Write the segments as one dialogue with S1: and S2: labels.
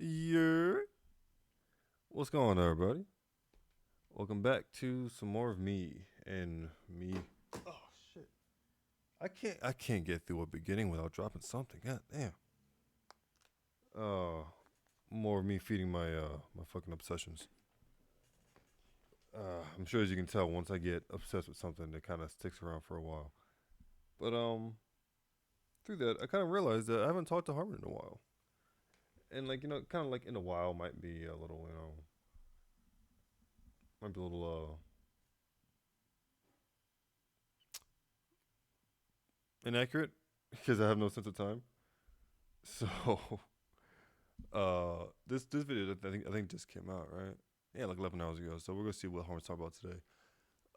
S1: Yeah. What's going on, everybody? Welcome back to some more of me and me. Oh shit! I can't get through a beginning without dropping something. God damn. Uh, more of me feeding my fucking obsessions. I'm sure as you can tell, once I get obsessed with something, it kind of sticks around for a while. But through that, I kind of realized that I haven't talked to Harmon in a while, and kind of like in a while might be a little, might be a little inaccurate because I have no sense of time. So, this video I think just came out, right? Yeah, like 11 hours ago. So we're gonna see what Horn's talking about today.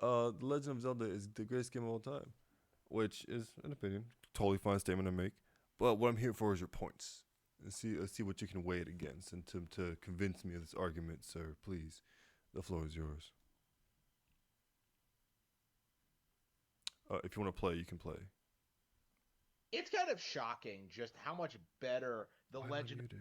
S1: The Legend of Zelda is the greatest game of all time, which is an opinion, totally fine statement to make. But what I'm here for is your points. And see what you can weigh it against, and to convince me of this argument, sir. Please, the floor is yours. If you want to play, you can play.
S2: It's kind of shocking just how much better The
S1: Why am I
S2: Legend
S1: muted?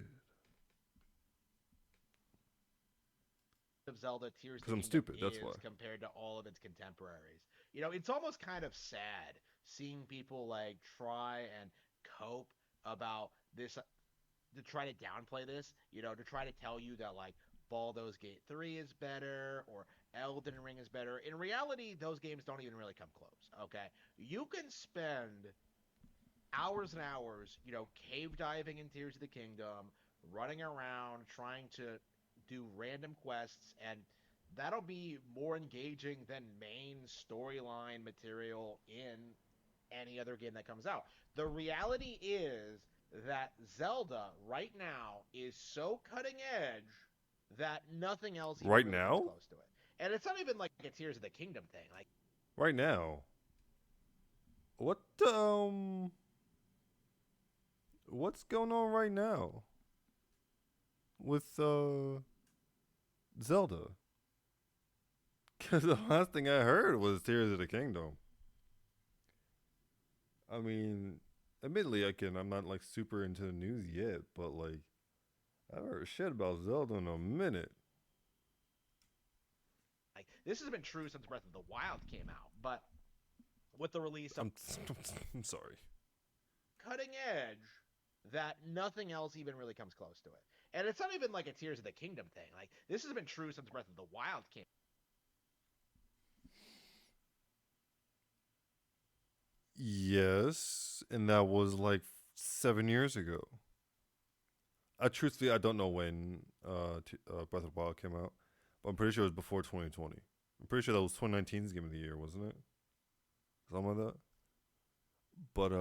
S2: of Zelda Tears of
S1: Because
S2: the
S1: I'm
S2: Kingdom
S1: stupid. That's why.
S2: is compared to all of its contemporaries. It's almost kind of sad seeing people like try and cope about this to try to downplay this, to try to tell you that like Baldur's Gate 3 is better or Elden Ring is better. In reality, those games don't even really come close, okay? You can spend hours and hours, cave diving in Tears of the Kingdom, running around trying to do random quests, and that'll be more engaging than main storyline material in any other game that comes out. The reality is that Zelda right now is so cutting edge that nothing else even
S1: Right
S2: really comes
S1: now?
S2: close to it. And it's not even like a Tears of the Kingdom thing. Like
S1: Right now? What what's going on right now with Zelda? Because the last thing I heard was Tears of the Kingdom. I mean, admittedly, I'm not like super into the news yet, but like I haven't heard shit about Zelda in a minute.
S2: like this has been true since Breath of the Wild came out, but with the release of
S1: I'm I'm sorry.
S2: cutting edge that nothing else even really comes close to it. And it's not even like a Tears of the Kingdom thing. Like this has been true since Breath of the Wild came.
S1: Yes, and that was like 7 years ago. Truthfully, I don't know when Breath of the Wild came out, but I'm pretty sure it was before 2020. I'm pretty sure that was 2019's game of the year, wasn't it? Something like that. But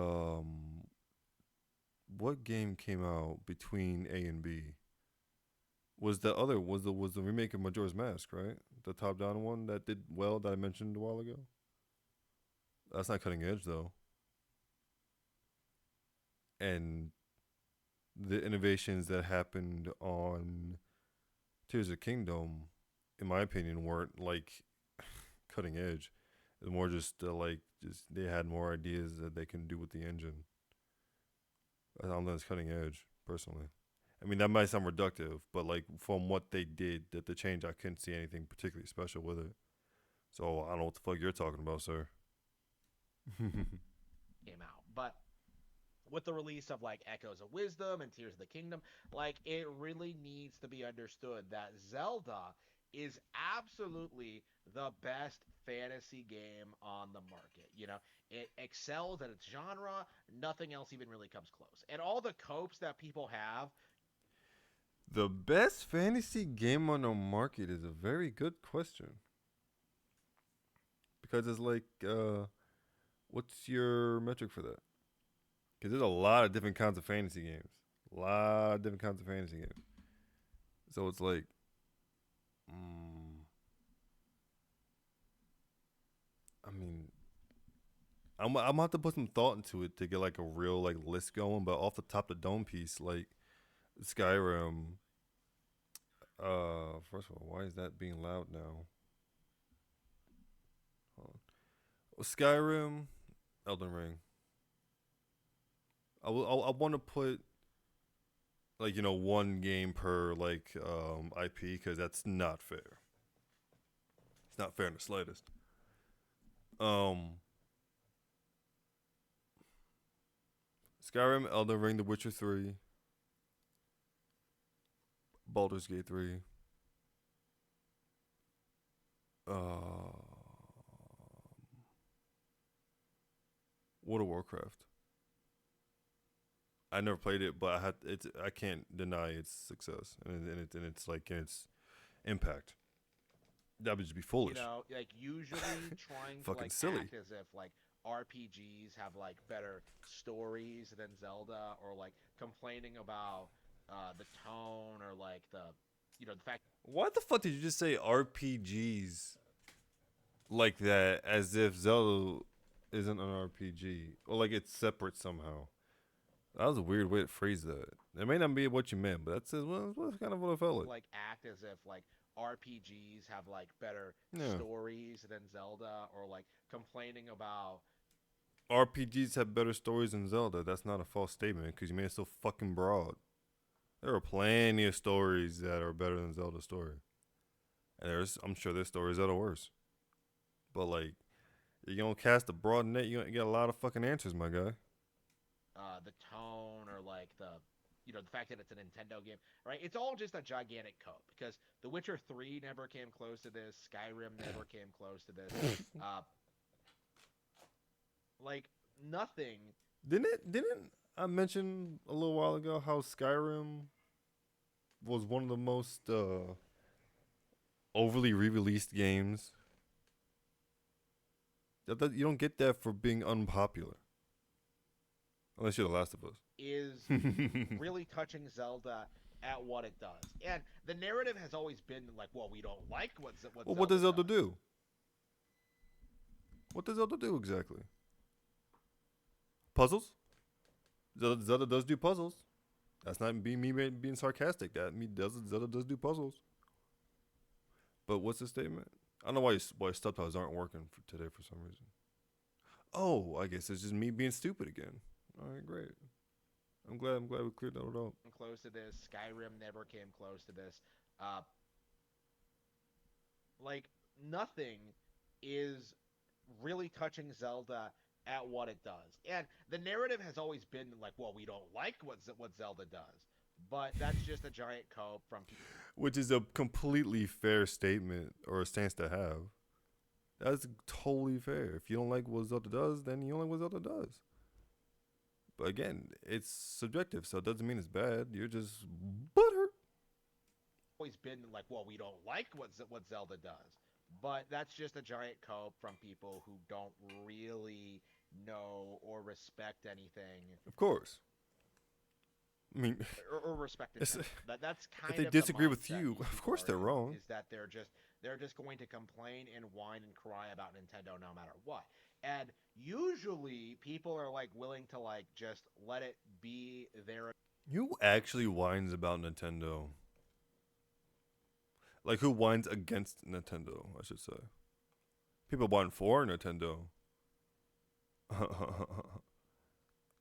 S1: what game came out between A and B? Was the remake of Majora's Mask, right? The top down one that did well that I mentioned a while ago. That's not cutting edge though. And the innovations that happened on Tears of Kingdom, in my opinion, weren't like cutting edge. It's more just they had more ideas that they can do with the engine. I don't think it's cutting edge personally. I mean that might sound reductive, but like from what they did, that the change, I couldn't see anything particularly special with it. So I don't know what the fuck you're talking about, sir.
S2: Came out. But with the release of like Echoes of Wisdom and Tears of the Kingdom, like it really needs to be understood that Zelda is absolutely the best fantasy game on the market. It excels at its genre. Nothing else even really comes close. And all the copes that people have.
S1: The best fantasy game on the market is a very good question because it's like, what's your metric for that? Because there's a lot of different kinds of fantasy games, a lot of different kinds of fantasy games. So it's like, mm, I mean, I'm gonna have to put some thought into it to get like a real like list going. But off the top of the dome piece, like Skyrim. First of all, why is that being loud now? Hold on. Well, Skyrim, Elden Ring. I want to put like one game per like IP, because that's not fair. It's not fair in the slightest. Um, Skyrim, Elden Ring, The Witcher 3, Baldur's Gate 3, uh, World of Warcraft. I never played it, but I can't deny its success and it's like its impact. That would just be
S2: You
S1: foolish.
S2: know, like usually trying to
S1: Fucking
S2: like
S1: silly.
S2: act as if like RPGs have like better stories than Zelda, or like complaining about the tone, or like the fact
S1: Why the fuck did you just say RPGs like that as if Zelda isn't an RPG or like it's separate somehow? That was a weird way to phrase that. It may not be what you meant, but that's kind of what I felt like.
S2: like act as if like RPGs have like better
S1: Yeah.
S2: stories than Zelda, or like complaining about
S1: RPGs have better stories than Zelda. That's not a false statement because you made it so fucking broad. There are plenty of stories that are better than Zelda's story. And I'm sure there's stories that are worse. But like, you're gonna cast a broad net, you're gonna get a lot of fucking answers, my guy.
S2: the tone, or like the fact that it's a Nintendo game, right? It's all just a gigantic cope, because The Witcher 3 never came close to this, Skyrim never came close to this. Uh like nothing
S1: Didn't I mention a little while ago how Skyrim was one of the most overly re-released games? You don't get that for being unpopular, unless you're The Last of Us.
S2: is really touching Zelda at what it does. And the narrative has always been like, well, we don't like what
S1: Well, what
S2: Zelda
S1: does Zelda
S2: does.
S1: do? What does Zelda do exactly? Puzzles? Zelda does do puzzles. That's not me being sarcastic. Zelda does do puzzles. But what's the statement? I don't know why subtitles aren't working for today for some reason. Oh, I guess it's just me being stupid again. All right, great. I'm glad we cleared that up.
S2: Close to this, Skyrim never came close to this. Uh, like nothing is really touching Zelda at what it does. And the narrative has always been like, well, we don't like what Zelda does. But that's just a giant cope from people.
S1: Which is a completely fair statement or a stance to have. That's totally fair. If you don't like what Zelda does, then you don't like what Zelda does. But again, it's subjective, so it doesn't mean it's bad. You're just butthurt.
S2: Always been like, well, we don't like what Zelda does. But that's just a giant cope from people who don't really know or respect anything,
S1: Of course. I mean,
S2: or respect
S1: it's,
S2: Nintendo. That's
S1: if
S2: kind
S1: they
S2: of the
S1: disagree with
S2: mindset
S1: you,
S2: these
S1: of
S2: people
S1: course
S2: are
S1: they're
S2: in,
S1: wrong.
S2: is that they're just going to complain and whine and cry about Nintendo no matter what. And usually people are like willing to like just let it be their
S1: Who actually whines about Nintendo? Like, who whines against Nintendo, I should say. People whine for Nintendo.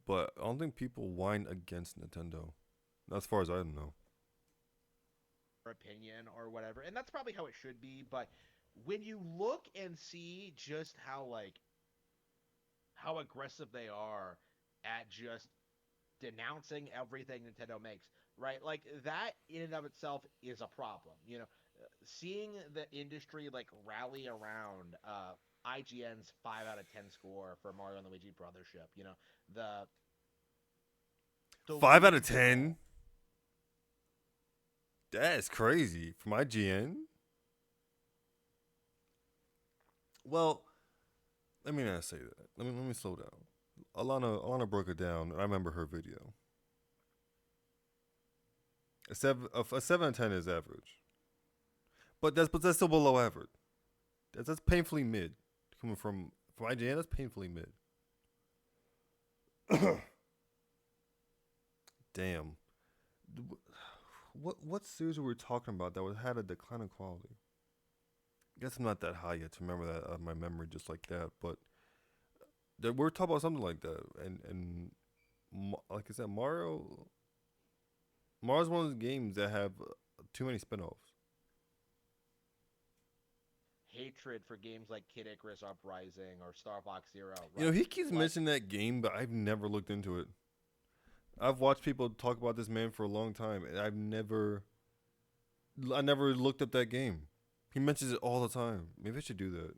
S1: But I don't think people whine against Nintendo. Not as far as I know.
S2: opinion or whatever. And that's probably how it should be, but when you look and see just how aggressive they are at just denouncing everything Nintendo makes, right? Like that in and of itself is a problem. Seeing the industry like rally around IGN's 5 out of 10 score for Mario and Luigi Brothership, the
S1: 5 out of
S2: delusional
S1: 10? That's crazy. From IGN? Well, let me not say that. Let me slow down. Alana broke it down. I remember her video. A 7 out of 10 is average. But that's still below average. That's painfully mid. Coming from IGN, that's painfully mid. Damn. What series were we talking about that had a decline in quality? I guess I'm not that high yet to remember that out of my memory just like that. But we're talking about something like that, and like I said, Mario Mars one of those games that have too many spin-offs.
S2: Hatred for games like Kid Icarus Uprising or Star Fox Zero,
S1: You know,
S2: right?
S1: he keeps
S2: Like,
S1: mentioning that game, but I've never looked into it. I've watched people talk about this man for a long time, and I never looked up that game. He mentions it all the time. Maybe I should do that.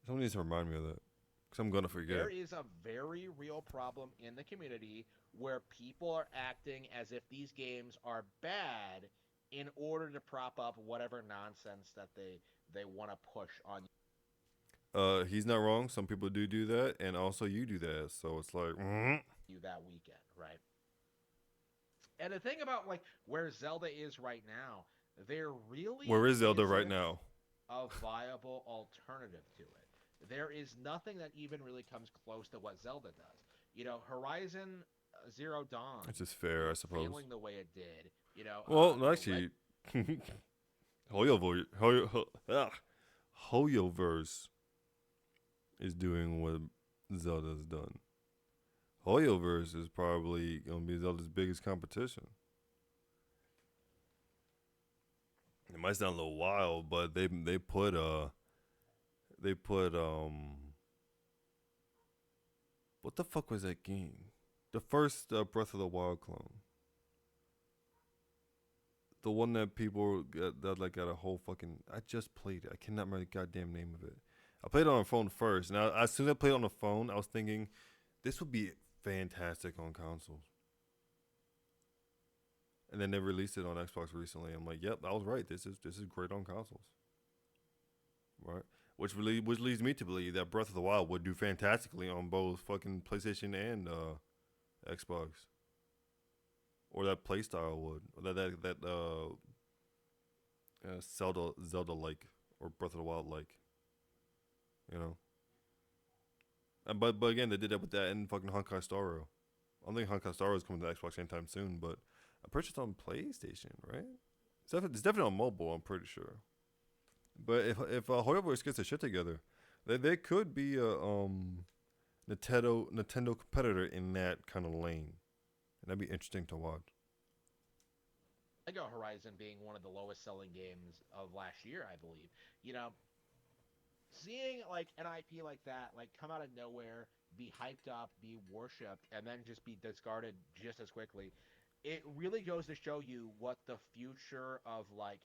S1: Someone needs to remind me of that, because I'm gonna forget.
S2: there is a very real problem in the community where people are acting as if these games are bad in order to prop up whatever nonsense that they want to push on
S1: He's not wrong. Some people do that, and also you do that. So it's like,
S2: you that weekend, right? And the thing about like where Zelda is right now, there really
S1: where is Zelda right
S2: isn't
S1: now?
S2: a viable alternative to it. There is nothing that even really comes close to what Zelda does. Horizon Zero Dawn,
S1: It's just fair, I suppose.
S2: failing the way it did.
S1: Well,
S2: The red
S1: actually, Hoyoverse is doing what Zelda's done. Hoyoverse is probably gonna be Zelda's biggest competition. It might sound a little wild, but they put what the fuck was that game? The first Breath of the Wild clone. The one that people got a whole fucking. I just played it. I cannot remember the goddamn name of it. I played it on a phone first, and as soon as I played it on the phone, I was thinking this would be fantastic on consoles. And then they released it on Xbox recently. I'm like, yep, I was right. This is great on consoles, right? Which leads me to believe that Breath of the Wild would do fantastically on both fucking PlayStation and Xbox, or that playstyle would, or that Zelda like, or Breath of the Wild like, you know. But again, they did that with that and fucking Honkai Star Rail. I don't think Honkai Star Rail is coming to Xbox anytime soon, but I'm pretty sure it's on PlayStation, right? It's definitely on mobile. I'm pretty sure. But if Hoyoverse gets their shit together, they could be a Nintendo competitor in that kind of lane, and that'd be interesting to watch.
S2: Lego Horizon being one of the lowest selling games of last year, I believe. You know, seeing like an IP like that like come out of nowhere, be hyped up, be worshipped, and then just be discarded just as quickly, it really goes to show you what the future of like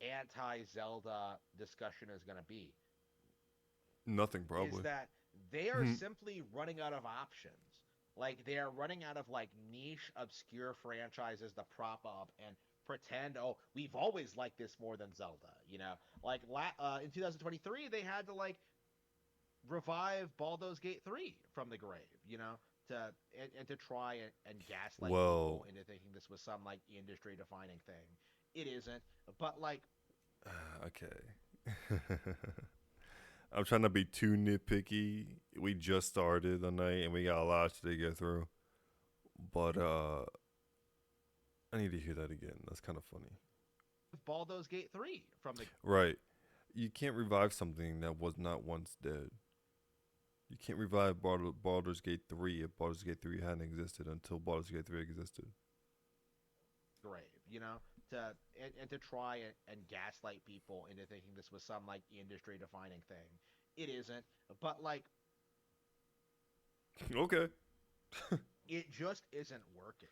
S2: anti-Zelda discussion is going to be.
S1: Nothing
S2: Is
S1: probably.
S2: that they are simply running out of options. Like they are running out of like niche, obscure franchises to prop up and pretend, oh, we've always liked this more than Zelda. Like in 2023 they had to like revive Baldur's Gate 3 from the grave. To and to try and gaslight people
S1: Well,
S2: into thinking this was some like industry defining thing. It isn't. But like
S1: okay. I'm trying to be too nitpicky. We just started the night and we got a lot to get through. But I need to hear that again. That's kind of funny.
S2: Baldur's Gate 3 from the
S1: Right. You can't revive something that was not once dead. You can't revive Baldur's Gate 3 if Baldur's Gate 3 hadn't existed until Baldur's Gate 3 existed.
S2: grave, to and to try and gaslight people into thinking this was some like industry defining thing. It isn't. But like
S1: Okay.
S2: it just isn't working.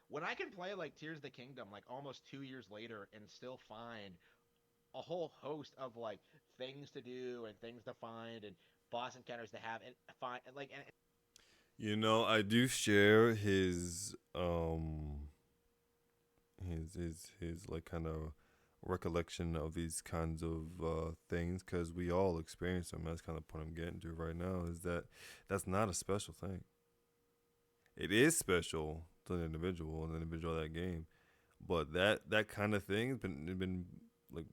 S2: When I can play like Tears of the Kingdom like almost 2 years later and still find a whole host of like things to do and things to find and boss encounters to have and find like and
S1: You know, I do share his like kind of recollection of these kinds of things because we all experience them. That's kind of what I'm getting to right now. Is that that's not a special thing. It is special to the individual and the individual of that game, but that kind of thing has been like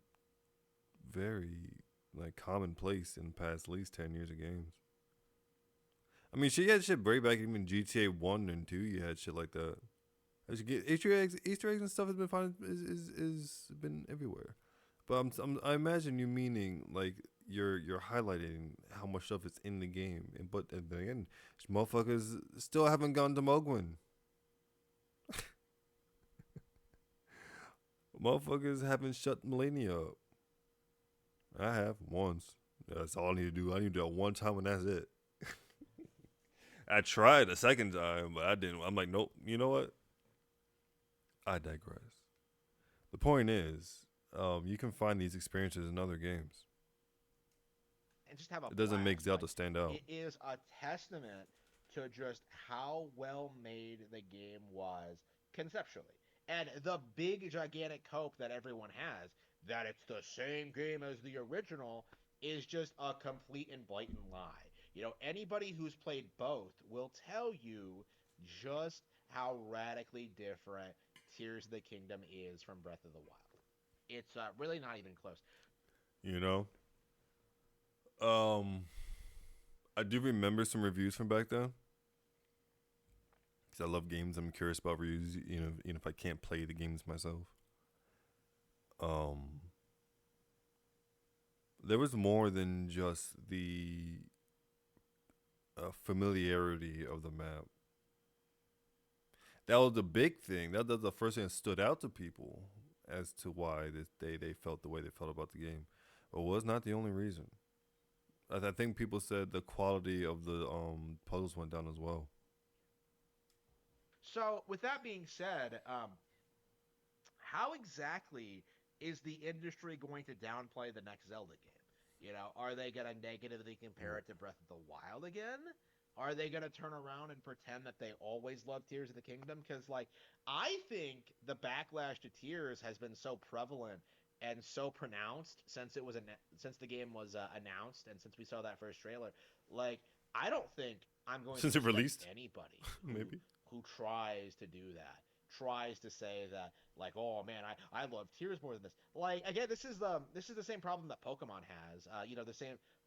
S1: very like commonplace in the past at least 10 years of games. I mean, she had shit way back even GTA 1 and 2. You had shit like that. As you get Easter eggs and stuff has been fine. Is been everywhere. But I imagine you meaning like you're highlighting how much stuff is in the game, and then again, motherfuckers still haven't gone to Mogwin. Motherfuckers haven't shut Millennia up. I have once. That's all I need to do. I need to do it one time and that's it. I tried a second time, but I didn't. I'm like, nope. You know what? I digress. The point is, you can find these experiences in other games.
S2: And just have a
S1: It doesn't make
S2: blast. Like
S1: Zelda stand out.
S2: it is a testament to just how well made the game was conceptually. And the big gigantic hope that everyone has that it's the same game as the original is just a complete and blatant lie. Anybody who's played both will tell you just how radically different Tears of the Kingdom is from Breath of the Wild. It's really not even close.
S1: You know. Um, I do remember some reviews from back then because I love games. I'm curious about reviews. Even if I can't play the games myself. Um, there was more than just the familiarity of the map. That was the big thing. That's the first thing that stood out to people as to why they felt the way they felt about the game. But was not the only reason. I think people said the quality of the puzzles went down as well.
S2: So, with that being said, how exactly is the industry going to downplay the next Zelda game? Are they going to negatively compare it to Breath of the Wild again? Are they going to turn around and pretend that they always loved Tears of the Kingdom? Because, like, I think the backlash to Tears has been so prevalent and so pronounced since since the game was announced and since we saw that first trailer. Like, I don't think I'm going to
S1: Since it
S2: respect
S1: released,
S2: anybody
S1: maybe.
S2: who tries to do that, tries to say that, like, oh man, I love Tears more than this. Like, again, this is the same problem that Pokemon has.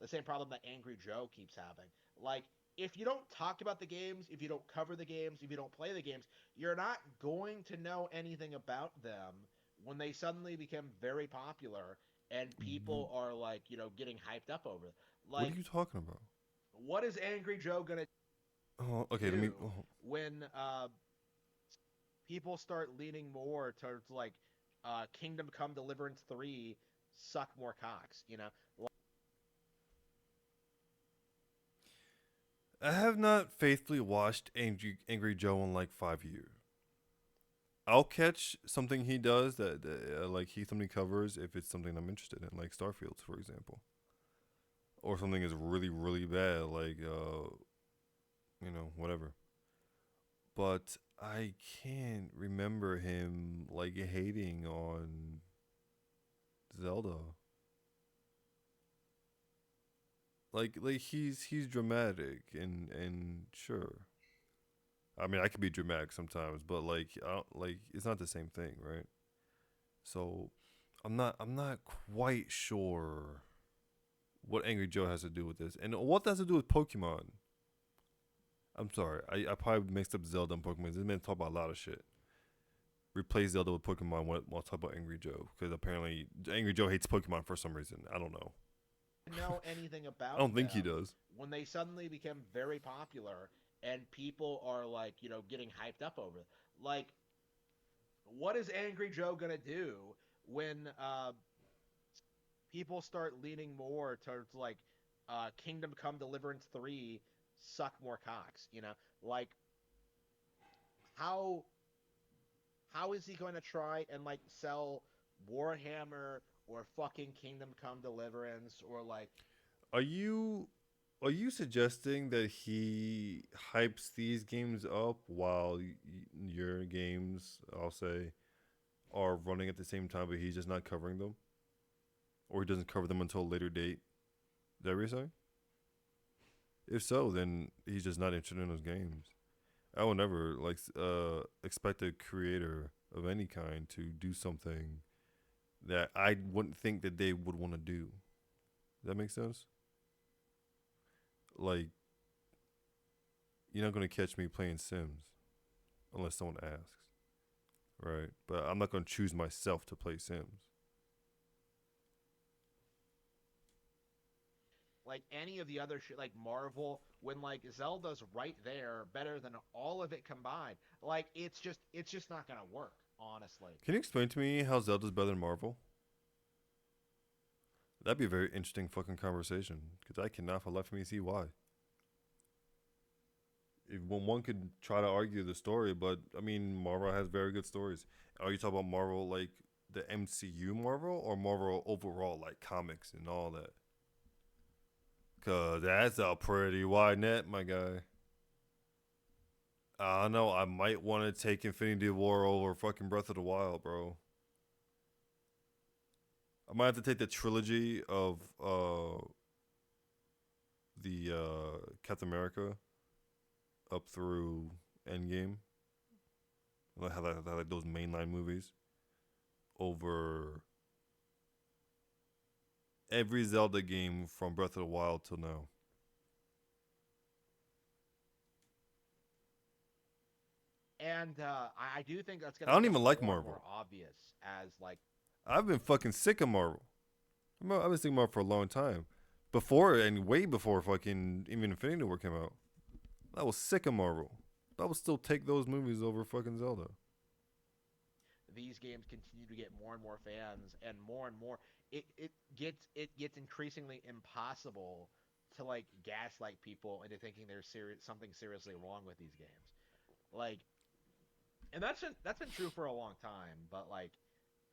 S2: The same problem that Angry Joe keeps having. Like, if you don't talk about the games, if you don't cover the games, if you don't play the games, you're not going to know anything about them when they suddenly become very popular and people are, like, getting hyped up over it.
S1: What are
S2: Like,
S1: you talking about?
S2: what is Angry Joe gonna
S1: Oh, okay. Let me.
S2: do when people start leaning more towards, like, Kingdom Come Deliverance 3 suck more cocks.
S1: I have not faithfully watched Angry Joe in like 5 years. I'll catch something he does that like he something covers if it's something I'm interested in, like Starfields, for example, or something is really really bad, like whatever. But I can't remember him like hating on Zelda. Like he's dramatic and sure. I mean, I could be dramatic sometimes, but like I don't, like it's not the same thing, right? So I'm not quite sure what Angry Joe has to do with this, and what does it do with Pokemon. I'm sorry, I probably mixed up Zelda and Pokemon. This man talk about a lot of shit. Replace Zelda with Pokemon while talk about Angry Joe because apparently Angry Joe hates Pokemon for some reason. I don't know.
S2: Know anything
S1: I
S2: about
S1: don't think he
S2: them
S1: does.
S2: when they suddenly become very popular and people are, like, getting hyped up over it. Like, what is Angry Joe gonna do when people start leaning more towards, like, Kingdom Come Deliverance 3 suck more cocks? Like, how how is he going to try and, like, sell Warhammer or fucking Kingdom Come Deliverance or, like,
S1: Are you are you suggesting that he hypes these games up while your games, I'll say, are running at the same time, but he's just not covering them, or he doesn't cover them until a later date? Is that what you're saying? If so, then he's just not interested in those games. I would never like expect a creator of any kind to do something that I wouldn't think that they would want to do. Does that make sense? Like you're not gonna catch me playing Sims unless someone asks, right? But I'm not gonna choose myself to play Sims.
S2: any of the other shit, like Marvel, when, like, Zelda's right there, better than all of it combined. Like, it's just not gonna work honestly.
S1: Can you explain to me how Zelda's better than Marvel? That'd be a very interesting fucking conversation because I cannot for the life of me see why. If one could try to argue the story, but I mean, Marvel has very good stories. Are you talking about Marvel like the MCU Marvel or Marvel overall, like comics and all that? Cause that's a pretty wide net, my guy. I don't know. I might want to take Infinity War over fucking Breath of the Wild, bro. I might have to take the trilogy of the Captain America up through Endgame. Like how like those mainline movies over every Zelda game from Breath of the Wild till now.
S2: And I do think that's going
S1: I
S2: to
S1: don't
S2: become
S1: even like
S2: more and more
S1: Marvel.
S2: obvious as like
S1: I've been fucking sick of Marvel. I've been sick of Marvel for a long time. Before and way before fucking even Infinity War came out. I was sick of Marvel. But I would still take those movies over fucking Zelda.
S2: these games continue to get more and more fans and more it gets increasingly impossible to like gaslight people into thinking there's something seriously wrong with these games. Like, and that's been true for a long time, but like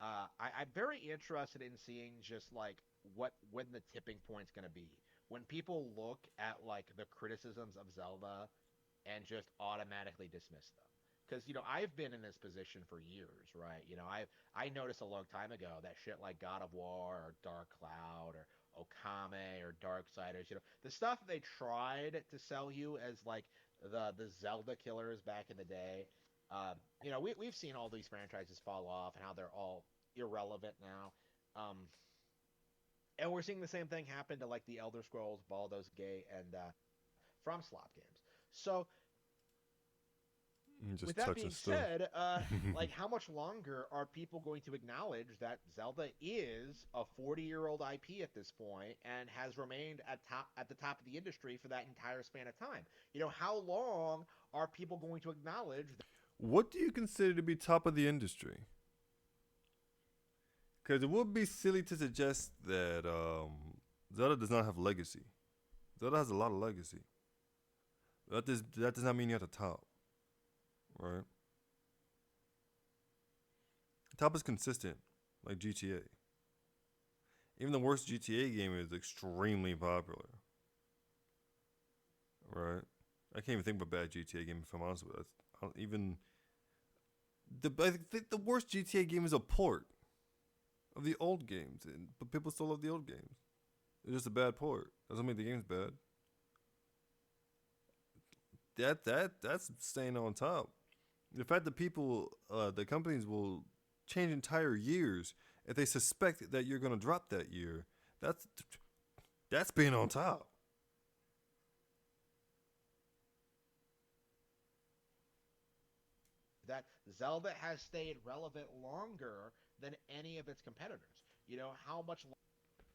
S2: I'm very interested in seeing just like when the tipping point's gonna be. When people look at like the criticisms of Zelda and just automatically dismiss them. Because I've been in this position for years, right? I noticed a long time ago that shit like God of War or Dark Cloud or Okame or Darksiders, the stuff they tried to sell you as like the Zelda killers back in the day. We've seen all these franchises fall off and how they're all irrelevant now. And we're seeing the same thing happen to like the Elder Scrolls, Baldur's Gate, and From Slop games. So
S1: Just
S2: with that
S1: touch
S2: being
S1: it still.
S2: said, like how much longer are people going to acknowledge that Zelda is a 40-year-old IP at this point and has remained at the top of the industry for that entire span of time? How long are people going to acknowledge that?
S1: What do you consider to be top of the industry? Because it would be silly to suggest that Zelda does not have legacy. Zelda has a lot of legacy. That does not mean you're at the top, right? The top is consistent, like GTA. Even the worst GTA game is extremely popular, right? I can't even think of a bad GTA game if I'm honest with you. I don't even I think the worst GTA game is a port of the old games, but people still love the old games. It's just a bad port. Doesn't mean the game's bad. That's staying on top. The fact that the companies will change entire years if they suspect that you're gonna drop that year. That's that's being on top.
S2: That Zelda has stayed relevant longer than any of its competitors. How much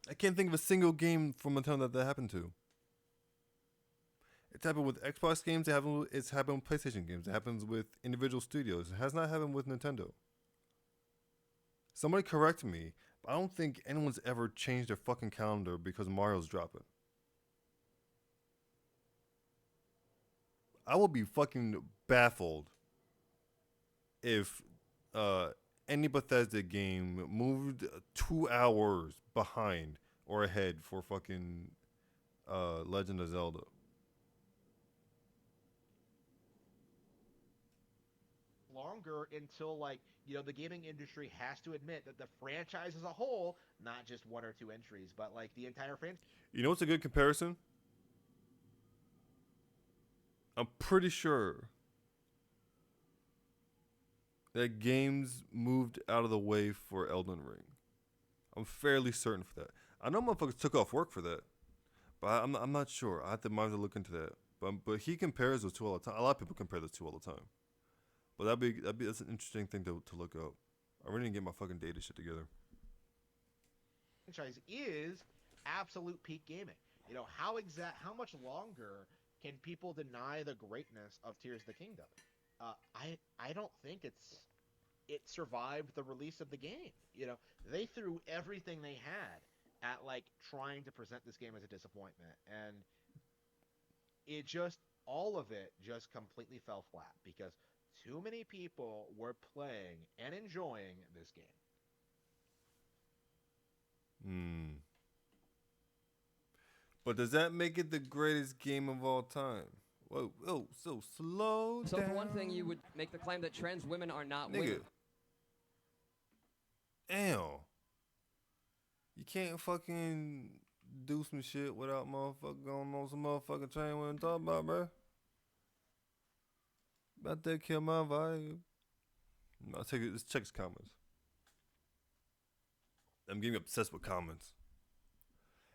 S1: I can't think of a single game from a time that happened to. It's happened with Xbox games. It's happened with PlayStation games. It happens with individual studios. It has not happened with Nintendo. Somebody correct me, but I don't think anyone's ever changed their fucking calendar because Mario's dropping. I will be fucking baffled if uh, any Bethesda game moved 2 hours behind or ahead for fucking Legend of Zelda.
S2: longer until like the gaming industry has to admit that the franchise as a whole, not just one or two entries, but like the entire franchise
S1: You know what's a good comparison? I'm pretty sure that games moved out of the way for Elden Ring. I'm fairly certain for that. I know motherfuckers took off work for that, but I'm not sure. Might have to look into that. But he compares those two all the time. A lot of people compare those two all the time. But that's an interesting thing to look up. I really didn't get my fucking data shit together.
S2: is absolute peak gaming. How much longer can people deny the greatness of Tears of the Kingdom? I don't think it's it survived the release of the game. They threw everything they had at like trying to present this game as a disappointment, and it just all of it just completely fell flat because too many people were playing and enjoying this game.
S1: Hmm. But does that make it the greatest game of all time? Whoa, whoa, so slow
S3: So
S1: down.
S3: for one thing, you would make the claim that trans women are not
S1: Nigga.
S3: women.
S1: Ew. You can't fucking do some shit without motherfucker going on some motherfucking train we talking about, bro. About to kill my vibe. No, take it. Let's check his comments. I'm getting obsessed with comments.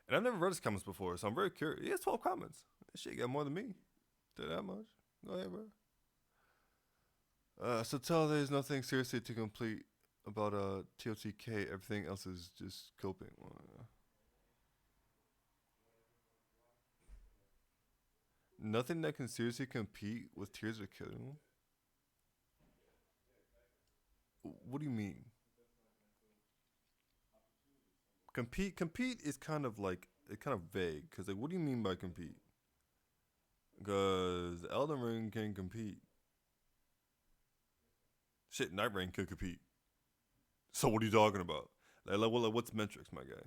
S1: And I've never read his comments before, so I'm very curious. He has 12 comments. That shit got more than me. Tell that much. Go ahead, bro. So tell there's nothing seriously to complete about TOTK. Everything else is just coping. Nothing that can seriously compete with Tears of the Kingdom. What do you mean? Compete is kind of like it's kind of vague because like what do you mean by compete? Because Elden Ring can compete. Shit, Night Rain could compete. So what are you talking about? Like what's metrics, my guy?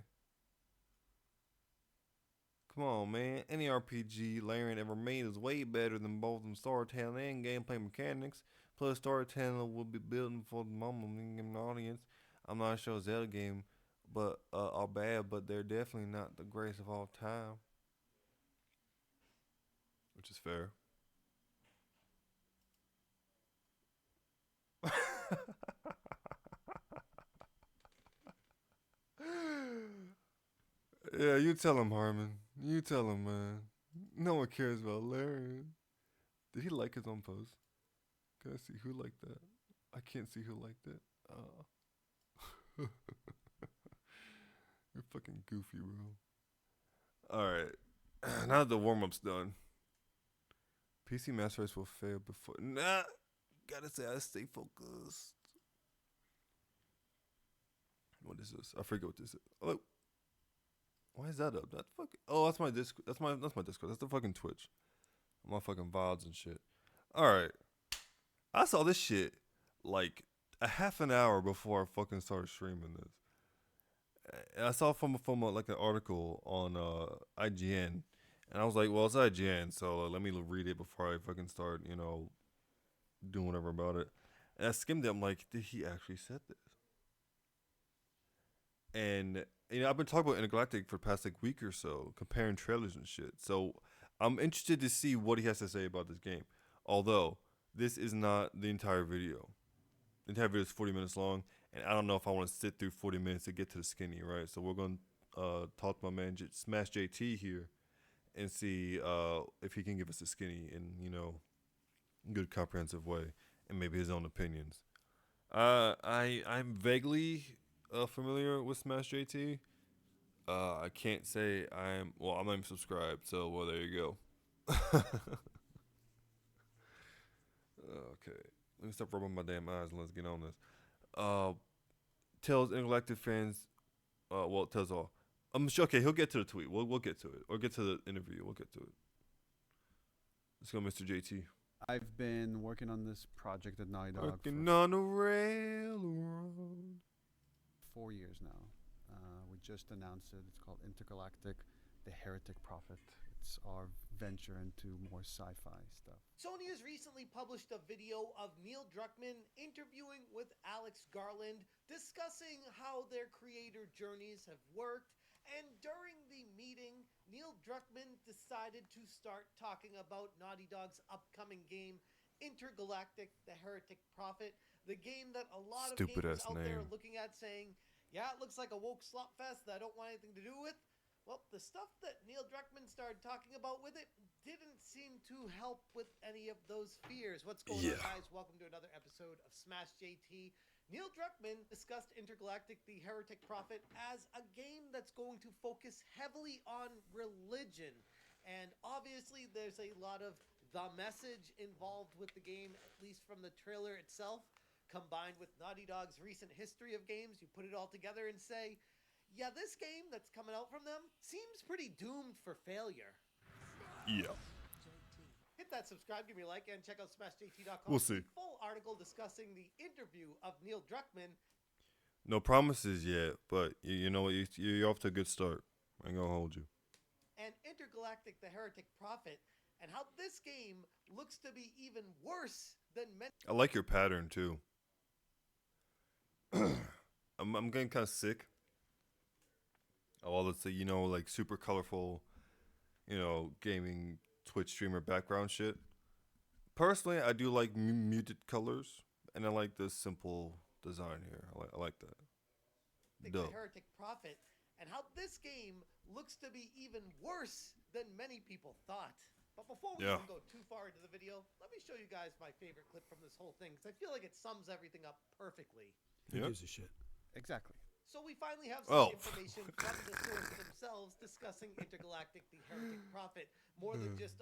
S1: Come on, man. Any RPG Larian ever made is way better than both them storytelling and gameplay mechanics. Plus, storytelling will be building for the moment in the audience. I'm not sure Zelda game, but are bad, but they're definitely not the greatest of all time. Which is fair. Yeah, you tell him, Harmon. You tell him, man. No one cares about Larian. Did he like his own post? Can I see who liked that? I can't see who liked it. You're fucking goofy, bro. Alright. Now that the warm up's done. PC Master Race will fail before. Nah! Gotta say, I stay focused. What is this? I forget what this is. Oh, why is that up? That fucking. Oh, that's my Discord. That's my Discord. That's the fucking Twitch. My fucking VODs and shit. Alright. I saw this shit like a half an hour before I fucking started streaming this. And I saw from like an article on IGN, and I was like, well, it's IGN, so let me read it before I fucking start, doing whatever about it. And I skimmed it. I'm like, did he actually said this? And I've been talking about Intergalactic for the past like week or so, comparing trailers and shit. So I'm interested to see what he has to say about this game. Although this is not the entire video. The entire video is 40 minutes long, and I don't know if I want to sit through 40 minutes to get to the skinny, right? So we're going to talk to my man Smash JT here and see if he can give us a skinny in, good comprehensive way and maybe his own opinions. I'm vaguely familiar with Smash JT. I can't say I'm not even subscribed, so well there you go. Okay. Let me stop rubbing my damn eyes and let's get on this. Tells Intergalactic fans, tells all. I'm sure. Okay, he'll get to the tweet. We'll get to it, or get to the interview. We'll get to it. Let's go, Mr. JT.
S4: I've been working on this project at Naughty Dog
S1: Working
S4: for
S1: on a railroad.
S4: 4 years now. We just announced it. It's called Intergalactic: The Heretic Prophet. It's our venture into more sci-fi stuff.
S5: Sony has recently published a video of Neil Druckmann interviewing with Alex Garland, discussing how their creator journeys have worked. And during the meeting, Neil Druckmann decided to start talking about Naughty Dog's upcoming game, Intergalactic: The Heretic Prophet, the game that a lot of gamers out there are looking at saying, yeah, it looks like a woke slop fest that I don't want anything to do with. Well, the stuff that Neil Druckmann started talking about with it didn't seem to help with any of those fears. What's going on, guys? Welcome to another episode of Smash JT. Neil Druckmann discussed Intergalactic: The Heretic Prophet as a game that's going to focus heavily on religion. And obviously, there's a lot of the message involved with the game, at least from the trailer itself. combined with Naughty Dog's recent history of games, you put it all together and say, yeah, this game that's coming out from them seems pretty doomed for failure.
S1: Yeah.
S5: Hit that subscribe, give me a like, and check out SmashJT.com.
S1: We'll see.
S5: Full article discussing the interview of Neil Druckmann.
S1: No promises yet, but you know what? You're off to a good start. I ain't gonna hold you.
S5: And Intergalactic the Heretic Prophet, and how this game looks to be even worse than many.
S1: I like your pattern too. I'm getting kind of sick of all this, like super colorful, gaming Twitch streamer background shit. Personally, I do like muted colors, and I like the simple design here. I like that.
S5: The Heretic Prophet, and how this game looks to be even worse than many people thought. But before we even go too far into the video, let me show you guys my favorite clip from this whole thing, because I feel like it sums everything up perfectly.
S6: Who gives a shit?
S4: Exactly.
S5: So we finally have some information from the source themselves discussing Intergalactic the Heretic Prophet, more than just,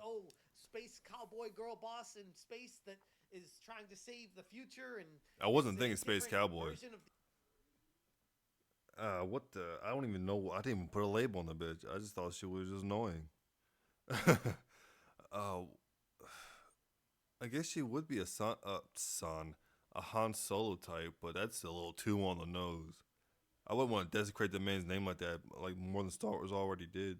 S5: space cowboy girl boss in space that is trying to save the future. And
S1: I wasn't thinking space cowboy.
S5: version of
S1: What the? I don't even know. I didn't even put a label on the bitch. I just thought she was just annoying. I guess she would be a Han Solo type, but that's a little too on the nose. I wouldn't want to desecrate the man's name like that, like more than Star Wars already did.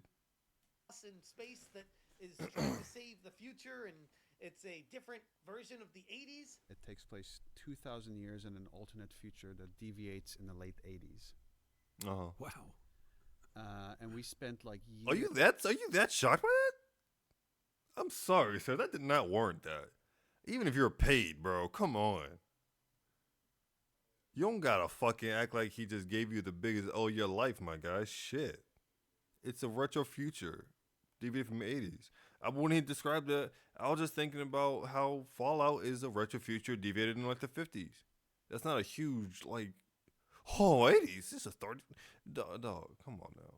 S5: in space that is trying to save the future, and it's a different version of the 80s.
S4: It takes place 2,000 years in an alternate future that deviates in the late 80s.
S6: Wow.
S4: And we spent like years.
S1: Are you that shocked by that? I'm sorry, sir. That did not warrant that. Even if you're paid, bro, come on. You don't gotta fucking act like he just gave you the biggest of your life, my guy. Shit. It's a retro future. Deviated from the 80s. When he described it, I was just thinking about how Fallout is a retro future deviated in like the 50s. That's not a huge, 80s. This is a 30. Dog, come on now.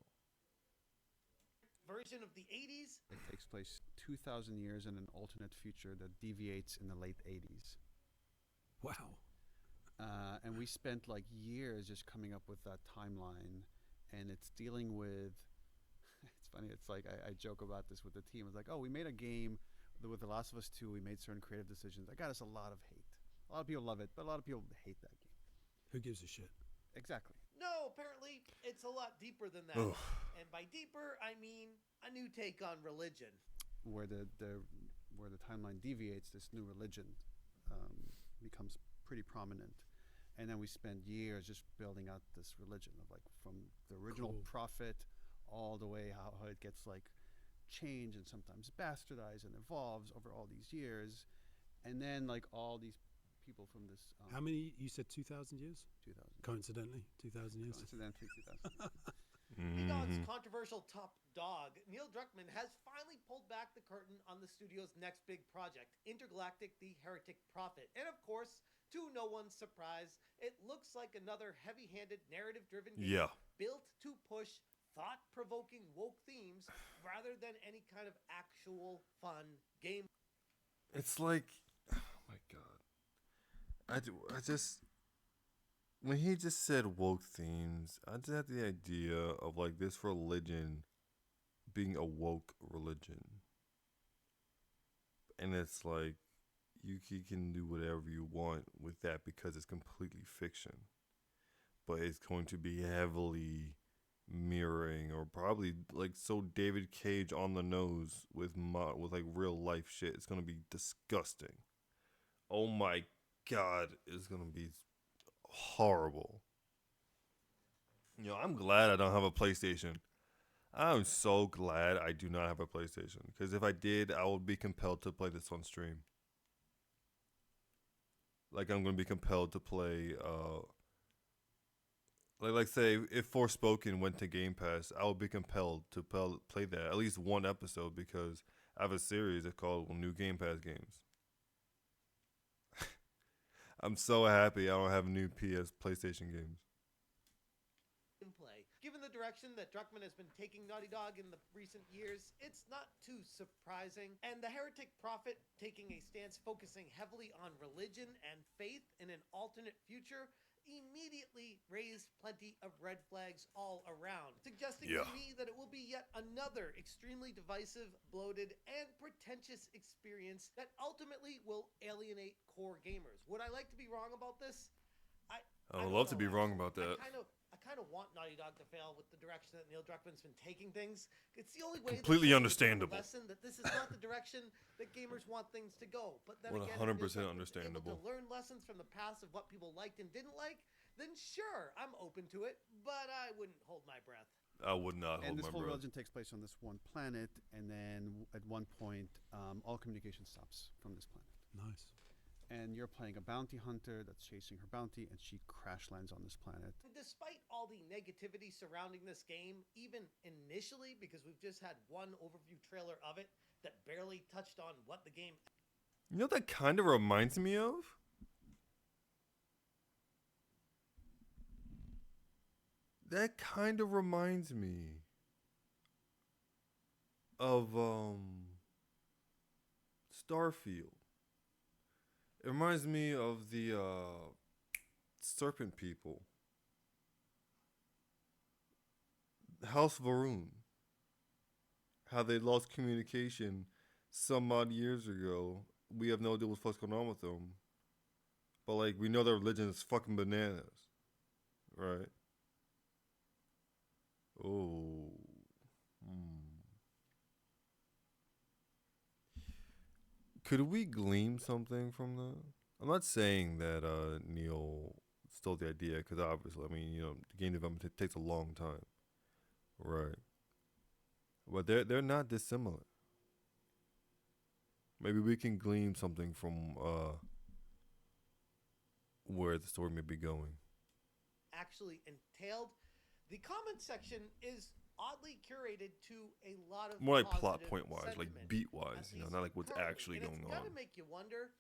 S5: Version of the 80s.
S4: It takes place 2,000 years in an alternate future that deviates in the late 80s.
S6: Wow.
S4: And we spent like years just coming up with that timeline, and it's dealing with. It's funny. It's like I joke about this with the team. It's like, we made a game with The Last of Us 2. We made certain creative decisions. That got us a lot of hate. A lot of people love it, but a lot of people hate that game.
S6: Who gives a shit?
S4: Exactly.
S5: No, apparently it's a lot deeper than that.
S1: Ugh.
S5: And by deeper, I mean a new take on religion.
S4: Where the timeline deviates, this new religion becomes pretty prominent. And then we spend years just building out this religion of from the original prophet all the way how it gets changed and sometimes bastardized and evolves over all these years. And then all these people from this.
S6: How many? You said 2,000 years?
S4: 2,000.
S6: Coincidentally, 2,000 years.
S4: Coincidentally, 2,000.
S5: Egon's controversial top dog, Neil Druckmann, has finally pulled back the curtain on the studio's next big project, Intergalactic the Heretic Prophet. And of course, to no one's surprise, it looks like another heavy-handed, narrative-driven game built to push thought-provoking woke themes rather than any kind of actual fun game.
S1: It's like, oh my god. I just, when he just said woke themes, I just had the idea of this religion being a woke religion. And it's like, you can do whatever you want with that because it's completely fiction. But it's going to be heavily mirroring or probably so David Cage on the nose with real life shit. It's going to be disgusting. Oh my god, it's going to be horrible. I'm glad I don't have a PlayStation. I'm so glad I do not have a PlayStation, because if I did, I would be compelled to play this on stream. I'm going to be compelled to play, say, if Forspoken went to Game Pass, I would be compelled to play that, at least one episode, because I have a series called New Game Pass Games. I'm so happy I don't have new PlayStation games.
S5: play. Given the direction that Druckmann has been taking Naughty Dog in the recent years, it's not too surprising. And the Heretic Prophet taking a stance focusing heavily on religion and faith in an alternate future immediately raised plenty of red flags all around, suggesting
S1: Yeah.
S5: to me that it will be yet another extremely divisive, bloated, and pretentious experience that ultimately will alienate core gamers. Would I like to be wrong about this?
S1: I
S5: don't
S1: would love to
S5: know,
S1: be wrong
S5: actually.
S1: about that.
S5: I kind of want Naughty Dog to fail with the direction that Neil Druckmann's been taking things. It's the only way.
S1: Completely
S5: that
S1: understandable.
S5: Lesson that this is not the direction that gamers want things to go. But then again, if
S1: 100%
S5: Neil Druckmann's able
S1: understandable.
S5: to learn lessons from the past of what people liked and didn't like, then sure, I'm open to it. But I wouldn't hold my breath.
S1: I would not
S4: And
S1: hold
S4: this
S1: my
S4: whole
S1: breath.
S4: religion takes place on this one planet, and then at one point, all communication stops from this planet.
S6: Nice.
S4: And you're playing a bounty hunter that's chasing her bounty, and she crash lands on this planet.
S5: Despite all the negativity surrounding this game, even initially, because we've just had one overview trailer of it that barely touched on what the game.
S1: You know what that kind of reminds me of? That kind of reminds me of Starfield. It reminds me of the Serpent People. House Varun. How they lost communication some odd years ago. We have no idea what the fuck's going on with them. But like we know their religion is fucking bananas. Right? Oh. Could we glean something from that? I'm not saying that Neil stole the idea, because obviously, I mean, you know, the game development takes a long time, right? But they're not dissimilar. Maybe we can glean something from where the story may be going.
S5: Actually entailed. The comment section is oddly curated to a lot of
S1: More like plot
S5: positive
S1: point wise, like
S5: sentiment,
S1: beat wise,
S5: at
S1: you know,
S5: least
S1: not like what's
S5: currently.
S1: actually
S5: And
S1: going
S5: it's gotta
S1: on.
S5: make you wonder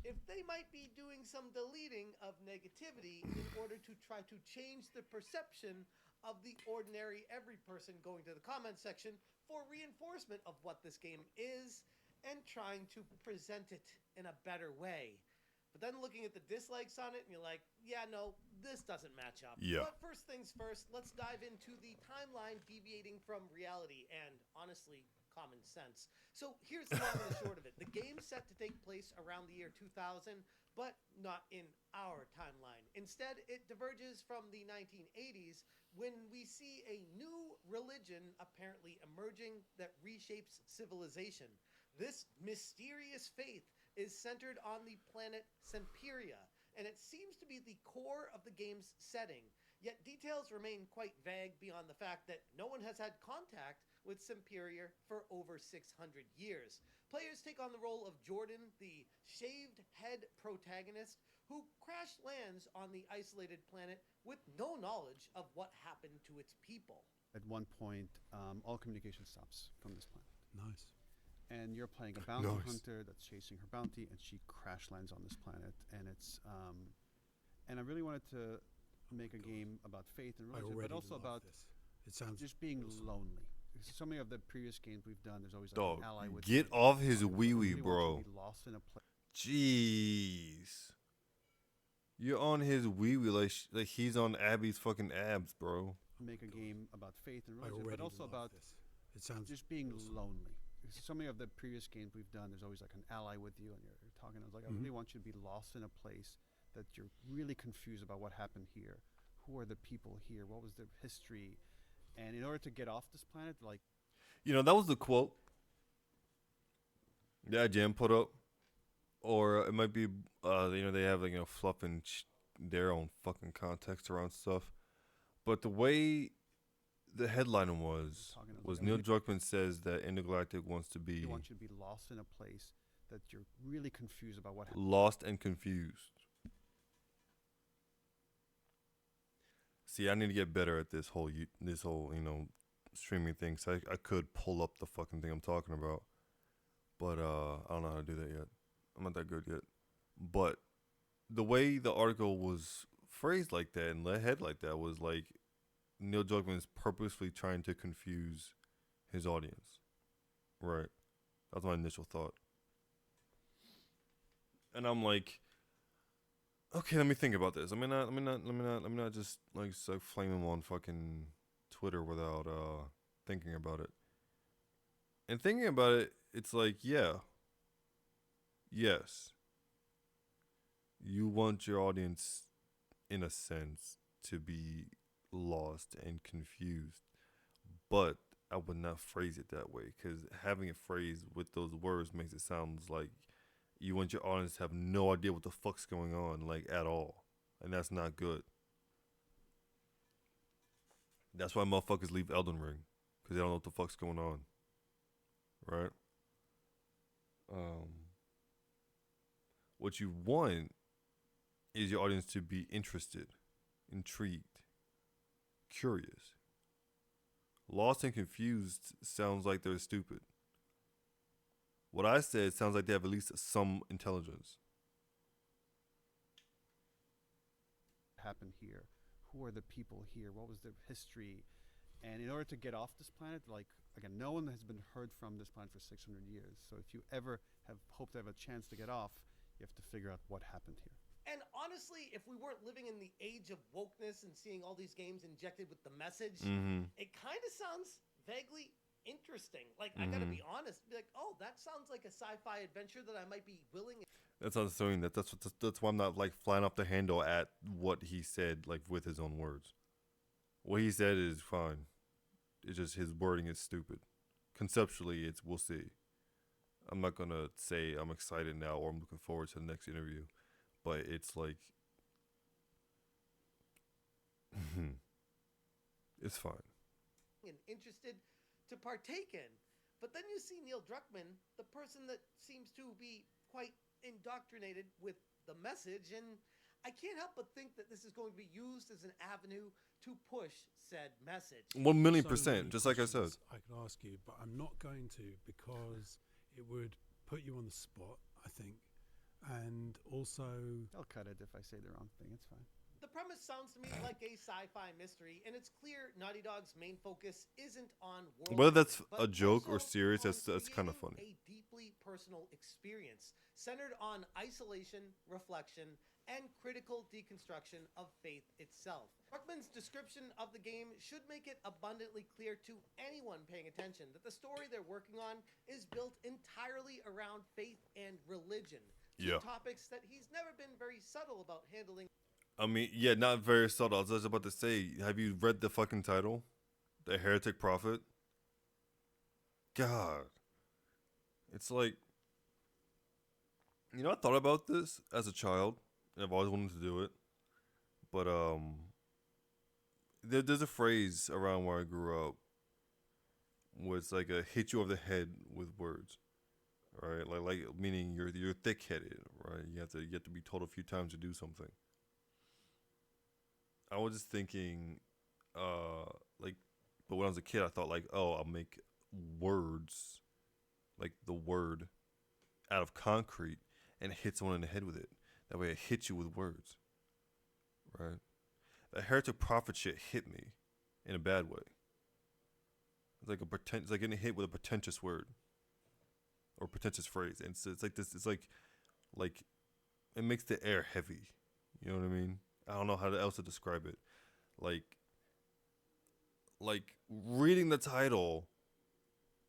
S5: if they might be doing some deleting of negativity in order to try to change the perception of the ordinary every person going to the comment section for reinforcement of what this game is and trying to present it in a better way. But then looking at the dislikes on it, and you're like, yeah, no, this doesn't match up.
S1: Yeah.
S5: But first things first, let's dive into the timeline deviating from reality and, honestly, common sense. So here's the long and the short of it. The game's set to take place around the year 2000, but not in our timeline. Instead, it diverges from the 1980s when we see a new religion apparently emerging that reshapes civilization. This mysterious faith is centered on the planet Semperia, and it seems to be the core of the game's setting. Yet details remain quite vague beyond the fact that no one has had contact with Semperia for over 600 years. Players take on the role of Jordan, the shaved head protagonist, who crash lands on the isolated planet with no knowledge of what happened to its people.
S4: At one point, all communication stops from this planet.
S6: Nice.
S4: And you're playing a bounty
S1: Nice.
S4: hunter that's chasing her bounty, and she crash lands on this planet. And it's and I really wanted to make a game about faith and
S6: I
S4: religion,
S6: already
S4: but also
S6: love
S4: about
S6: this. It sounds
S4: just being
S6: awesome.
S4: lonely. Because so many of the previous games we've done, there's always like
S1: Dog,
S4: an ally with
S1: get
S4: you.
S1: off his
S4: I
S1: wee wee,
S4: really want you
S1: bro.
S4: to be lost in a place.
S1: Jeez. You're on his wee wee like he's on Abby's fucking abs, bro.
S4: Make a game about faith and
S6: I
S4: religion,
S6: already
S4: but also
S6: love
S4: about
S6: this. It sounds
S4: just being
S6: awesome.
S4: lonely. Because so many of the previous games we've done, there's always like an ally with you, and you're talking. I was like, I really want you to be lost in a place that you're really confused about what happened here. Who are the people here? What was their history? And in order to get off this planet, like
S1: You know, that was the quote that Jam put up. Or it might be, you know, they have, like, you know, fluffing their own fucking context around stuff. But the way the headline was
S4: Talking about
S1: was
S4: like,
S1: Neil Druckmann says that Intergalactic wants to be
S4: they want you to be lost in a place that you're really confused about what happened.
S1: lost and confused. See, I need to get better at this whole, you know, streaming thing. So I could pull up the fucking thing I'm talking about. But I don't know how to do that yet. I'm not that good yet. But the way the article was phrased like that and head like that was like Neil Druckmann is purposely trying to confuse his audience. Right. That's my initial thought. And I'm like, okay, let me think about this. Let me not just like flame him on fucking Twitter without thinking about it. And thinking about it, it's like, yeah. Yes. You want your audience, in a sense, to be lost and confused. But I would not phrase it that way, because having it phrased with those words makes it sound like you want your audience to have no idea what the fuck's going on, like, at all. And that's not good. That's why motherfuckers leave Elden Ring, because they don't know what the fuck's going on. Right? What you want is your audience to be interested, intrigued, curious. Lost and confused sounds like they're stupid. What I said sounds like they have at least some intelligence.
S4: Happened here? Who are the people here? What was their history? And in order to get off this planet, like, again, no one has been heard from this planet for 600 years. So if you ever have hoped to have a chance to get off, you have to figure out what happened here.
S5: And honestly, if we weren't living in the age of wokeness and seeing all these games injected with the message, it kind of sounds vaguely interesting. Like, I gotta be honest, be like, oh, that sounds like a sci-fi adventure that I might be willing.
S1: That's not assuming that. That's why I'm not like flying off the handle at what he said, like with his own words. What he said is fine. It's just his wording is stupid. Conceptually, we'll see. I'm not gonna say I'm excited now or I'm looking forward to the next interview, but it's like, it's fine.
S5: And interested to partake in. But then you see Neil Druckmann, the person that seems to be quite indoctrinated with the message, and I can't help but think that this is going to be used as an avenue to push said message.
S1: 1,000,000%, just like I said.
S6: I could ask you, but I'm not going to, because it would put you on the spot, I think. And also,
S4: I'll cut it if I say the wrong thing. It's fine.
S5: The premise sounds to me like a sci-fi mystery, and it's clear Naughty Dog's main focus isn't on world
S1: Whether that's
S5: building, but
S1: a joke or
S5: also
S1: serious,
S5: on
S1: that's kind of
S5: creating
S1: funny.
S5: A deeply personal experience centered on isolation, reflection, and critical deconstruction of faith itself. Druckmann's description of the game should make it abundantly clear to anyone paying attention that the story they're working on is built entirely around faith and religion. Two
S1: Yeah.
S5: topics that he's never been very subtle about handling.
S1: I mean, yeah, not very subtle. I was just about to say, have you read the fucking title? The Heretic Prophet? God. It's like, I thought about this as a child, and I've always wanted to do it. But, there's a phrase around where I grew up where it's like a hit you over the head with words. Right? Like meaning you're thick-headed, right? You have to be told a few times to do something. I was just thinking, but when I was a kid, I thought like, oh, I'll make words, like the word, out of concrete and hit someone in the head with it. That way, it hits you with words, right? The Heretic Prophet shit hit me in a bad way. It's like it's like getting hit with a pretentious word or pretentious phrase, and it's like this. It's like it makes the air heavy. You know what I mean? I don't know how else to describe it. Like reading the title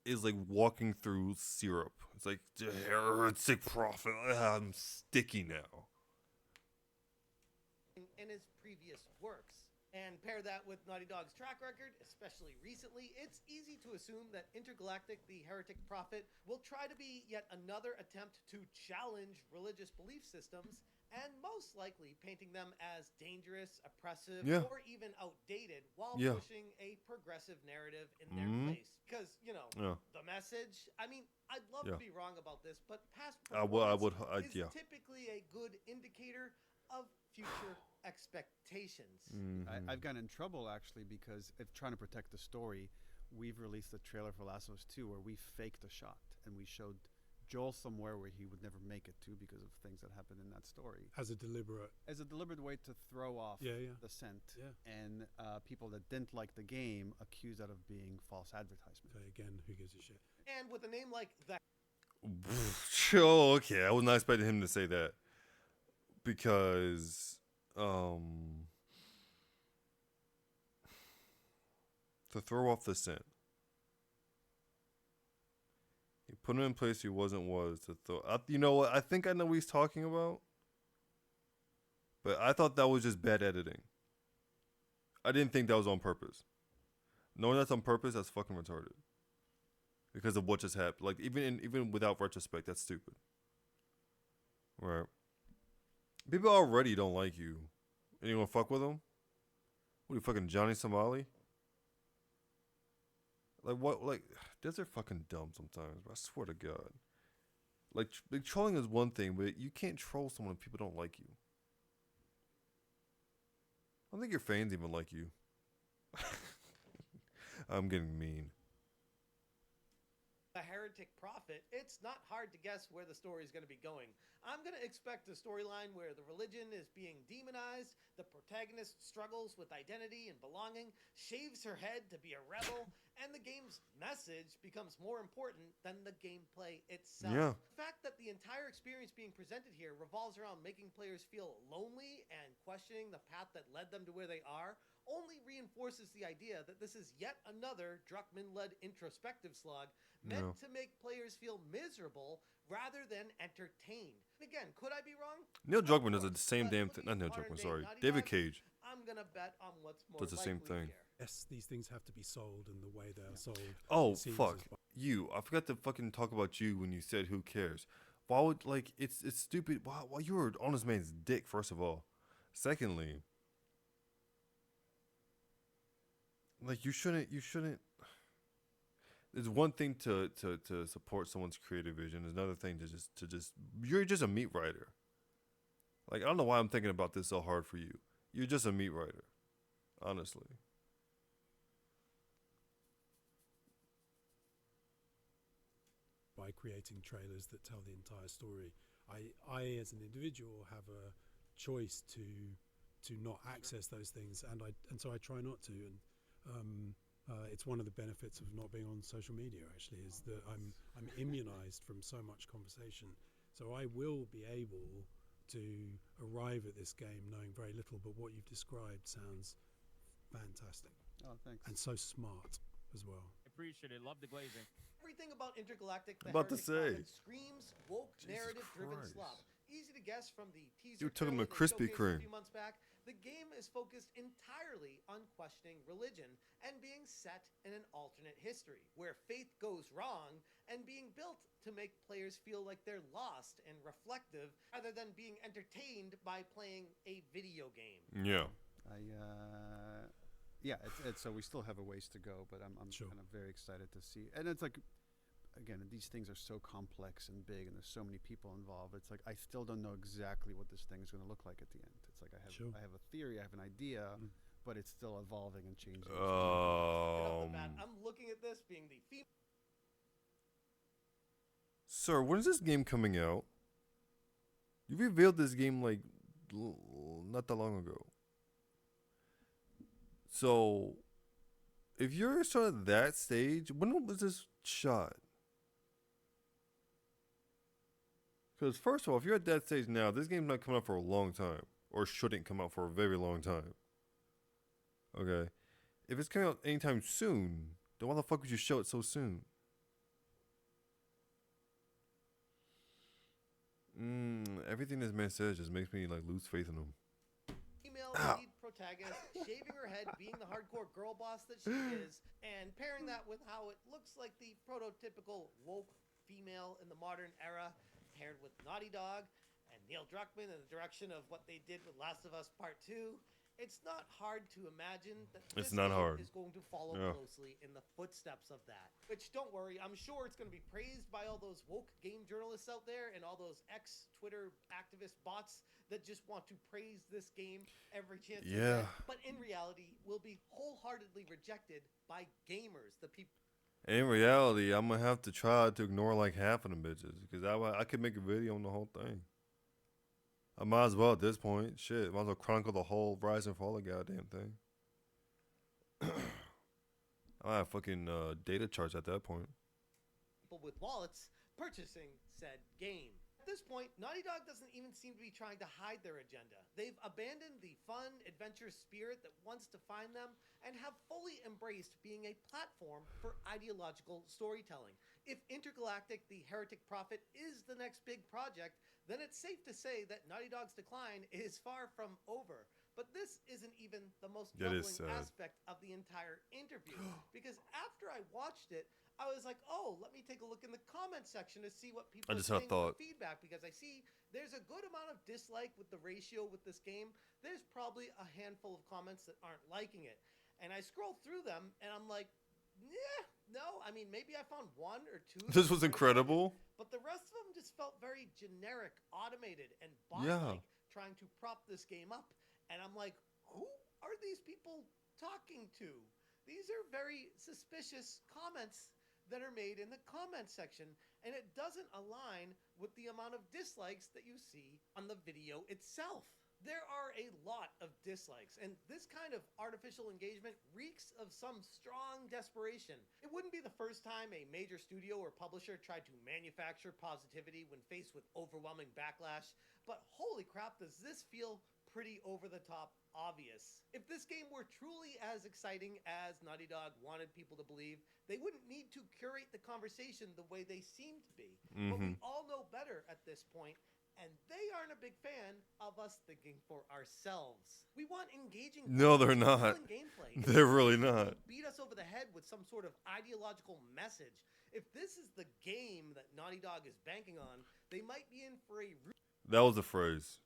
S1: is like walking through syrup. It's like, the Heretic Prophet. I'm sticky now.
S5: In his previous works. And pair that with Naughty Dog's track record, especially recently, it's easy to assume that Intergalactic, the Heretic Prophet, will try to be yet another attempt to challenge religious belief systems, and most likely painting them as dangerous, oppressive, or even outdated, while pushing a progressive narrative in their place. Because, the message, I mean, I'd love to be wrong about this, but past performance is typically a good indicator of future expectations.
S4: I've gotten in trouble actually because if trying to protect the story, we've released a trailer for Last of Us 2 where we faked a shot and we showed Joel somewhere where he would never make it to because of things that happened in that story.
S6: As a deliberate.
S4: As a deliberate way to throw off
S6: Yeah, yeah.
S4: the scent,
S6: Yeah.
S4: and people that didn't like the game accuse that of being false advertisement.
S6: Okay, again, who gives a shit?
S5: And with a name like The
S1: Oh, okay. I was not expecting him to say that because to throw off the scent. He put him in place he wasn't to throw. You know what? I think I know what he's talking about, but I thought that was just bad editing. I didn't think that was on purpose. Knowing that's on purpose, that's fucking retarded. Because of what just happened. Like even without retrospect, that's stupid. Right. People already don't like you. And you wanna fuck with them? What are you, fucking Johnny Somali? Like what? Like, those are fucking dumb sometimes. Bro. I swear to God. Like trolling is one thing, but you can't troll someone if people don't like you. I don't think your fans even like you. I'm getting mean.
S5: A heretic prophet, it's not hard to guess where the story is going to be going. I'm going to expect a storyline where the religion is being demonized, the protagonist struggles with identity and belonging, shaves her head to be a rebel, and the game's message becomes more important than the gameplay itself.
S1: Yeah.
S5: The fact that the entire experience being presented here revolves around making players feel lonely and questioning the path that led them to where they are only reinforces the idea that this is yet another Druckmann-led introspective slog meant to make players feel miserable rather than entertained. Again, could I be wrong?
S1: Neil
S5: Of
S1: Druckmann does the
S5: course,
S1: same
S5: but
S1: damn
S5: looking
S1: thing. Not
S5: at
S1: Neil
S5: modern
S1: Druckmann,
S5: day
S1: sorry.
S5: Naughty
S1: David
S5: Dog,
S1: Cage
S5: I'm gonna bet on what's more
S1: does the same
S5: likely
S1: thing.
S5: here.
S6: Yes, these things have to be sold, and the way they are sold.
S1: Oh,
S6: it seems
S1: fuck.
S6: as-
S1: You. I forgot to fucking talk about you when you said who cares. Why would, like, it's stupid. Why you were on this man's dick, first of all. Secondly, like, you shouldn't. It's one thing to support someone's creative vision. It's another thing to just you're just a meat writer. Like, I don't know why I'm thinking about this so hard for you. You're just a meat writer, honestly.
S6: By creating trailers that tell the entire story, I as an individual have a choice to not access those things, and so I try not to. And it's one of the benefits of not being on social media. Actually, is that I'm immunized from so much conversation, so I will be able to arrive at this game knowing very little. But what you've described sounds fantastic
S4: Oh, thanks.
S6: and so smart as well.
S7: Appreciate it. Love the glazing.
S5: Everything about Intergalactic the
S1: About to
S5: Heretic
S1: say.
S5: Prophet screams woke
S1: Jesus
S5: narrative-driven
S1: Christ.
S5: slop. Easy to guess from the teaser
S1: You took him
S5: trailer
S1: to
S5: they
S1: Krispy
S5: showcased
S1: Kreme.
S5: a few months back. The game is focused entirely on questioning religion and being set in an alternate history where faith goes wrong and being built to make players feel like they're lost and reflective rather than being entertained by playing a video game.
S1: Yeah.
S4: Yeah, it's so we still have a ways to go, but I'm
S6: Sure.
S4: kind of very excited to see. And it's like, again, these things are so complex and big, and there's so many people involved. It's like I still don't know exactly what this thing is going to look like at the end. It's like
S6: Sure.
S4: I have a theory, I have an idea, but it's still evolving and changing.
S5: Right off the bat, I'm looking at this being the female.
S1: Sir, when is this game coming out? You revealed this game like not that long ago. So, if you're sort of that stage, when was this shot? Because first of all, if you're at that stage now, this game's not coming out for a long time, or shouldn't come out for a very long time. Okay, if it's coming out anytime soon, then why the fuck would you show it so soon? Everything this man says just makes me like lose faith in him.
S5: Female
S1: Ow.
S5: lead protagonist shaving her head, being the hardcore girl boss that she is, and pairing that with how it looks like the prototypical woke female in the modern era, paired with Naughty Dog and Neil Druckmann in the direction of what they did with Last of Us Part 2. It's not hard to imagine that
S1: It's
S5: this
S1: not
S5: game
S1: hard.
S5: is going to follow
S1: Yeah.
S5: closely in the footsteps of that. Which, don't worry, I'm sure it's going to be praised by all those woke game journalists out there and all those ex-Twitter activist bots that just want to praise this game every chance they
S1: Yeah.
S5: get. But in reality, will be wholeheartedly rejected by gamers, the people.
S1: In reality, I'm gonna have to try to ignore like half of them bitches because I could make a video on the whole thing. I might as well at this point. Shit, might as well chronicle the whole Rise and Fall of goddamn thing. I have fucking data charts at that point.
S5: People with wallets purchasing said game. At this point, Naughty Dog doesn't even seem to be trying to hide their agenda. They've abandoned the fun, adventurous spirit that wants to find them and have fully embraced being a platform for ideological storytelling. If Intergalactic: The Heretic Prophet is the next big project, then it's safe to say that Naughty Dog's decline is far from over. But this isn't even the most
S1: That is
S5: troubling
S1: sad.
S5: aspect of the entire interview. Because after I watched it, I was like, oh, let me take a look in the comment section to see what people
S1: I
S5: are
S1: just had a
S5: saying for
S1: thought.
S5: feedback, because I see there's a good amount of dislike with the ratio with this game. There's probably a handful of comments that aren't liking it. And I scroll through them and I'm like, yeah, no, I mean, maybe I found one or two.
S1: This was incredible.
S5: But the rest of them just felt very generic, automated, and
S1: Yeah.
S5: bot-like, trying to prop this game up. And I'm like, who are these people talking to? These are very suspicious comments that are made in the comment section, and it doesn't align with the amount of dislikes that you see on the video itself. There are a lot of dislikes, and this kind of artificial engagement reeks of some strong desperation. It wouldn't be the first time a major studio or publisher tried to manufacture positivity when faced with overwhelming backlash, but holy crap, does this feel pretty over-the-top obvious. If this game were truly as exciting as Naughty Dog wanted people to believe, they wouldn't need to curate the conversation the way they seem to be. But we all know better at this point, and they aren't a big fan of us thinking for ourselves. We want engaging
S1: No, they're
S5: compelling
S1: not.
S5: gameplay.
S1: They're really
S5: Don't
S1: not.
S5: beat us over the head with some sort of ideological message. If this is the game that Naughty Dog is banking on, they might be in for a
S1: That was the phrase.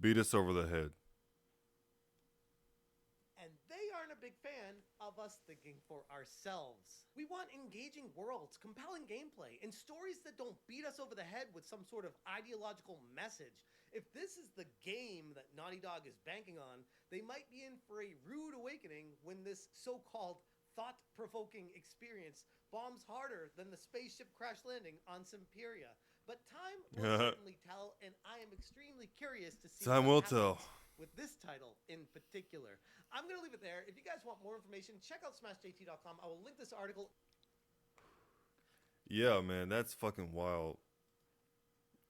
S1: Beat us over the head.
S5: and they aren't a big fan of us thinking for ourselves. We want engaging worlds, compelling gameplay, and stories that don't beat us over the head with some sort of ideological message. If this is the game that Naughty Dog is banking on, they might be in for a rude awakening when this so-called thought-provoking experience bombs harder than the spaceship crash landing on Semperia. But time will certainly tell, and I am extremely curious to see
S1: Time
S5: what
S1: will tell.
S5: happens with this title in particular. I'm going to leave it there. If you guys want more information, check out smashjt.com. I will link this article.
S1: Yeah, man, that's fucking wild.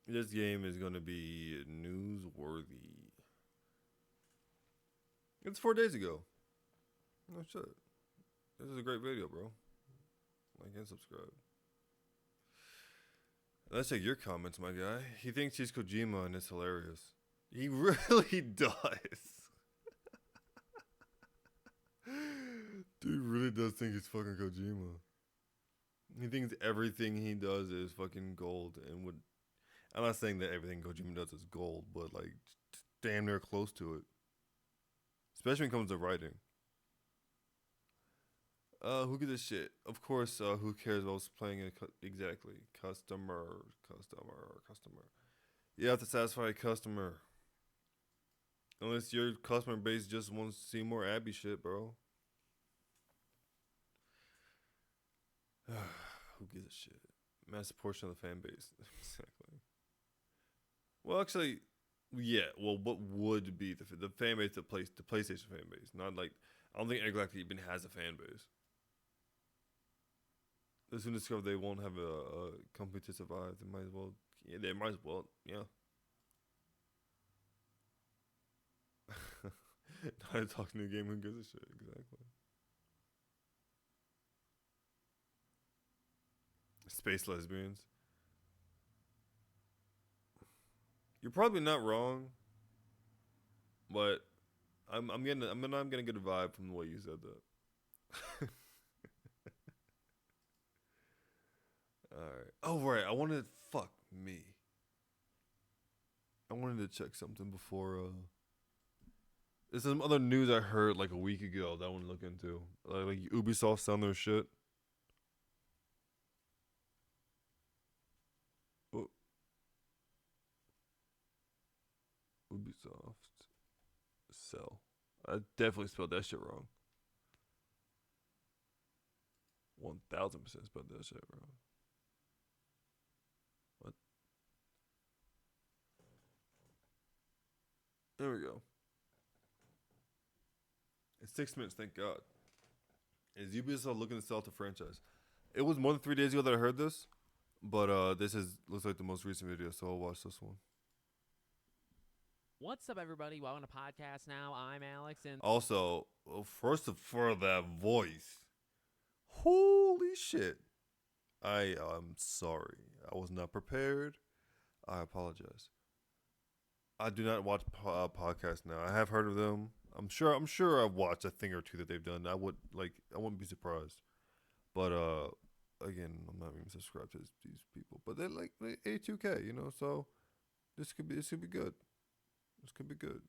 S1: This game is gonna be newsworthy. It's 4 days ago. No shit. This is a great video, bro. Like and subscribe. Let's take your comments, my guy. He thinks he's Kojima and it's hilarious. He really does. Dude really does think he's fucking Kojima. He thinks everything he does is fucking gold and would. I'm not saying that everything Kojima does is gold, but like damn near close to it. Especially when it comes to writing. Who gives a shit? Of course, who cares about playing it exactly? Customer. You have to satisfy a customer. Unless your customer base just wants to see more Abby shit, bro. Who gives a shit? Massive portion of the fan base. Exactly. Well, actually, yeah. Well, what would be the fan base? The PlayStation fan base. Not like I don't think Intergalactic even has a fan base. As soon as discover they won't have a company to survive, they might as well. Yeah, they might as well. Yeah. Not talking to a game. Who gives a shit? Exactly. Space lesbians. You're probably not wrong, but I'm getting a good vibe from the way you said that. Alright. Oh right, I wanted to check something before there's some other news I heard like a week ago that I want to look into. Like Ubisoft selling their shit. Oh. Ubisoft sell. I definitely spelled that shit wrong. 1000% about that shit, bro. What? There we go. It's 6 minutes, thank God. Is Ubisoft looking to sell out the franchise? It was more than 3 days ago that I heard this, but this looks like the most recent video, so I'll watch this one.
S7: What's up, everybody? Welcome to Podcast Now. I'm Alex, and
S1: Also, first for that voice, holy shit! I'm sorry, I was not prepared. I apologize. I do not watch podcasts now. I have heard of them. I'm sure I've watched a thing or two that they've done. I wouldn't be surprised. But again, I'm not even subscribed to these people. But they're like A2K, you know. So this could be good. This could be good.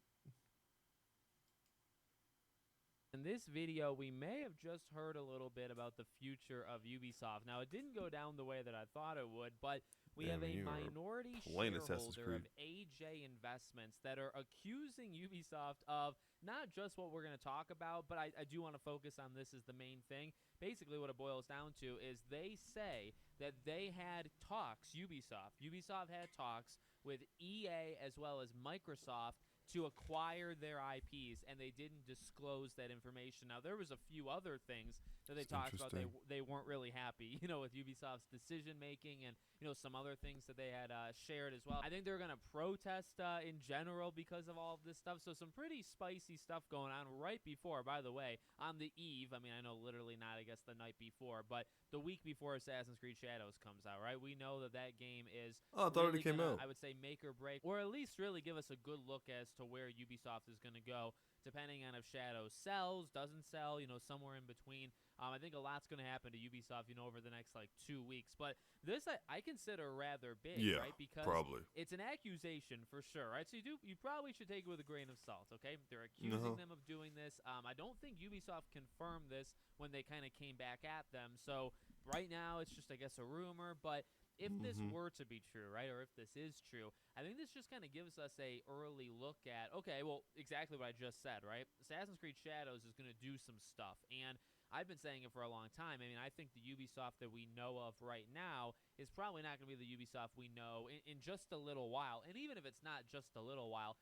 S7: in this video, we may have just heard a little bit about the future of Ubisoft. Now, it didn't go down the way that I thought it would, but we have a minority shareholder of AJ Investments that are accusing Ubisoft of not just what we're going to talk about, but I do want to focus on this as the main thing. Basically, what it boils down to is they say that they had talks, Ubisoft had talks with EA as well as Microsoft to acquire their IPs, and they didn't disclose that information. Now, there was a few other things that they talked about. They weren't really happy, with Ubisoft's decision-making and, some other things that they had shared as well. I think they're going to protest in general because of all of this stuff. So some pretty spicy stuff going on right before, by the way, on the eve. I mean, I know literally not, I guess, the night before, but the week before Assassin's Creed Shadows comes out, right? We know that that game is
S1: I thought it came out.
S7: I would say make or break, or at least really give us a good look as to where Ubisoft is going to go, depending on if Shadows sells, doesn't sell, somewhere in between. I think a lot's going to happen to Ubisoft, over the next, 2 weeks. But this I consider rather big, right? Because
S1: probably.
S7: It's an accusation for sure, right? So you probably should take it with a grain of salt, okay? They're accusing them of doing this. I don't think Ubisoft confirmed this when they kind of came back at them. So right now it's just, I guess, a rumor. But if this were to be true, right, or if this is true, I think this just kind of gives us a early look at, okay, well, exactly what I just said, right? Assassin's Creed Shadows is going to do some stuff, and I've been saying it for a long time. I mean, I think the Ubisoft that we know of right now is probably not going to be the Ubisoft we know in just a little while, and even if it's not just a little while.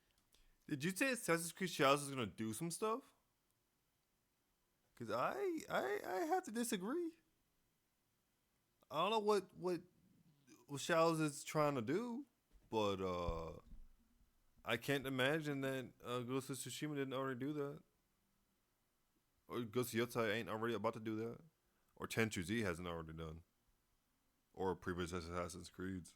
S1: Did you say Assassin's Creed Shadows is going to do some stuff? Because I have to disagree. I don't know what Shadows is trying to do, but I can't imagine that Ghost of Tsushima didn't already do that, or Ghost of Yotei ain't already about to do that, or Tenchu Z hasn't already done, or previous Assassin's Creeds.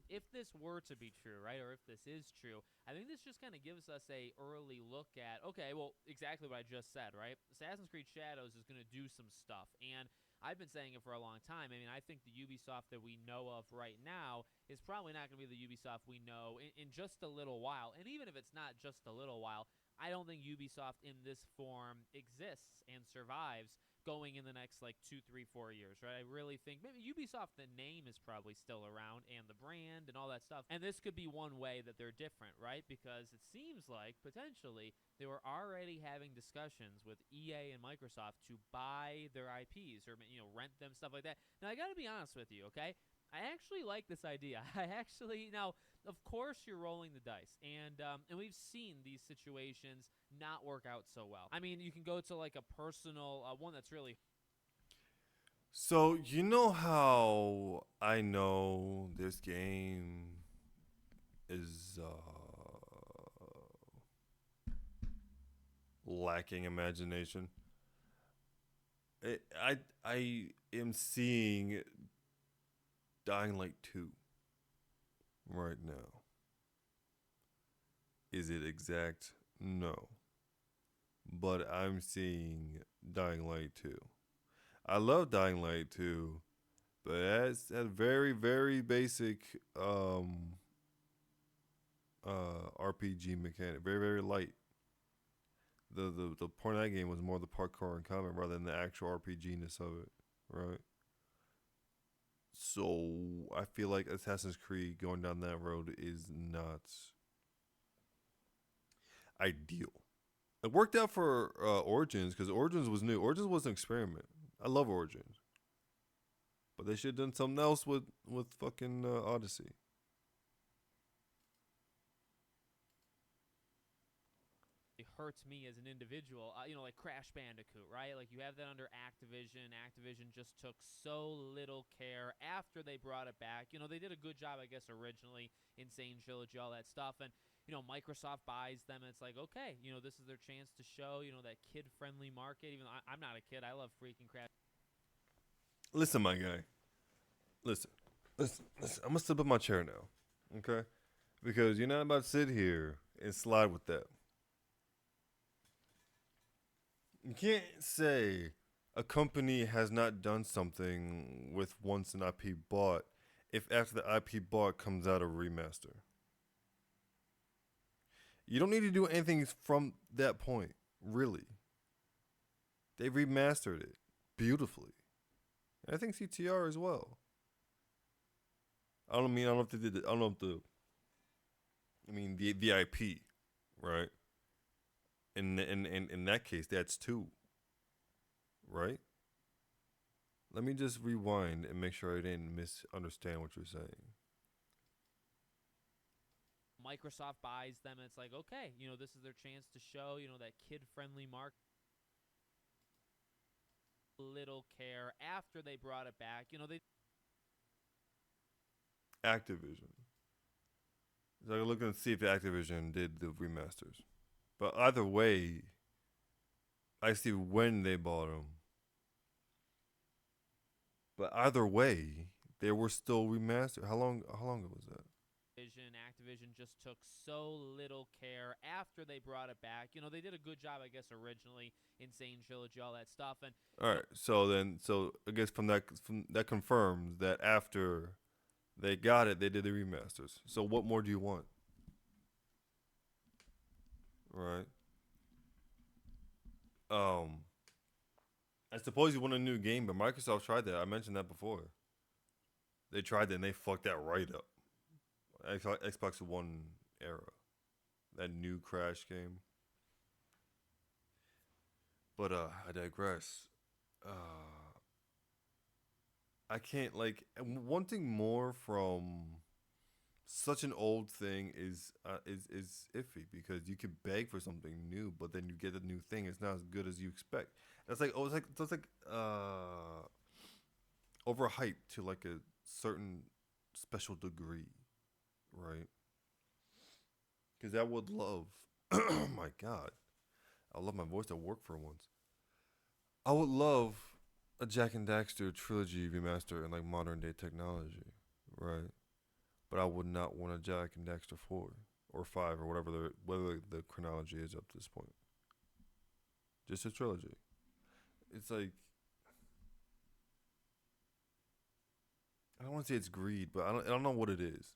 S7: If this were to be true, right, or if this is true, I think this just kind of gives us a early look at, okay, well, exactly what I just said, right? Assassin's Creed Shadows is going to do some stuff, and I've been saying it for a long time. I mean, I think the Ubisoft that we know of right now is probably not going to be the Ubisoft we know in just a little while. And even if it's not just a little while, I don't think Ubisoft in this form exists and survives going in the next 2, 3, 4 years, right? I really think maybe Ubisoft, the name is probably still around, and the brand and all that stuff. And this could be one way that they're different, right? Because it seems like potentially they were already having discussions with EA and Microsoft to buy their IPs or rent them, stuff like that. Now I got to be honest with you, okay? I actually like this idea. Now, of course, you're rolling the dice, and we've seen these situations not work out so well. I mean, you can go to a personal one that's really.
S1: So you know how I know this game is lacking imagination. I am seeing Dying Light 2 right now. Is it exact? No. But I'm seeing Dying Light 2. I love Dying Light 2, but it's a very, very basic RPG mechanic. Very, very light. The point of that game was more the parkour and combat rather than the actual RPG-ness of it, right? So I feel like Assassin's Creed going down that road is not ideal. It worked out for Origins because Origins was new. Origins was an experiment. I love Origins, but they should have done something else with fucking Odyssey.
S7: It hurts me as an individual. Like Crash Bandicoot, right? Like you have that under Activision. Activision just took so little care after they brought it back. They did a good job, I guess, originally. Insane Trilogy, all that stuff, and Microsoft buys them, and it's like, okay, this is their chance to show, that kid-friendly market. Even though I'm not a kid, I love freaking Crash.
S1: Listen, my guy. Listen. I'm gonna step up my chair now, okay? Because you're not about to sit here and slide with that. You can't say a company has not done something with once an IP bought if after the IP bought comes out a remaster. You don't need to do anything from that point, really. They remastered it beautifully. And I think CTR as well. I don't know if they did it. I don't know if the IP, right? In that case, that's 2, right? Let me just rewind and make sure I didn't misunderstand what you're saying.
S7: Microsoft buys them, and it's like, okay, this is their chance to show, that kid-friendly market. Little care after they brought it back. They
S1: Activision. So I can look and see if Activision did the remasters. But either way, I see when they bought them. But either way, they were still remastered. How long ago was that?
S7: Activision just took so little care after they brought it back. They did a good job, I guess, originally. Insane Trilogy, all that stuff, and
S1: all right. So I guess from that confirms that after they got it, they did the remasters. So what more do you want? Right. I suppose you want a new game, but Microsoft tried that. I mentioned that before. They tried that and they fucked that right up. Xbox One era. That new Crash game. But I digress. I can't wanting more from such an old thing is iffy because you could beg for something new, but then you get a new thing. It's not as good as you expect. It's like overhyped to like a certain special degree, right? Because I would love, oh my god, I love my voice at work for once. I would love a Jak and Daxter trilogy remaster in like modern day technology, right? But I would not want a Jak and Daxter 4 or 5 or whatever whether the chronology is up to this point. Just a trilogy. It's like, I don't want to say it's greed, but I don't know what it is.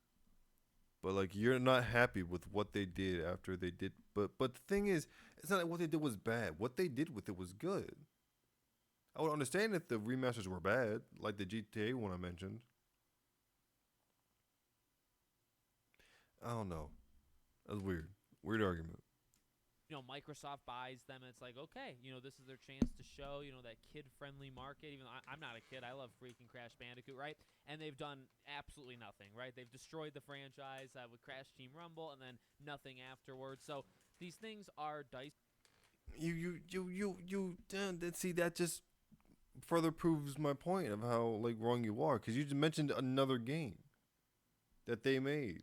S1: But like you're not happy with what they did after they did, but the thing is, it's not like what they did was bad. What they did with it was good. I would understand if the remasters were bad, like the GTA one I mentioned. I don't know. That's weird. Weird argument.
S7: Microsoft buys them, and it's like, okay, this is their chance to show, that kid-friendly market. Even though I'm not a kid, I love freaking Crash Bandicoot, right? And they've done absolutely nothing, right? They've destroyed the franchise with Crash Team Rumble, and then nothing afterwards. So these things are dice.
S1: See, that just further proves my point of how like wrong you are, because you just mentioned another game that they made.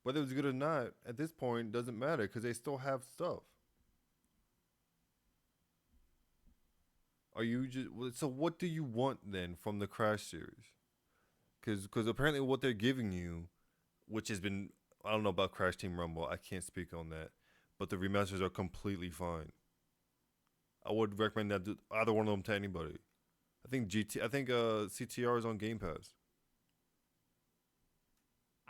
S1: Whether it was good or not, at this point, doesn't matter because they still have stuff. Are you just so? What do you want then from the Crash series? Because apparently what they're giving you, which has been, I don't know about Crash Team Rumble, I can't speak on that, but the remasters are completely fine. I would recommend that to either one of them to anybody. I think CTR is on Game Pass.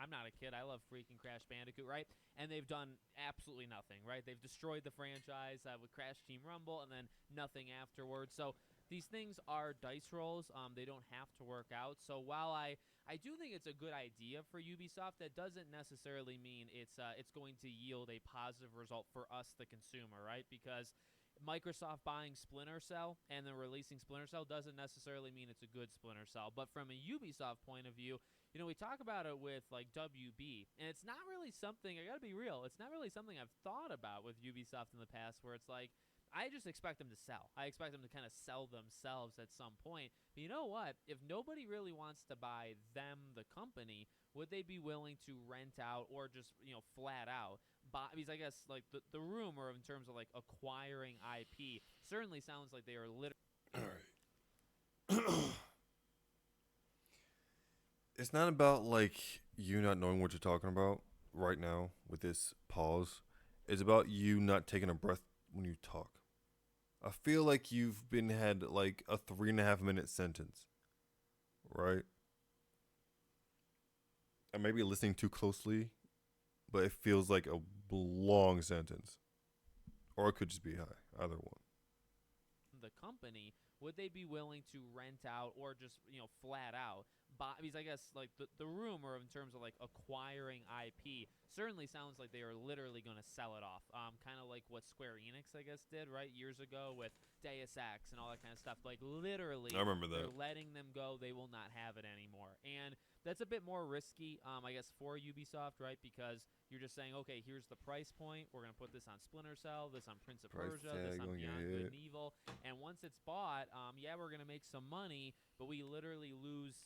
S7: I'm not a kid. I love freaking Crash Bandicoot, right? And they've done absolutely nothing, right? They've destroyed the franchise with Crash Team Rumble and then nothing afterwards. So these things are dice rolls. They don't have to work out. So while I do think it's a good idea for Ubisoft, that doesn't necessarily mean it's going to yield a positive result for us, the consumer, right? Because Microsoft buying Splinter Cell and then releasing Splinter Cell doesn't necessarily mean it's a good Splinter Cell. But from a Ubisoft point of view, we talk about it with like WB, and it's not really something, I gotta be real, it's not really something I've thought about with Ubisoft in the past, where it's like, I just expect them to sell. I expect them to kind of sell themselves at some point. But you know what? If nobody really wants to buy them, the company, would they be willing to rent out or just, flat out buy? Because I guess like the rumor in terms of like acquiring IP certainly sounds like they are literally.
S1: All right. It's not about like you not knowing what you're talking about right now with this pause. It's about you not taking a breath when you talk. I feel like you've had like a 3.5 minute sentence, right? I may be listening too closely, but it feels like a long sentence. Or it could just be high. Either one.
S7: The company, would they be willing to rent out or just, flat out buy? Because I guess like the rumor in terms of like acquiring IP certainly sounds like they are literally going to sell it off. Kind of like what Square Enix, I guess, did right years ago with Deus Ex and all that kind of stuff. Like literally,
S1: I remember that.
S7: they're letting them go. They will not have it anymore. And that's a bit more risky, I guess, for Ubisoft, right? Because you're just saying, okay, here's the price point. We're going to put this on Splinter Cell, this on Prince of
S1: Price
S7: Persia, this
S1: tag
S7: on
S1: on your
S7: Beyond Good
S1: head.
S7: and Evil. And once it's bought, yeah, we're going to make some money, but we literally lose,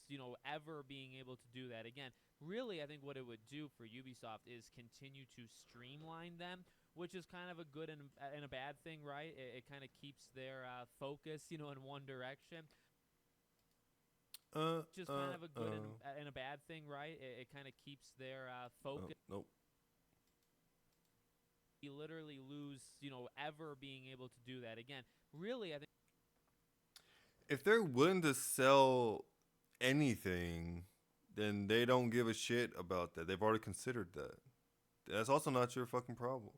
S7: ever being able to do that again. Really, I think what it would do for Ubisoft is continue to streamline them, which is kind of a good and a bad thing, right? It kind of keeps their focus, in one direction. Just kind of a good and a bad thing, right? It kind of keeps their focus.
S1: Nope.
S7: You literally lose, ever being able to do that again. Really, I think.
S1: If they're willing to sell anything, then they don't give a shit about that. They've already considered that. That's also not your fucking problem.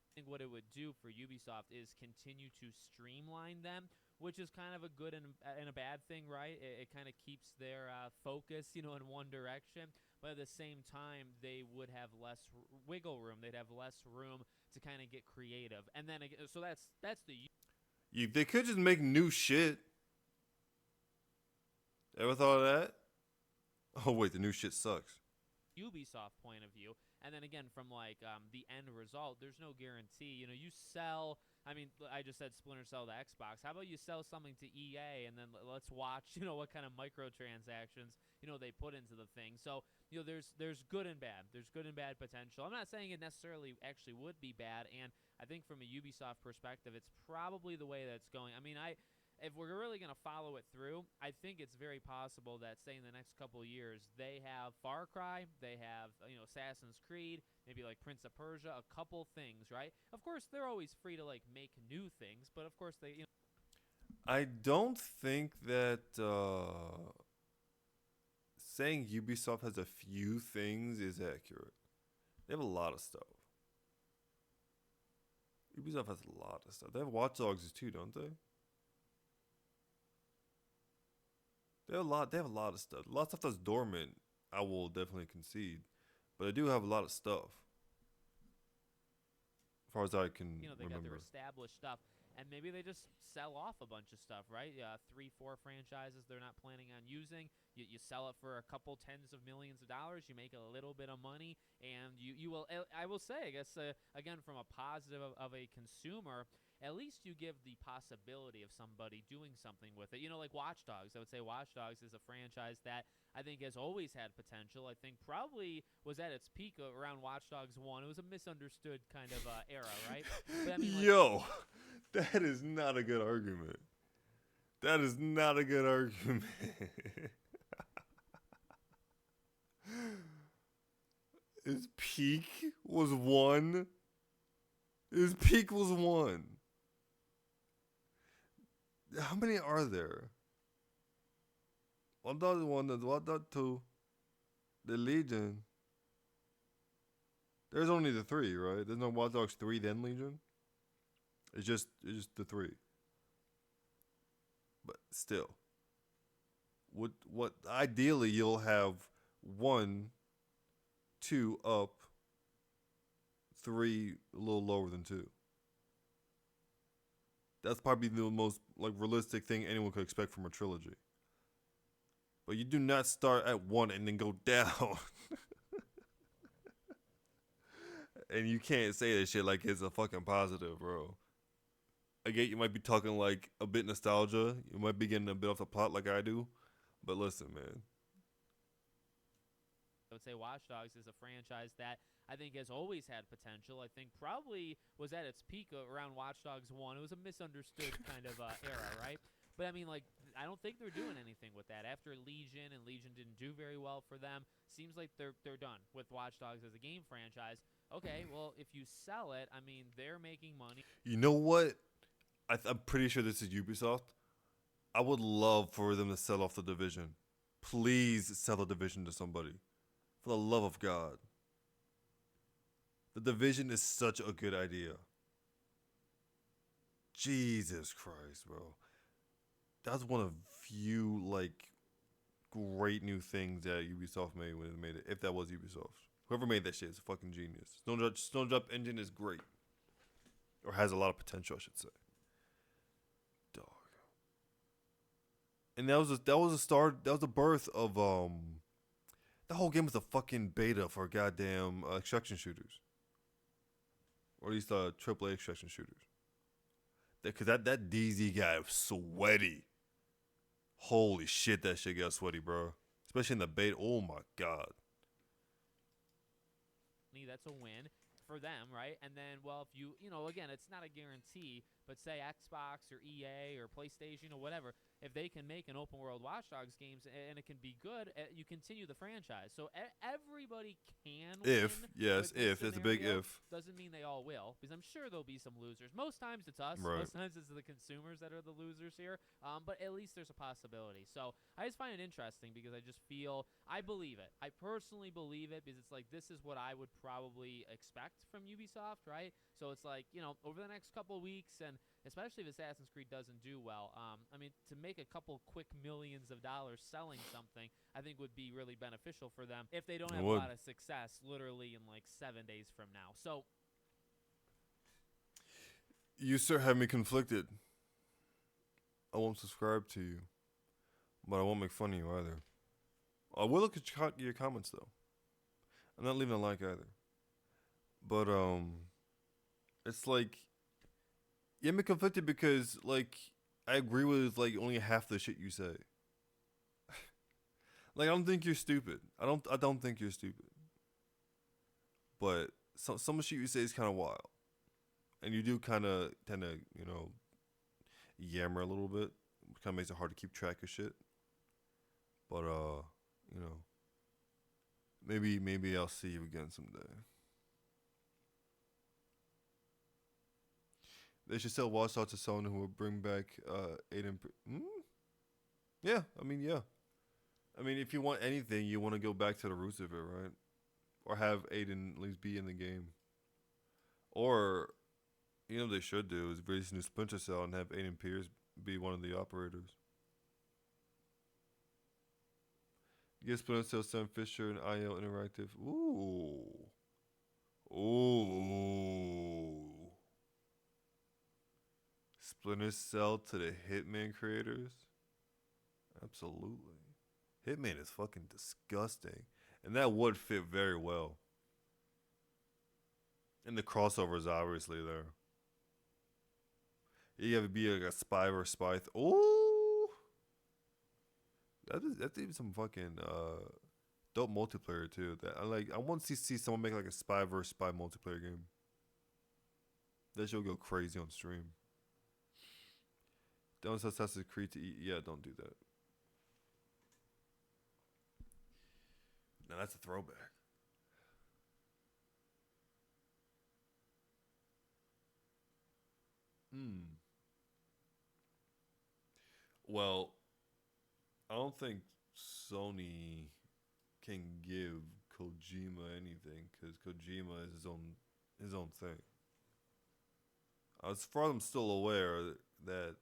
S7: I think what it would do for Ubisoft is continue to streamline them, which is kind of a good and a bad thing, right? It kind of keeps their focus, in one direction. But at the same time, they would have less wiggle room. They'd have less room to kind of get creative. And then, so that's the.
S1: They could just make new shit. Ever thought of that? Oh wait, the new shit sucks.
S7: Ubisoft point of view, and then again from like the end result, there's no guarantee. You sell. I mean, I just said Splinter Cell to Xbox. How about you sell something to EA, and then let's watch, what kind of microtransactions, they put into the thing. So, there's good and bad. There's good and bad potential. I'm not saying it necessarily actually would be bad, and I think from a Ubisoft perspective, it's probably the way that's going. I mean, if we're really going to follow it through, I think it's very possible that, say, in the next couple of years, they have Far Cry, they have, Assassin's Creed, maybe like Prince of Persia, a couple things, right? Of course, they're always free to, like, make new things, but of course they,
S1: I don't think that saying Ubisoft has a few things is accurate. They have a lot of stuff. Ubisoft has a lot of stuff. They have Watch Dogs too, don't they? They have a lot. They have a lot of stuff. A lot of stuff that's dormant. I will definitely concede, but they do have a lot of stuff. As far as I can
S7: they
S1: remember.
S7: got their established stuff, and maybe they just sell off a bunch of stuff, right? 3-4 franchises they're not planning on using. You sell it for a couple tens of millions of dollars. You make a little bit of money, and you will. I will say, I guess, again, from a positive of a consumer, at least you give the possibility of somebody doing something with it. Like Watch Dogs. I would say Watch Dogs is a franchise that I think has always had potential. I think probably was at its peak around Watch Dogs 1. It was a misunderstood kind of era, right? But I mean,
S1: Yo, that is not a good argument. That is not a good argument. His peak was 1. His peak was 1. How many are there? 1.1, 1.2, the Legion. There's only the 3, right? There's no Watch Dogs 3 then Legion. It's just the 3. But still, what ideally you'll have 1, 2 up, 3 a little lower than 2. That's probably the most like realistic thing anyone could expect from a trilogy. But you do not start at 1 and then go down. And you can't say that shit like it's a fucking positive, bro. Again, you might be talking like a bit nostalgia. You might be getting a bit off the plot like I do. But listen, man.
S7: I would say Watch Dogs is a franchise that I think has always had potential. I think probably was at its peak around Watch Dogs 1. It was a misunderstood kind of era, right? But I mean, like, I don't think they're doing anything with that. After Legion, and Legion didn't do very well for them, seems like they're done with Watch Dogs as a game franchise. Okay, well, if you sell it, I mean, they're making money.
S1: You know what? I'm pretty sure this is Ubisoft. I would love for them to sell off the Division. Please sell the Division to somebody. For the love of God. The Division is such a good idea. Jesus Christ, bro. That's one of few, like, great new things that Ubisoft made when it made it. If that was Ubisoft. Whoever made that shit is a fucking genius. Snowdrop Engine is great. Or has a lot of potential, I should say. Dog. And that was the birth of the whole game was a fucking beta for goddamn extraction shooters. Or at least AAA extraction shooters. Because that DZ guy was sweaty. Holy shit, that shit got sweaty, bro. Especially in the beta. Oh my god.
S7: That's a win for them, right? And then, well, if you know, again, it's not a guarantee, but say Xbox or EA or PlayStation or whatever, if they can make an open world Watch Dogs games and it can be good, you continue the franchise. So everybody can win.
S1: Yes, if. It's a big if.
S7: Doesn't mean they all will, because I'm sure there'll be some losers. Most times it's us.
S1: Right.
S7: Most times it's the consumers that are the losers here. But at least there's a possibility. So I just find it interesting because I just feel, I believe it. I personally believe it because it's like, this is what I would probably expect from Ubisoft, right? So it's like, you know, over the next couple of weeks, and especially if Assassin's Creed doesn't do well, I mean, to make a couple quick millions of dollars selling something, I think would be really beneficial for them if they don't have a lot of success literally in like 7 days from now. So
S1: you, sir, have me conflicted. I won't subscribe to you, but I won't make fun of you either. I will look at your comments, though. I'm not leaving a like either. But, it's like, you have me conflicted because, like, I agree with, like, only half the shit you say. Like, I don't think you're stupid. I don't think you're stupid. But some of the shit you say is kind of wild. And you do kind of tend to, you know, yammer a little bit. It kind of makes it hard to keep track of shit. But, you know, maybe I'll see you again someday. They should sell Watch Dogs to someone who will bring back Aiden. Yeah, I mean, yeah. I mean, if you want anything, you want to go back to the roots of it, right? Or have Aiden at least be in the game. Or, you know what they should do is release a new Splinter Cell and have Aiden Pierce be one of the operators. Give Splinter Cell, Sam Fisher, and IL Interactive. Ooh. Splinter Cell to the Hitman creators? Absolutely. Hitman is fucking disgusting. And that would fit very well. And the crossover is obviously there. You have to be like a spy versus spy. Ooh! That's even some fucking dope multiplayer too. That I want to see someone make like a spy versus spy multiplayer game. That shit will go crazy on stream. Don't Assassin's Creed to eat. Yeah, don't do that. Now that's a throwback. Well, I don't think Sony can give Kojima anything because Kojima is his own thing. As far as I'm still aware that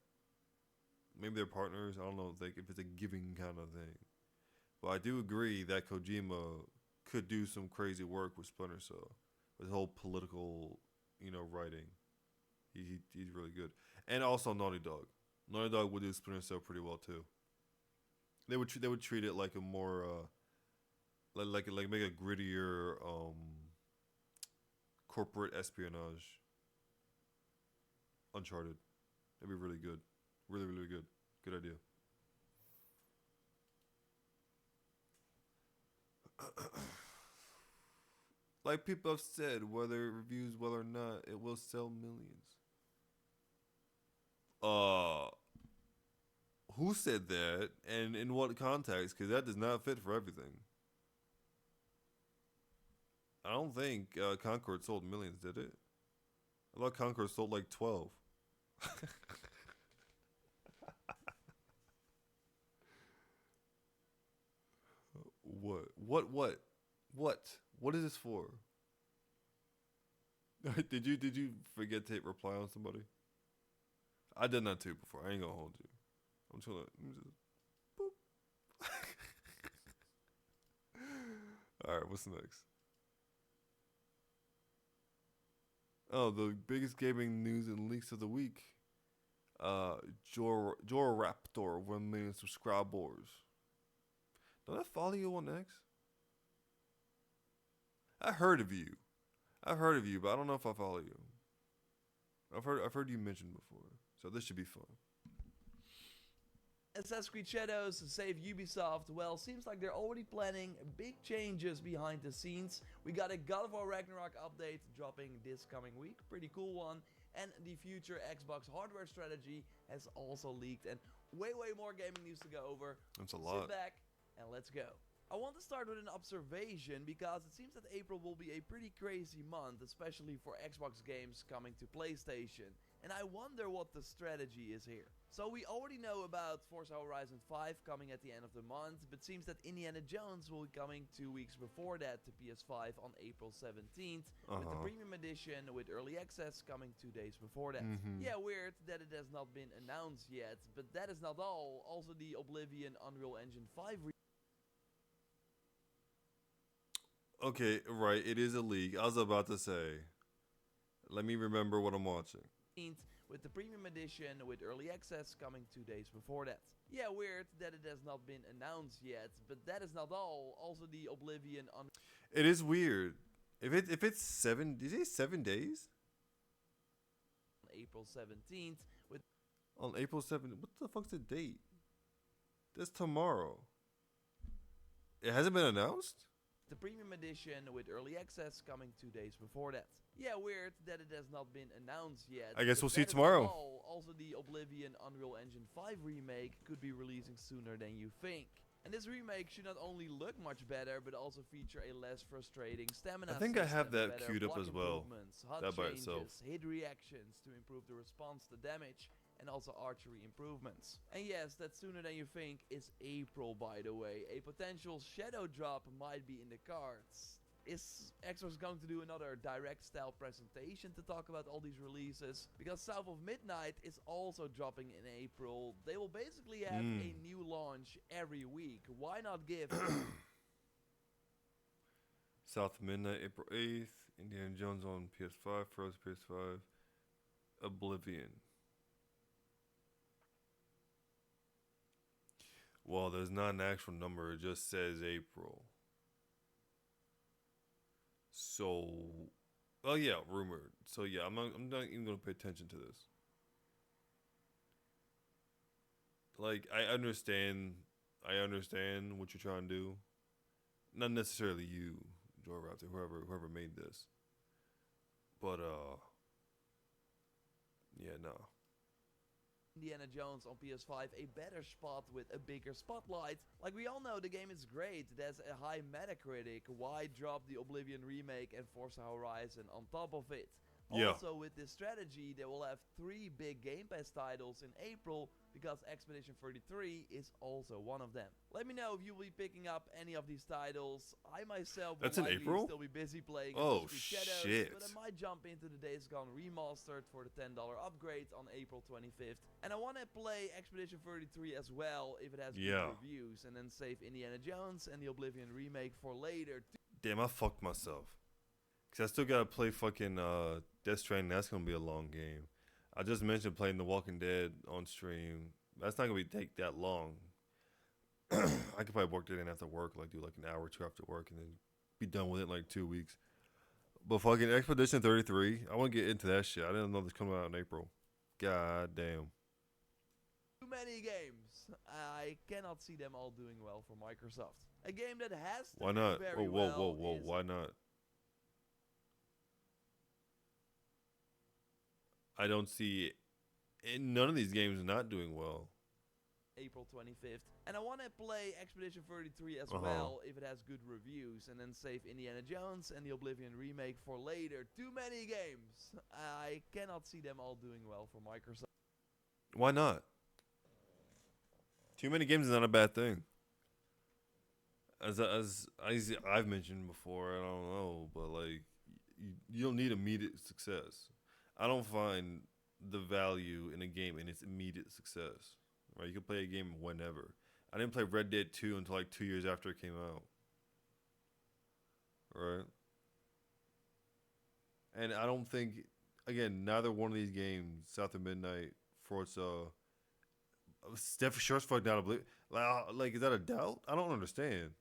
S1: maybe they're partners. I don't know if it's a giving kind of thing. But I do agree that Kojima could do some crazy work with Splinter Cell. With the whole political, you know, writing. He's really good. And also Naughty Dog. Naughty Dog would do Splinter Cell pretty well too. They would treat it like a more like make a grittier corporate espionage. Uncharted. That'd be really good. Really, really good. Good idea. Like people have said, whether it reviews well or not, it will sell millions. Who said that, and in what context? Because that does not fit for everything. I don't think Concord sold millions, did it? I thought Concord sold like 12. What is this for? Did you forget to hit reply on somebody? I did that too before. I ain't gonna hold you. I'm just gonna just boop. All right, what's next? Oh, the biggest gaming news and leaks of the week. Raptor 1 million subscribers. Don't I follow you on X? I've heard of you, but I don't know if I follow you. I've heard you mentioned before, so this should be fun.
S8: Assassin's Creed Shadows save Ubisoft. Well, seems like they're already planning big changes behind the scenes. We got a God of War Ragnarok update dropping this coming week, pretty cool one. And the future Xbox hardware strategy has also leaked, and way more gaming news to go over.
S1: That's a lot.
S8: Sit back and let's go. I want to start with an observation because it seems that April will be a pretty crazy month, especially for Xbox games coming to PlayStation. And I wonder what the strategy is here. So we already know about Forza Horizon 5 coming at the end of the month, but seems that Indiana Jones will be coming 2 weeks before that to PS5 on April 17th, with the premium edition with early access coming 2 days before that. Yeah, weird that it has not been announced yet, but that is not all. Also the Oblivion Unreal Engine 5
S1: Okay, right, it is a leak. I was about to say, let me remember what I'm watching.
S8: With the premium edition with early access coming 2 days before that. Yeah, weird that it has not been announced yet, but that is not all. Also the Oblivion
S1: It is weird. If it's 7, did you say 7 days?
S8: April 17th with
S1: On April 7th, what the fuck's the date? That's tomorrow. It hasn't been announced?
S8: the premium edition with early access coming 2 days before that. Yeah, weird that it has not been announced yet.
S1: I guess
S8: but
S1: we'll see
S8: that is not
S1: tomorrow.
S8: all. Also the Oblivion Unreal Engine 5 remake could be releasing sooner than you think. And this remake should not only look much better, but also feature a less frustrating stamina
S1: I think I have
S8: system,
S1: that
S8: better
S1: queued up
S8: block
S1: as well.
S8: improvements, HUD
S1: That by
S8: changes,
S1: itself.
S8: hit reactions to improve the response to damage, and also archery improvements. And yes, that sooner than you think is April, by the way. A potential shadow drop might be in the cards. Is Xbox going to do another direct style presentation to talk about all these releases? Because South of Midnight is also dropping in April. They will basically have a new launch every week. Why not give
S1: South Midnight, April 8th. Indiana Jones on PS5, Frozen PS5. Oblivion. Well, there's not an actual number. It just says April. So, oh yeah, rumored. So yeah, I'm not even gonna pay attention to this. Like, I understand what you're trying to do. Not necessarily you, Joe Raptor, whoever made this. But yeah, no.
S8: Indiana Jones on PS5 a better spot with a bigger spotlight? Like we all know, the game is great. It has a high Metacritic. Why drop the Oblivion remake and Forza Horizon on top of it?
S1: Yeah.
S8: Also, with this strategy, they will have 3 big Game Pass titles in April, because Expedition 33 is also one of them. Let me know if you will be picking up any of these titles. I myself will
S1: That's in
S8: likely
S1: April?
S8: still be busy playing
S1: Oh,
S8: Assassin's Creed Shadows,
S1: shit.
S8: but I might jump into the Days Gone Remastered for the $10 upgrade on April 25th. And I want to play Expedition 33 as well if it has good reviews, and then save Indiana Jones and the Oblivion remake for later.
S1: Damn, I fucked myself. Cause I still gotta play fucking Death Stranding. That's gonna be a long game. I just mentioned playing The Walking Dead on stream. That's not gonna take that long. I could probably work it in after work, like do like an hour or two after work, and then be done with it in like 2 weeks. But fucking Expedition 33, I want to get into that shit. I didn't know this coming out in April. God damn.
S8: Too many games. I cannot see them all doing well for Microsoft. A game that has to
S1: Why
S8: do
S1: not?
S8: very
S1: Whoa, whoa,
S8: well
S1: whoa, whoa.
S8: is
S1: Why not? I don't see none of these games not doing well.
S8: April 25th. And I want to play Expedition 33 as
S1: Uh-huh.
S8: well if it has good reviews, and then save Indiana Jones and the Oblivion remake for later. Too many games. I cannot see them all doing well for Microsoft.
S1: Why not? Too many games is not a bad thing. As I've mentioned before, I don't know, but like you don't need immediate success. I don't find the value in a game in its immediate success. Right? You can play a game whenever. I didn't play Red Dead 2 until like 2 years after it came out. Right? And I don't think, again, neither one of these games, South of Midnight, Forza, Steph sure as fuck not Oblivion. Like, is that a doubt? I don't understand.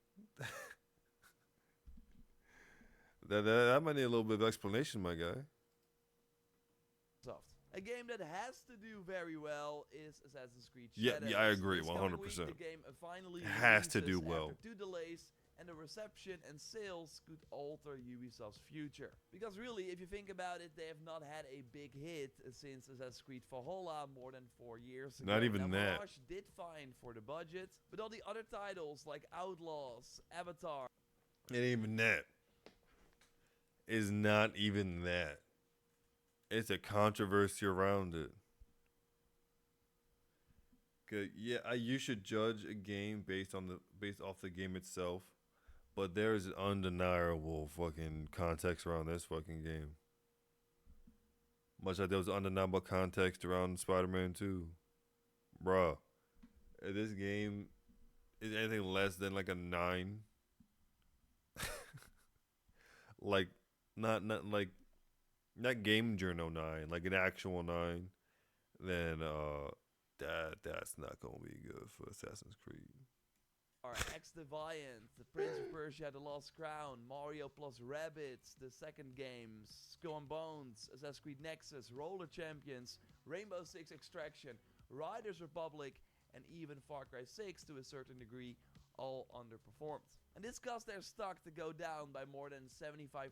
S1: that might need a little bit of explanation, my guy.
S8: A game that has to do very well is Assassin's Creed
S1: Yeah,
S8: Shadows.
S1: yeah, I agree,
S8: This coming
S1: 100%.
S8: week, the game finally
S1: Has to do
S8: releases
S1: well.
S8: after 2 delays, and the reception and sales could alter Ubisoft's future. Because really, if you think about it, they have not had a big hit since Assassin's Creed Valhalla more than 4 years ago.
S1: Not even
S8: now,
S1: that.
S8: Mirage did fine for the budget, but all the other titles like Outlaws, Avatar,
S1: It ain't even that. It's not even that. It's a controversy around it. Yeah, you should judge a game based off the game itself, but there's undeniable fucking context around this fucking game. Much like there was undeniable context around Spider-Man 2. Bruh. If this game is anything less than like a 9, like not Game Journal 9, like an actual 9, then that's not gonna be good for Assassin's Creed.
S8: X Defiant, The Prince of Persia, The Lost Crown, Mario plus Rabbids, the second game, Skull and Bones, Assassin's Creed Nexus, Roller Champions, Rainbow Six Extraction, Riders Republic, and even Far Cry 6 to a certain degree, all underperformed. And this caused their stock to go down by more than 75%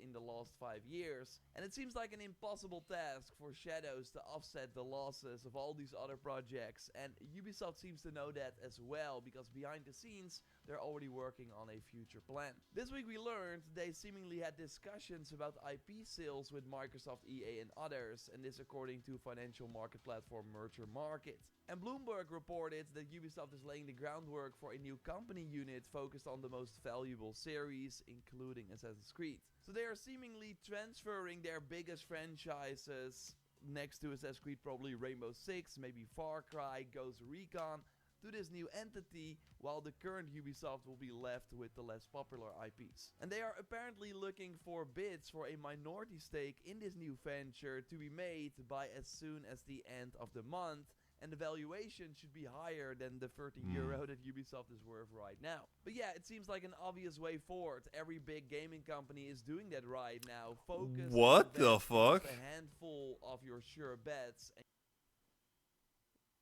S8: in the last 5 years. And it seems like an impossible task for Shadows to offset the losses of all these other projects. And Ubisoft seems to know that as well, because behind the scenes, they're already working on a future plan. This week we learned they seemingly had discussions about IP sales with Microsoft, EA and others. And this according to financial market platform Merger Market. And Bloomberg reported that Ubisoft is laying the groundwork for a new company unit focused on the most valuable series, including Assassin's Creed. So they are seemingly transferring their biggest franchises, next to Assassin's Creed probably Rainbow Six, maybe Far Cry, Ghost Recon, to this new entity, while the current Ubisoft will be left with the less popular IPs. And they are apparently looking for bids for a minority stake in this new venture to be made by as soon as the end of the month. And the valuation should be higher than the 30 euro that Ubisoft is worth right now. But yeah, it seems like an obvious way forward. Every big gaming company is doing that right now. Focus
S1: What
S8: on
S1: the
S8: just
S1: fuck?
S8: a handful of your sure bets.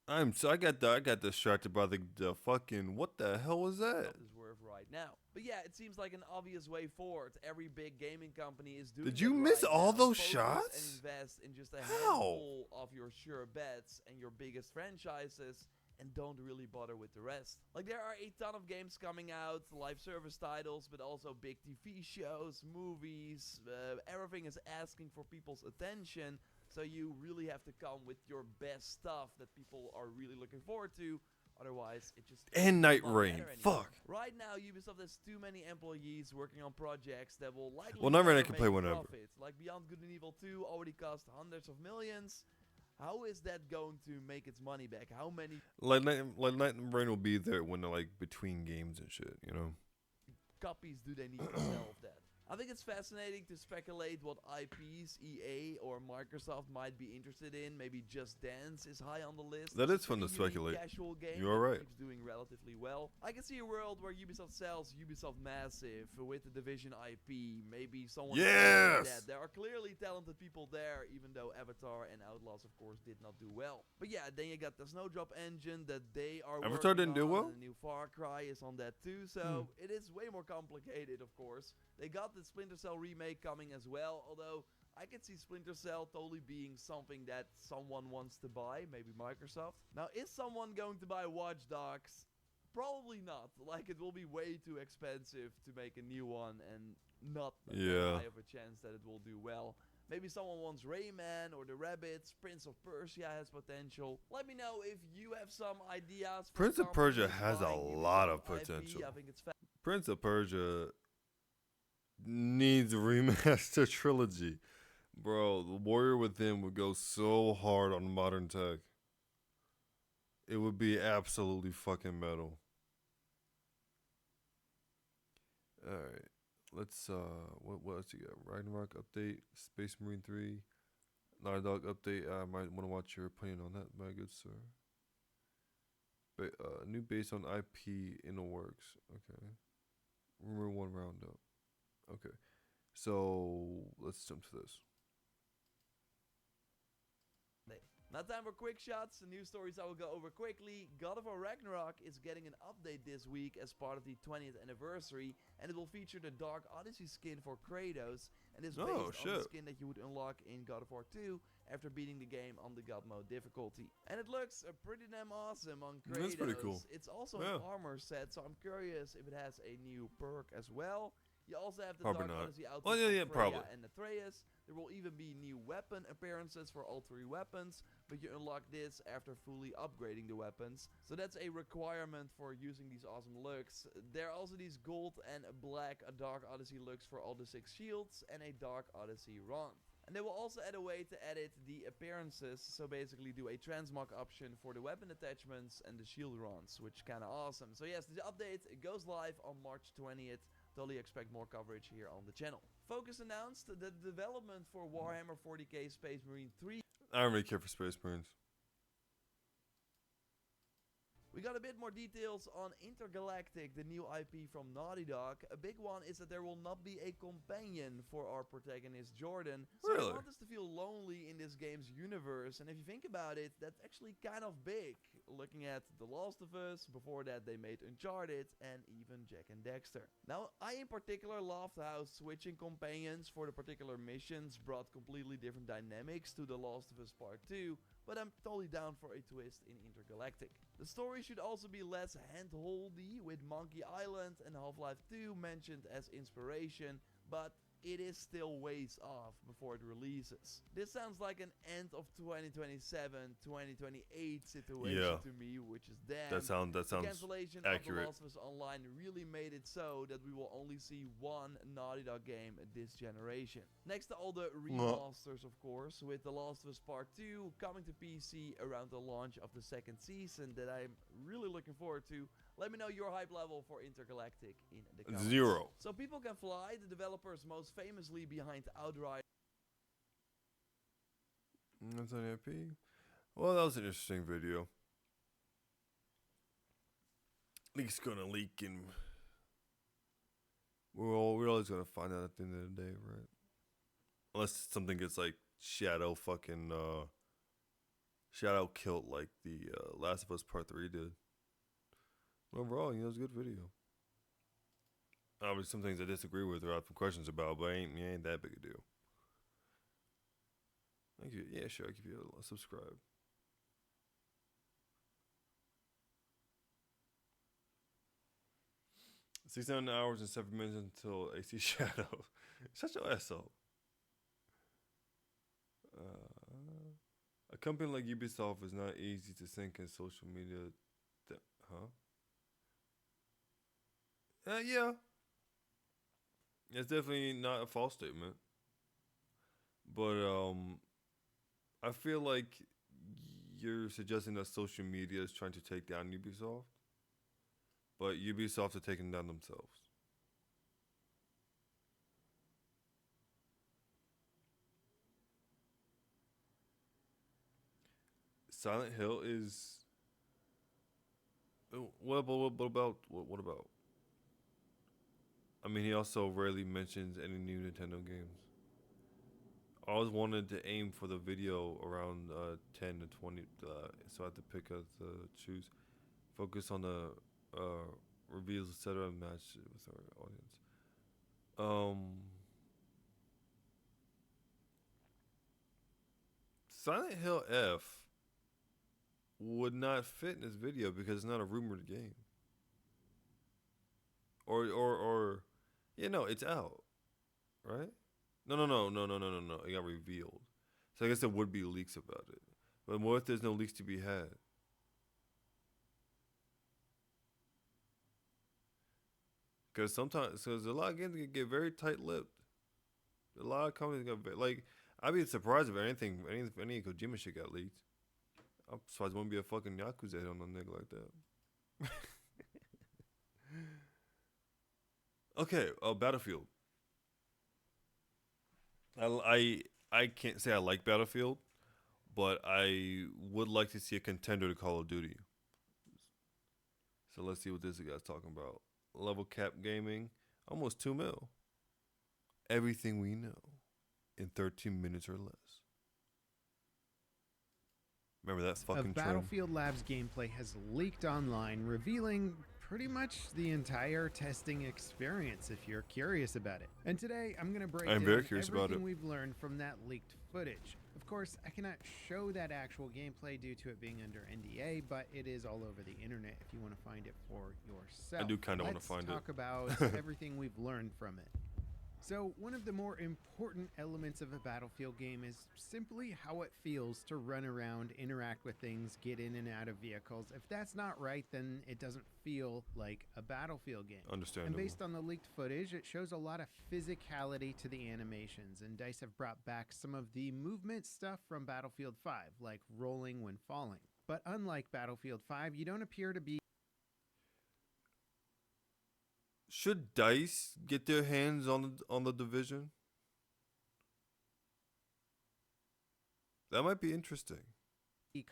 S1: I got distracted by the fucking, what the hell was that?
S8: Is worth right now. But yeah, it seems like an obvious way forward. Every big gaming company is doing
S1: Did you
S8: that
S1: miss
S8: right
S1: all
S8: now.
S1: those
S8: Focus
S1: shots?
S8: And invest in just a
S1: How?
S8: handful of your sure bets and your biggest franchises, and don't really bother with the rest. Like, there are a ton of games coming out, live service titles, but also big TV shows, movies. Everything is asking for people's attention. So you really have to come with your best stuff that people are really looking forward to. Otherwise, it just
S1: And Night
S8: won't
S1: Rain.
S8: matter anymore.
S1: Fuck.
S8: Right now, Ubisoft has too many employees working on projects that will likely
S1: Well, Night Rain I
S8: never
S1: can play
S8: make
S1: whenever.
S8: profit. Like Beyond Good and Evil 2 already cost hundreds of millions. How is that going to make its money back? How many
S1: Like Night Rain will be there when they're like between games and shit, you know?
S8: copies do they need to sell of that? I think it's fascinating to speculate what IPs EA or Microsoft might be interested in. Maybe Just Dance is high on the list.
S1: That
S8: It's
S1: is
S8: a
S1: fun to
S8: pretty unique
S1: speculate.
S8: Casual game
S1: You are
S8: that
S1: right.
S8: keeps doing relatively well. I can see a world where Ubisoft sells Ubisoft Massive with the Division IP. Maybe someone else does
S1: Yes!
S8: that. There are clearly talented people there, even though Avatar and Outlaws, of course, did not do well. But yeah, then you got the Snowdrop engine that they are
S1: Avatar
S8: working
S1: didn't do
S8: on,
S1: well?
S8: and the new Far Cry is on that too. So it is way more complicated, of course. They got the Splinter Cell remake coming as well, although I could see Splinter Cell totally being something that someone wants to buy, maybe Microsoft. Now, is someone going to buy Watch Dogs? Probably not. Like, it will be way too expensive to make a new one and not that
S1: Yeah.
S8: high of a chance that it will do well. Maybe someone wants Rayman or the Rabbids. Prince of Persia has potential. Let me know if you have some ideas. For
S1: Prince of
S8: example,
S1: Persia
S8: just
S1: has a
S8: buying
S1: lot of
S8: Ubisoft IP.
S1: potential.
S8: I think it's
S1: Prince of Persia needs a remaster trilogy. Bro, The Warrior Within would go so hard on modern tech. It would be absolutely fucking metal. Alright. Let's what else you got? Ragnarok update, Space Marine 3, Naughty Dog update. I might want to watch your opinion on that, my good sir. But new base on IP in the works. Okay. Rumor 1 roundup. Okay. So let's jump to this.
S8: Now time for quick shots, the news stories I will go over quickly. God of War Ragnarok is getting an update this week as part of the 20th anniversary, and it will feature the Dark Odyssey skin for Kratos, and is based on the skin that you would unlock in God of War 2 after beating the game on the God mode difficulty. And it looks pretty damn awesome on Kratos.
S1: That's pretty cool.
S8: It's also
S1: Yeah.
S8: an armor set, so I'm curious if it has a new perk as well. You also have the
S1: Probably
S8: Dark
S1: not.
S8: Odyssey outfit
S1: Well, yeah,
S8: for
S1: yeah,
S8: Freya
S1: probably.
S8: and Atreus. There will even be new weapon appearances for all 3 weapons, but you unlock this after fully upgrading the weapons. So that's a requirement for using these awesome looks. There are also these gold and black Dark Odyssey looks for all the 6 shields and a Dark Odyssey run. And they will also add a way to edit the appearances, so basically do a transmog option for the weapon attachments and the shield runs, which kinda awesome. So yes, the update goes live on March 20th. Totally expect more coverage here on the channel. Focus announced that the development for Warhammer 40k Space Marine 3.
S1: I don't really care for Space Marines.
S8: We got a bit more details on Intergalactic, the new IP from Naughty Dog. A big one is that there will not be a companion for our protagonist Jordan. So
S1: Really?
S8: I want us to feel lonely in this game's universe. And if you think about it, that's actually kind of big. Looking at The Last of Us, before that they made Uncharted, and even Jack and Dexter. Now, I in particular loved how switching companions for the particular missions brought completely different dynamics to The Last of Us Part 2. But I'm totally down for a twist in Intergalactic. The story should also be less handholdy, with Monkey Island and Half-Life 2 mentioned as inspiration, but it is still ways off before it releases. This sounds like an end of 2027, 2028 situation
S1: Yeah.
S8: to me, which is damn.
S1: That sounds
S8: The cancellation
S1: accurate.
S8: of The Last of Us Online really made it so that we will only see one Naughty Dog game this generation. Next to all the remasters, of course, with The Last of Us Part 2 coming to PC around the launch of the 2nd season that I'm really looking forward to. Let me know your hype level for Intergalactic in the comments.
S1: 0.
S8: So People Can Fly, the developers most famously behind Outriders.
S1: That's an IP. Well, that was an interesting video. Leak's gonna leak, and we're always gonna find out at the end of the day, right? Unless something gets like shadow killed like the Last of Us Part 3 did. Overall, it was a good video. Obviously, some things I disagree with or have some questions about, but it ain't that big a deal. Thank you. Yeah, sure. I'll give you a subscribe. "69 hours and 7 minutes until AC Shadow." Such an asshole. A company like Ubisoft is not easy to sync in social media. Yeah. It's definitely not a false statement. But I feel like you're suggesting that social media is trying to take down Ubisoft, but Ubisoft are taking down themselves. Silent Hill is. What about? I mean, he also rarely mentions any new Nintendo games. I always wanted to aim for the video around 10 to 20, so I had to pick up to choose. Focus on the reveals, etc. Match with our audience. Silent Hill F would not fit in this video because it's not a rumored game. Or yeah, no, it's out, right? No. It got revealed. So I guess there would be leaks about it. But what if there's no leaks to be had? Because sometimes, because a lot of games can get very tight-lipped. A lot of companies got like. I'd be surprised if any Kojima shit got leaked. I'm surprised there wouldn't be a fucking Yakuza head on a nigga like that. Okay, Battlefield. I can't say I like Battlefield, but I would like to see a contender to Call of Duty. So let's see what this guy's talking about. Level cap gaming, almost 2 mil. Everything we know in 13 minutes or less. Remember that fucking trend?
S9: Battlefield Labs gameplay has leaked online, revealing pretty much the entire testing experience if you're curious about it. And today I'm going to break down everything we've learned from that leaked footage. Of course, I cannot show that actual gameplay due to it being under NDA, but it is all over the internet if you want to find it for yourself.
S1: I do kind of want to find it.
S9: Let's talk about everything we've learned from it. So, one of the more important elements of a Battlefield game is simply how it feels to run around, interact with things, get in and out of vehicles. If that's not right, then it doesn't feel like a Battlefield game.
S1: Understandable.
S9: And based on the leaked footage, it shows a lot of physicality to the animations, and DICE have brought back some of the movement stuff from Battlefield 5, like rolling when falling. But unlike Battlefield 5, you don't appear to be
S1: Should DICE get their hands on the Division? That might be interesting.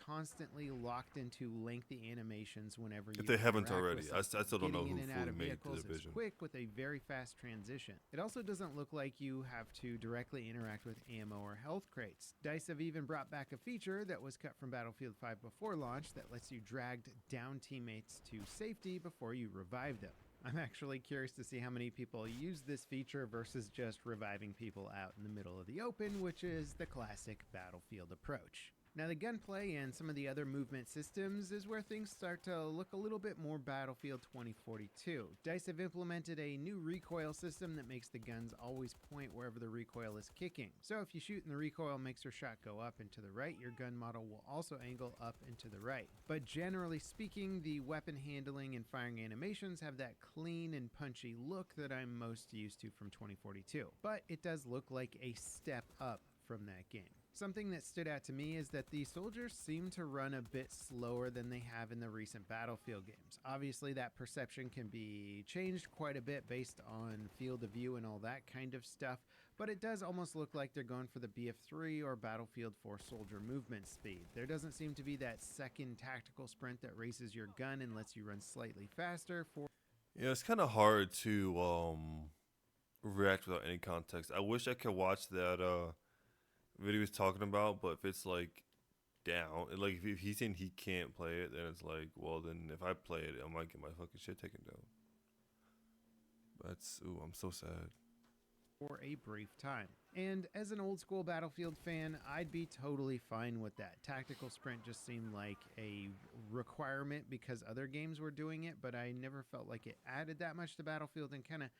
S9: Constantly locked into lengthy animations whenever you
S1: if they haven't
S9: interact
S1: already.
S9: with
S1: I still don't know who
S9: getting in and out
S1: fully
S9: of
S1: made
S9: vehicles
S1: the Division.
S9: is quick with a very fast transition. It also doesn't look like you have to directly interact with ammo or health crates. DICE have even brought back a feature that was cut from Battlefield 5 before launch that lets you drag down teammates to safety before you revive them. I'm actually curious to see how many people use this feature versus just reviving people out in the middle of the open, which is the classic Battlefield approach. Now, the gunplay and some of the other movement systems is where things start to look a little bit more Battlefield 2042. DICE have implemented a new recoil system that makes the guns always point wherever the recoil is kicking. So if you shoot and the recoil makes your shot go up and to the right, your gun model will also angle up and to the right. But generally speaking, the weapon handling and firing animations have that clean and punchy look that I'm most used to from 2042. But it does look like a step up from that game. Something that stood out to me is that the soldiers seem to run a bit slower than they have in the recent Battlefield games. Obviously, that perception can be changed quite a bit based on field of view and all that kind of stuff, but it does almost look like they're going for the BF3 or Battlefield 4 soldier movement speed. There doesn't seem to be that second tactical sprint that races your gun and lets you run slightly faster.
S1: Yeah, it's kind of hard to react without any context. I wish I could watch that video he's talking about, but if it's like down, like if he's saying he can't play it, then it's like, well, then if I play it, I might get my fucking shit taken down. That's I'm so sad.
S9: For a brief time. And as an old school Battlefield fan, I'd be totally fine with that. Tactical sprint just seemed like a requirement because other games were doing it, but I never felt like it added that much to Battlefield and kind of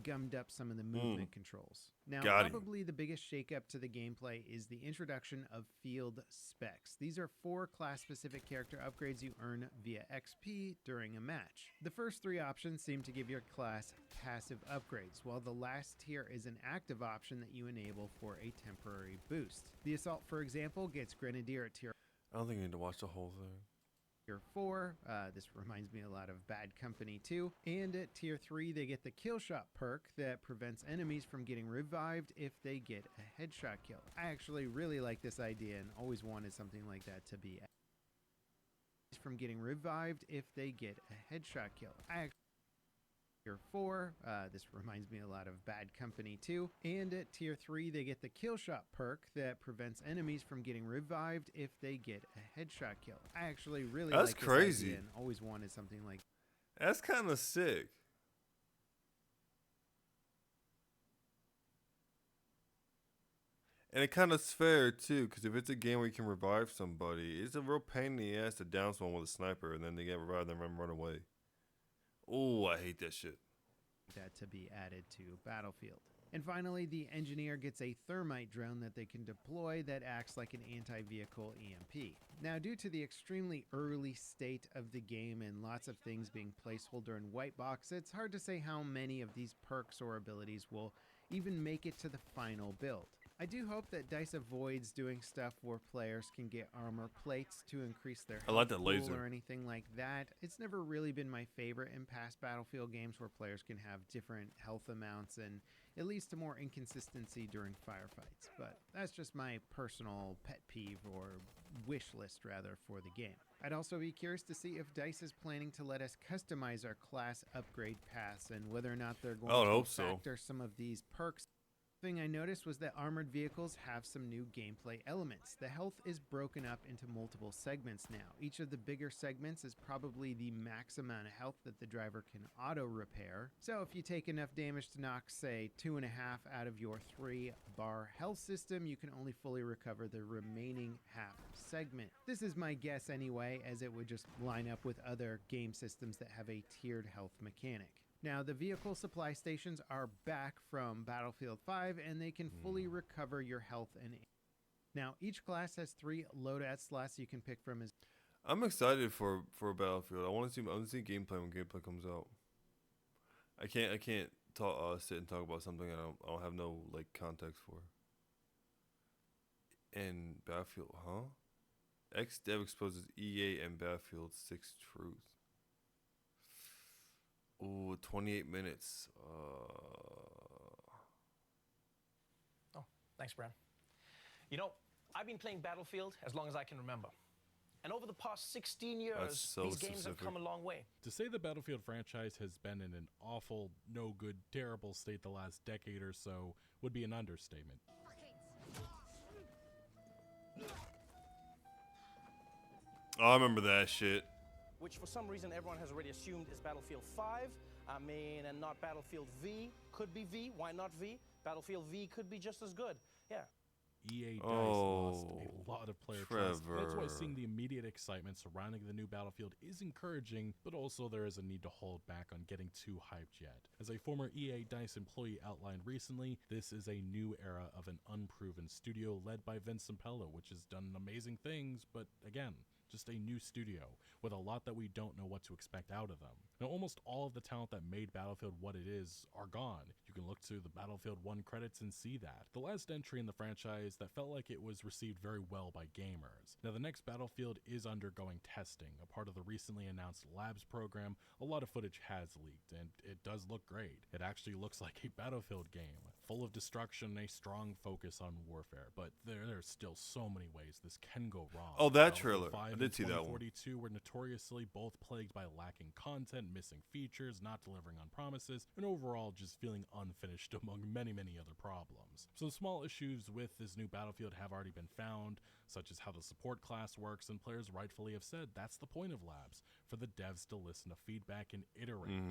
S9: gummed up some of the movement controls. Now, probably the biggest shakeup to the gameplay is the introduction of field specs. These are 4 class-specific character upgrades you earn via XP during a match. The first 3 options seem to give your class passive upgrades, while the last tier is an active option that you enable for a temporary boost. The Assault, for example, gets Grenadier at tier
S1: I don't think you need to watch the whole thing.
S9: Tier 4, this reminds me a lot of Bad Company 2, and at Tier 3 they get the Kill Shot perk that prevents enemies from getting revived if they get a headshot kill. I actually really like this idea and always wanted something like that to be from getting revived if they get a headshot kill. Tier 4, this reminds me a lot of Bad Company 2. And at Tier 3, they get the Kill Shot perk that prevents enemies from getting revived if they get a headshot kill. I actually really
S1: That's
S9: like
S1: crazy.
S9: this idea and always wanted something like
S1: That's kind of sick. And it kind of fair too, because if it's a game where you can revive somebody, it's a real pain in the ass to down someone with a sniper and then they get revived and then run away. Oh, I hate that shit.
S9: that to be added to Battlefield. And finally, the engineer gets a thermite drone that they can deploy that acts like an anti-vehicle EMP. Now, due to the extremely early state of the game and lots of things being placeholder and white box, it's hard to say how many of these perks or abilities will even make it to the final build. I do hope that DICE avoids doing stuff where players can get armor plates to increase their
S1: I like
S9: health
S1: that
S9: pool
S1: laser.
S9: or anything like that. It's never really been my favorite in past Battlefield games where players can have different health amounts, and it leads to more inconsistency during firefights. But that's just my personal pet peeve, or wish list rather, for the game. I'd also be curious to see if DICE is planning to let us customize our class upgrade paths and whether or not they're going
S1: I would
S9: to
S1: hope so.
S9: factor some of these perks. Thing I noticed was that armored vehicles have some new gameplay elements. The health is broken up into multiple segments now. Each of the bigger segments is probably the max amount of health that the driver can auto repair. So if you take enough damage to knock, say, 2.5 out of your 3-bar health system, you can only fully recover the remaining half segment. This is my guess anyway, as it would just line up with other game systems that have a tiered health mechanic. Now, the vehicle supply stations are back from Battlefield 5, and they can fully recover your health and... Now, each class has 3 loadout slots you can pick from as...
S1: I'm excited for Battlefield. I want to see gameplay when gameplay comes out. I can't talk sit and talk about something I don't have no like context for. And Battlefield, huh? XDev exposes EA and Battlefield 6 truth. Ooh, 28 minutes.
S10: Thanks, Bran. You know, I've been playing Battlefield as long as I can remember. And over the past 16 years,
S1: so
S10: these games have
S1: specific.
S10: come a long way.
S11: To say the Battlefield franchise has been in an awful, no good, terrible state the last decade or so would be an understatement.
S1: Oh, I remember that shit.
S10: Which for some reason everyone has already assumed is Battlefield 5. I mean, and not Battlefield V. Could be V. Why not V? Battlefield V could be just as good. Yeah.
S11: EA DICE
S1: Oh,
S11: lost a lot of player trust. That's why
S1: Trevor.
S11: seeing the immediate excitement surrounding the new Battlefield is encouraging, but also there is a need to hold back on getting too hyped yet. As a former EA DICE employee outlined recently, this is a new era of an unproven studio led by Vince Zampella, which has done amazing things, but again, just a new studio with a lot that we don't know what to expect out of them. Now, almost all of the talent that made Battlefield what it is are gone. You can look to the Battlefield 1 credits and see that. The last entry in the franchise that felt like it was received very well by gamers. Now, the next Battlefield is undergoing testing, a part of the recently announced Labs program. A lot of footage has leaked, and it does look great. It actually looks like a Battlefield game, full of destruction and a strong focus on warfare, but there's still so many ways this can go wrong.
S1: Oh, that
S11: Battlefield
S1: trailer.
S11: 5
S1: I
S11: and
S1: did see that one.
S11: 2042 were notoriously both plagued by lacking content, missing features, not delivering on promises, and overall just feeling unfinished among many, many other problems. Some small issues with this new Battlefield have already been found, such as how the support class works, and players rightfully have said that's the point of Labs, for the devs to listen to feedback and iterate.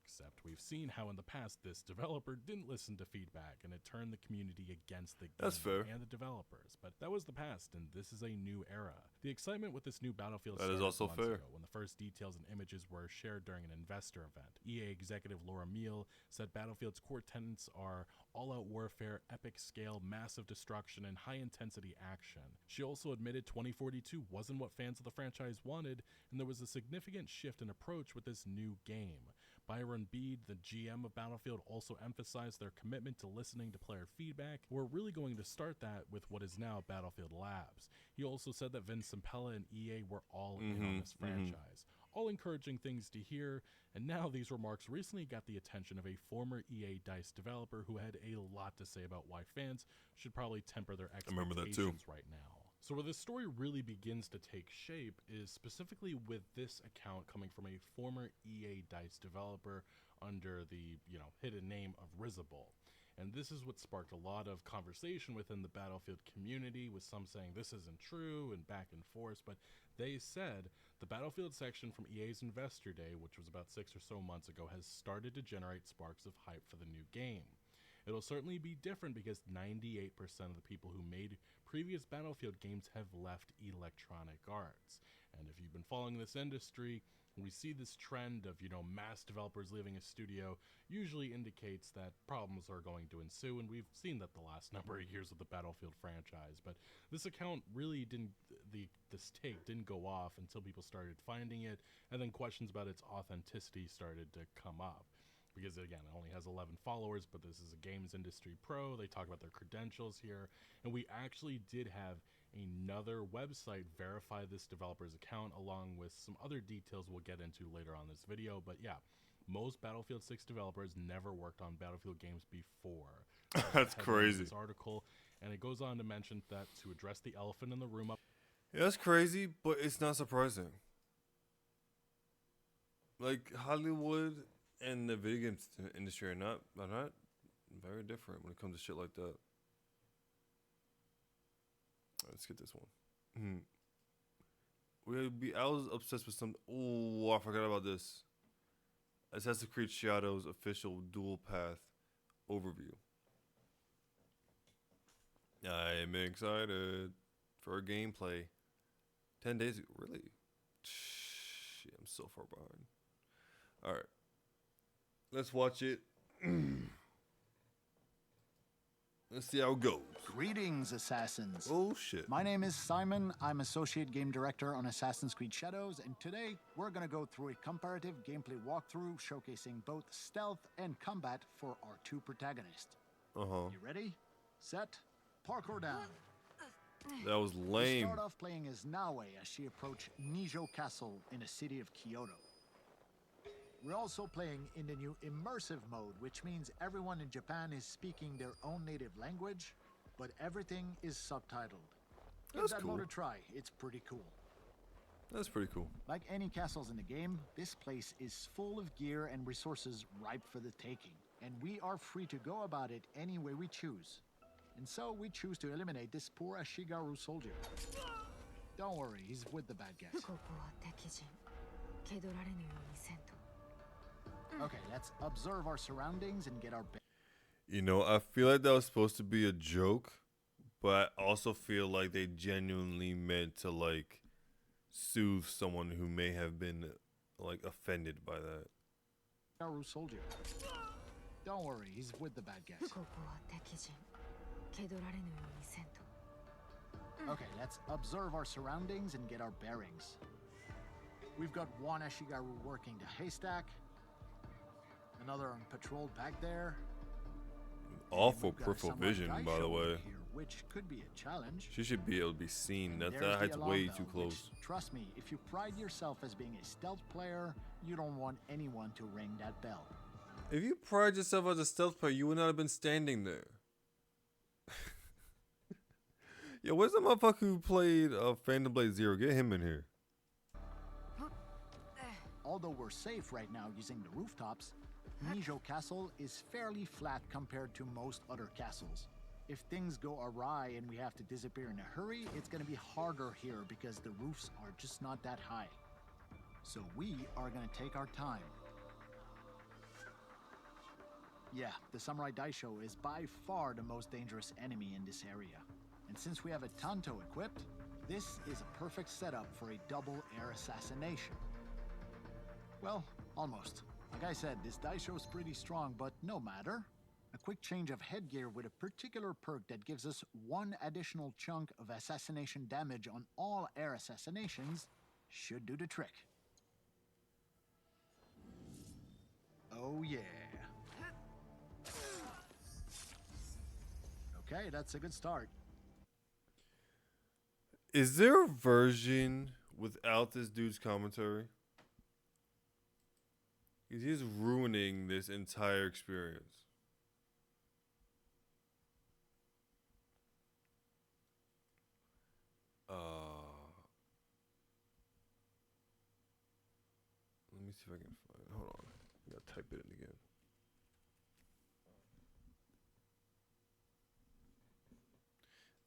S11: Except we've seen how in the past this developer didn't listen to feedback, and it turned the community against the game
S1: That's fair.
S11: and the developers. But that was the past, and this is a new era. The excitement with this new Battlefield
S1: That is
S11: started
S1: also
S11: months
S1: fair.
S11: ago when the first details and images were shared during an investor event. EA executive Laura Meal said Battlefield's core tenets are all-out warfare, epic scale, massive destruction, and high-intensity action. She also admitted 2042 wasn't what fans of the franchise wanted, and there was a significant shift in approach with this new game. Byron Bede, the GM of Battlefield, also emphasized their commitment to listening to player feedback. We're really going to start that with what is now Battlefield Labs. He also said that Vince Zampella and EA were all in on this franchise. All encouraging things to hear, and now these remarks recently got the attention of a former EA DICE developer who had a lot to say about why fans should probably temper their
S1: remember that
S11: expectations
S1: too.
S11: right now. So where the story really begins to take shape is specifically with this account coming from a former EA DICE developer under the, hidden name of Risible. And this is what sparked a lot of conversation within the Battlefield community, with some saying this isn't true and back and forth, but they said the Battlefield section from EA's Investor Day, which was about 6 or so months ago, has started to generate sparks of hype for the new game. It'll certainly be different because 98% of the people who made previous Battlefield games have left Electronic Arts. And if you've been following this industry, we see this trend of, mass developers leaving a studio usually indicates that problems are going to ensue, and we've seen that the last number of years with the Battlefield franchise. But this account really this take didn't go off until people started finding it, and then questions about its authenticity started to come up. Because again, it only has 11 followers, but this is a games industry pro. They talk about their credentials here, and we actually did have another website verify this developer's account, along with some other details we'll get into later on this video. But yeah, most Battlefield 6 developers never worked on Battlefield games before.
S1: That's crazy.
S11: This article, and it goes on to mention that to address the elephant in the room.
S1: Yeah, that's crazy, but it's not surprising. Like, Hollywood and the video games industry are not very different when it comes to shit like that. Let's get this one. I was obsessed with some. Oh, I forgot about this. Assassin's Creed Shadows official dual path overview. I am excited for gameplay. 10 days ago, really? Shit, I'm so far behind. All right, let's watch it. Let's see how it goes.
S12: Greetings, Assassins.
S1: Oh, shit.
S12: My name is Simon. I'm Associate Game Director on Assassin's Creed Shadows, and today we're going to go through a comparative gameplay walkthrough showcasing both stealth and combat for our two protagonists.
S1: Uh-huh.
S12: You ready? Set. Parkour down.
S1: That was lame.
S12: We start off playing as Nawe as she approached Nijo Castle in the city of Kyoto. We're also playing in the new immersive mode, which means everyone in Japan is speaking their own native language, but everything is subtitled. Give
S1: That's
S12: that
S1: cool.
S12: mode a try. It's pretty cool.
S1: That's pretty cool.
S12: Like any castles in the game, this place is full of gear and resources ripe for the taking, and we are free to go about it any way we choose. And so we choose to eliminate this poor Ashigaru soldier. Don't worry, he's with the bad guys. Okay, let's observe our surroundings and get our...
S1: I feel like that was supposed to be a joke, but I also feel like they genuinely meant to, like, soothe someone who may have been, like, offended by that.
S12: Ashigaru soldier. Don't worry, he's with the bad guys. Okay, let's observe our surroundings and get our bearings. We've got one Ashigaru working the haystack, another on patrol back there.
S1: Awful peripheral vision, by the way.
S12: Here, which could be a challenge.
S1: She should be able to be seen.
S12: And
S1: That
S12: there's the
S1: height's
S12: alarm
S1: way
S12: bell,
S1: too
S12: which,
S1: close.
S12: trust me, if you pride yourself as being a stealth player, you don't want anyone to ring that bell.
S1: If you pride yourself as a stealth player, you would not have been standing there. Yo, where's the motherfucker who played Phantom Blade Zero? Get him in here.
S12: Although we're safe right now using the rooftops, Nijo Castle is fairly flat compared to most other castles. If things go awry and we have to disappear in a hurry, it's going to be harder here because the roofs are just not that high. So we are going to take our time. Yeah, the Samurai Daisho is by far the most dangerous enemy in this area. And since we have a Tanto equipped, this is a perfect setup for a double air assassination. Well, almost. Like I said, this Daisho is pretty strong, but no matter. A quick change of headgear with a particular perk that gives us one additional chunk of assassination damage on all air assassinations should do the trick. Oh yeah. Okay, that's a good start.
S1: Is there a version without this dude's commentary? Because he's ruining this entire experience. Let me see if I can find. Hold on. I gotta type it in again.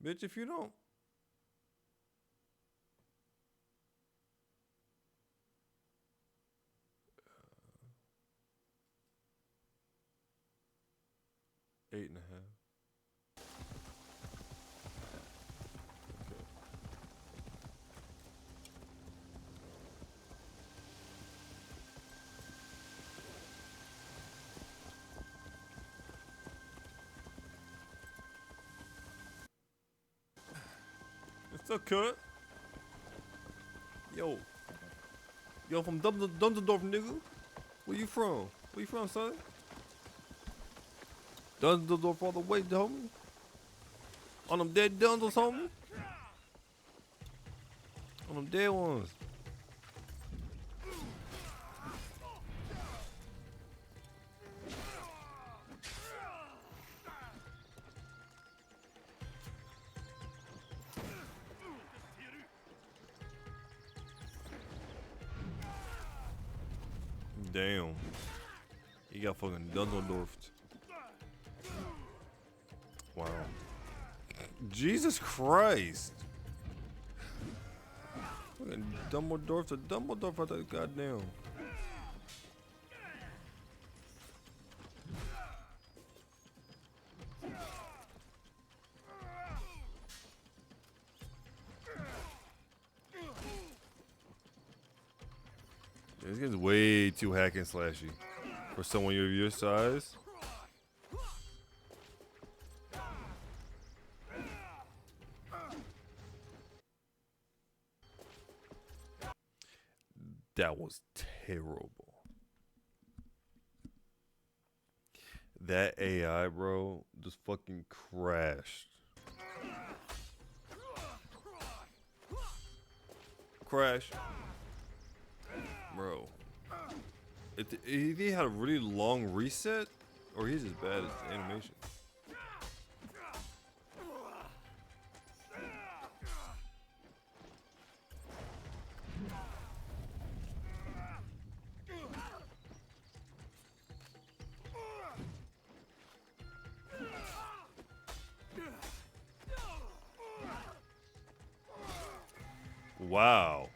S1: Bitch, if you don't. Eight and a half. It's still cut. Yo, from Dundendorf, nigga. Where you from? Where you from, son? Dundendorf all the way, homie. On them dead Dundles, homie. On them dead ones. Damn. He got fucking Dundendorfed. Wow. Jesus Christ. Fucking Dumbledore to Dumbledore for that goddamn. This game's way too hack and slashy for someone of your size. That was terrible. That AI, bro, just fucking crashed. Crash. Bro. He had a really long reset, or he's as bad as animation. Wow.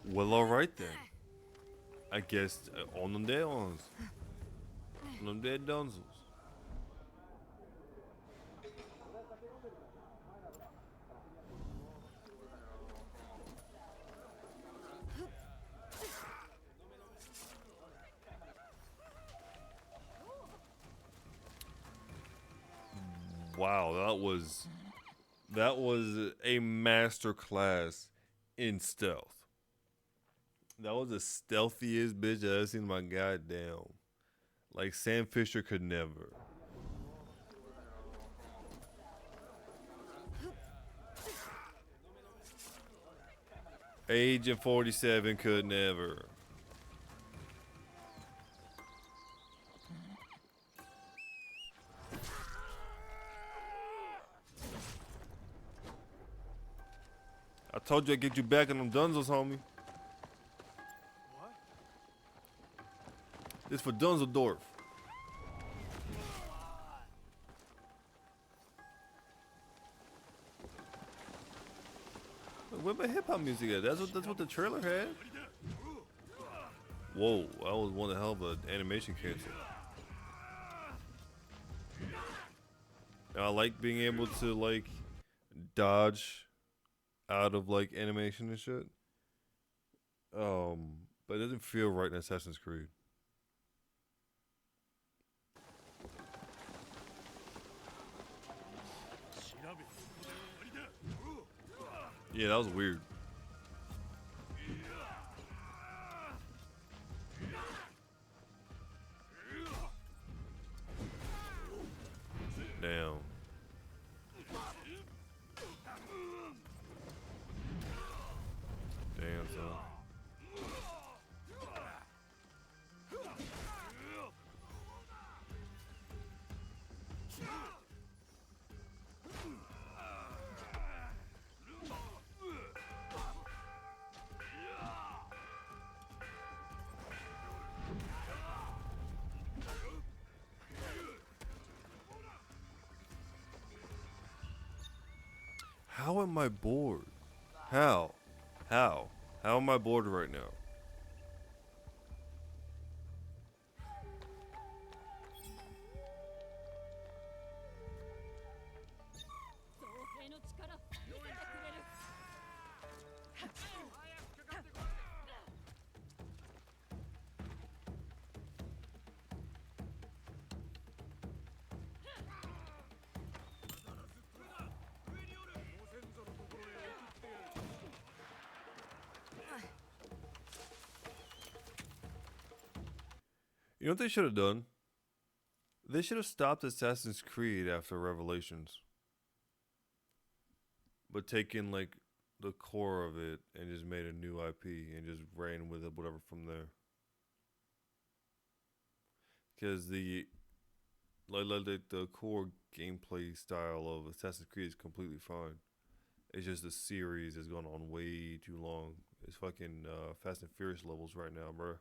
S1: Well, alright then. I guess on them dead ones. On them dead dunzles. Wow, that was a master class in stealth. That was the stealthiest bitch I've seen in my goddamn. Like Sam Fisher could never. Agent 47 could never. I told you I'd get you back on them Dunzos, homie. What? This for Dunzeldorf. Where my hip hop music at? That's what the trailer had. Whoa, that was one hell of an animation cancel. I like being able to like dodge out of like animation and shit. But it doesn't feel right in Assassin's Creed. Yeah, that was weird. Damn. Damn, son. How am I bored? How? How? How am I bored right now? You know what they should have done? They should have stopped Assassin's Creed after Revelations. But taken like the core of it and just made a new IP and just ran with it, whatever from there. Because the core gameplay style of Assassin's Creed is completely fine. It's just the series has gone on way too long. It's fucking Fast and Furious levels right now, bruh.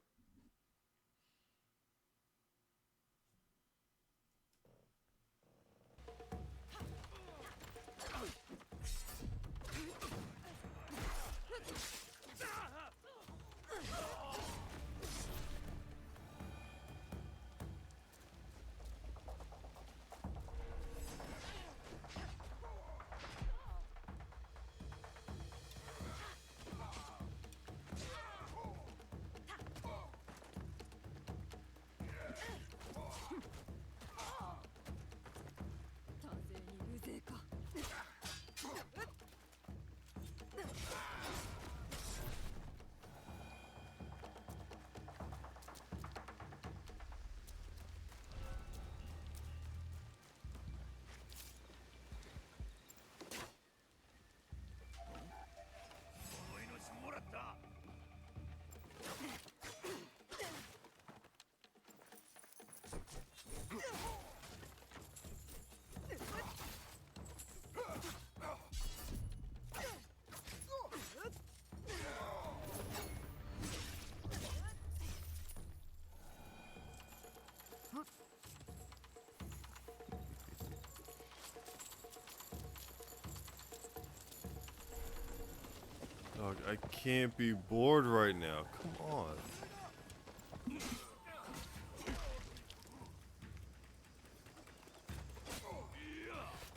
S1: Dog, I can't be bored right now. Come on.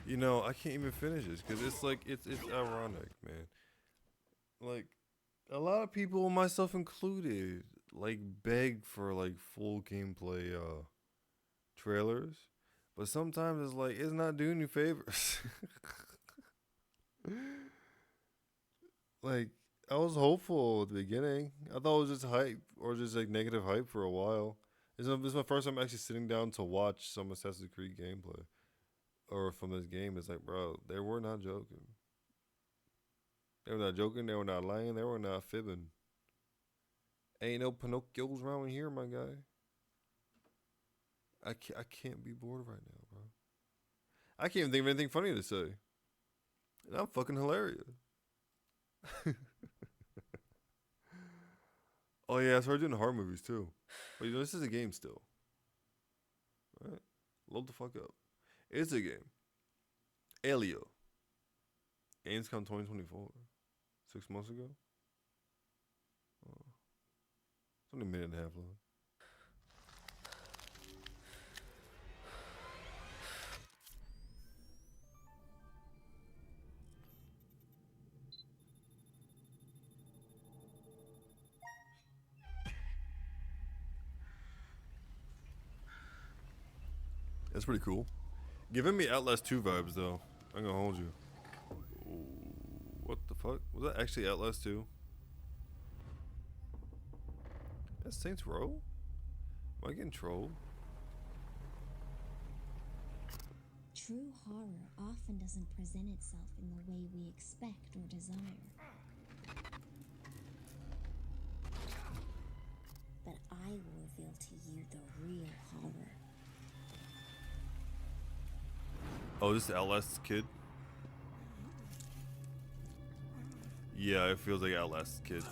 S1: You know, I can't even finish this because it's like it's ironic, man. Like a lot of people, myself included, like beg for like full gameplay trailers, but sometimes it's like it's not doing you favors. Like I was hopeful at the beginning. I thought it was just hype or just like negative hype for a while. This is my first time actually sitting down to watch some Assassin's Creed gameplay or from this game. It's like, bro, they were not joking. They were not joking. They were not lying. They were not fibbing. Ain't no Pinocchios around here, my guy. I can't be bored right now, bro. I can't even think of anything funny to say. And I'm fucking hilarious. Oh yeah, I started doing horror movies too. But you know, this is a game still. Right? Load the fuck up. It's a game. Elio. Gamescom 2024. 6 months ago. Oh. It's only a minute and a half long. That's pretty cool. Giving me Outlast 2 vibes though. I'm gonna hold you. Ooh, what the fuck? Was that actually Outlast 2? That's Saints Row? Am I getting trolled?
S13: True horror often doesn't present itself in the way we expect or desire. But I will reveal to you the real horror.
S1: Oh, this is Outlast's kid? Yeah, it feels like Outlast's kid.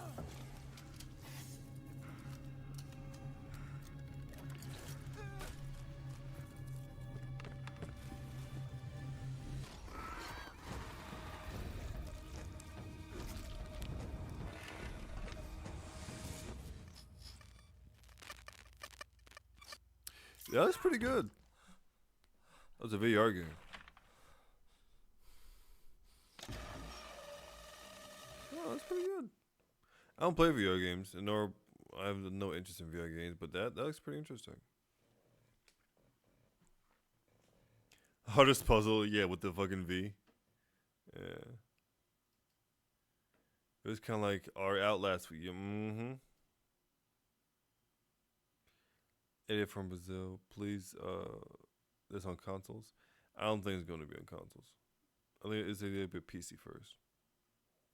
S1: Yeah, that's pretty good. That was a VR game. Oh, that's pretty good. I don't play VR games, nor I have no interest in VR games, but that looks pretty interesting. Hardest puzzle, yeah, with the fucking V. Yeah. It was kind of like our Outlast. Mm-hmm. Idiot from Brazil, please. This on consoles. I don't think it's going to be on consoles. I think it's a little bit PC first.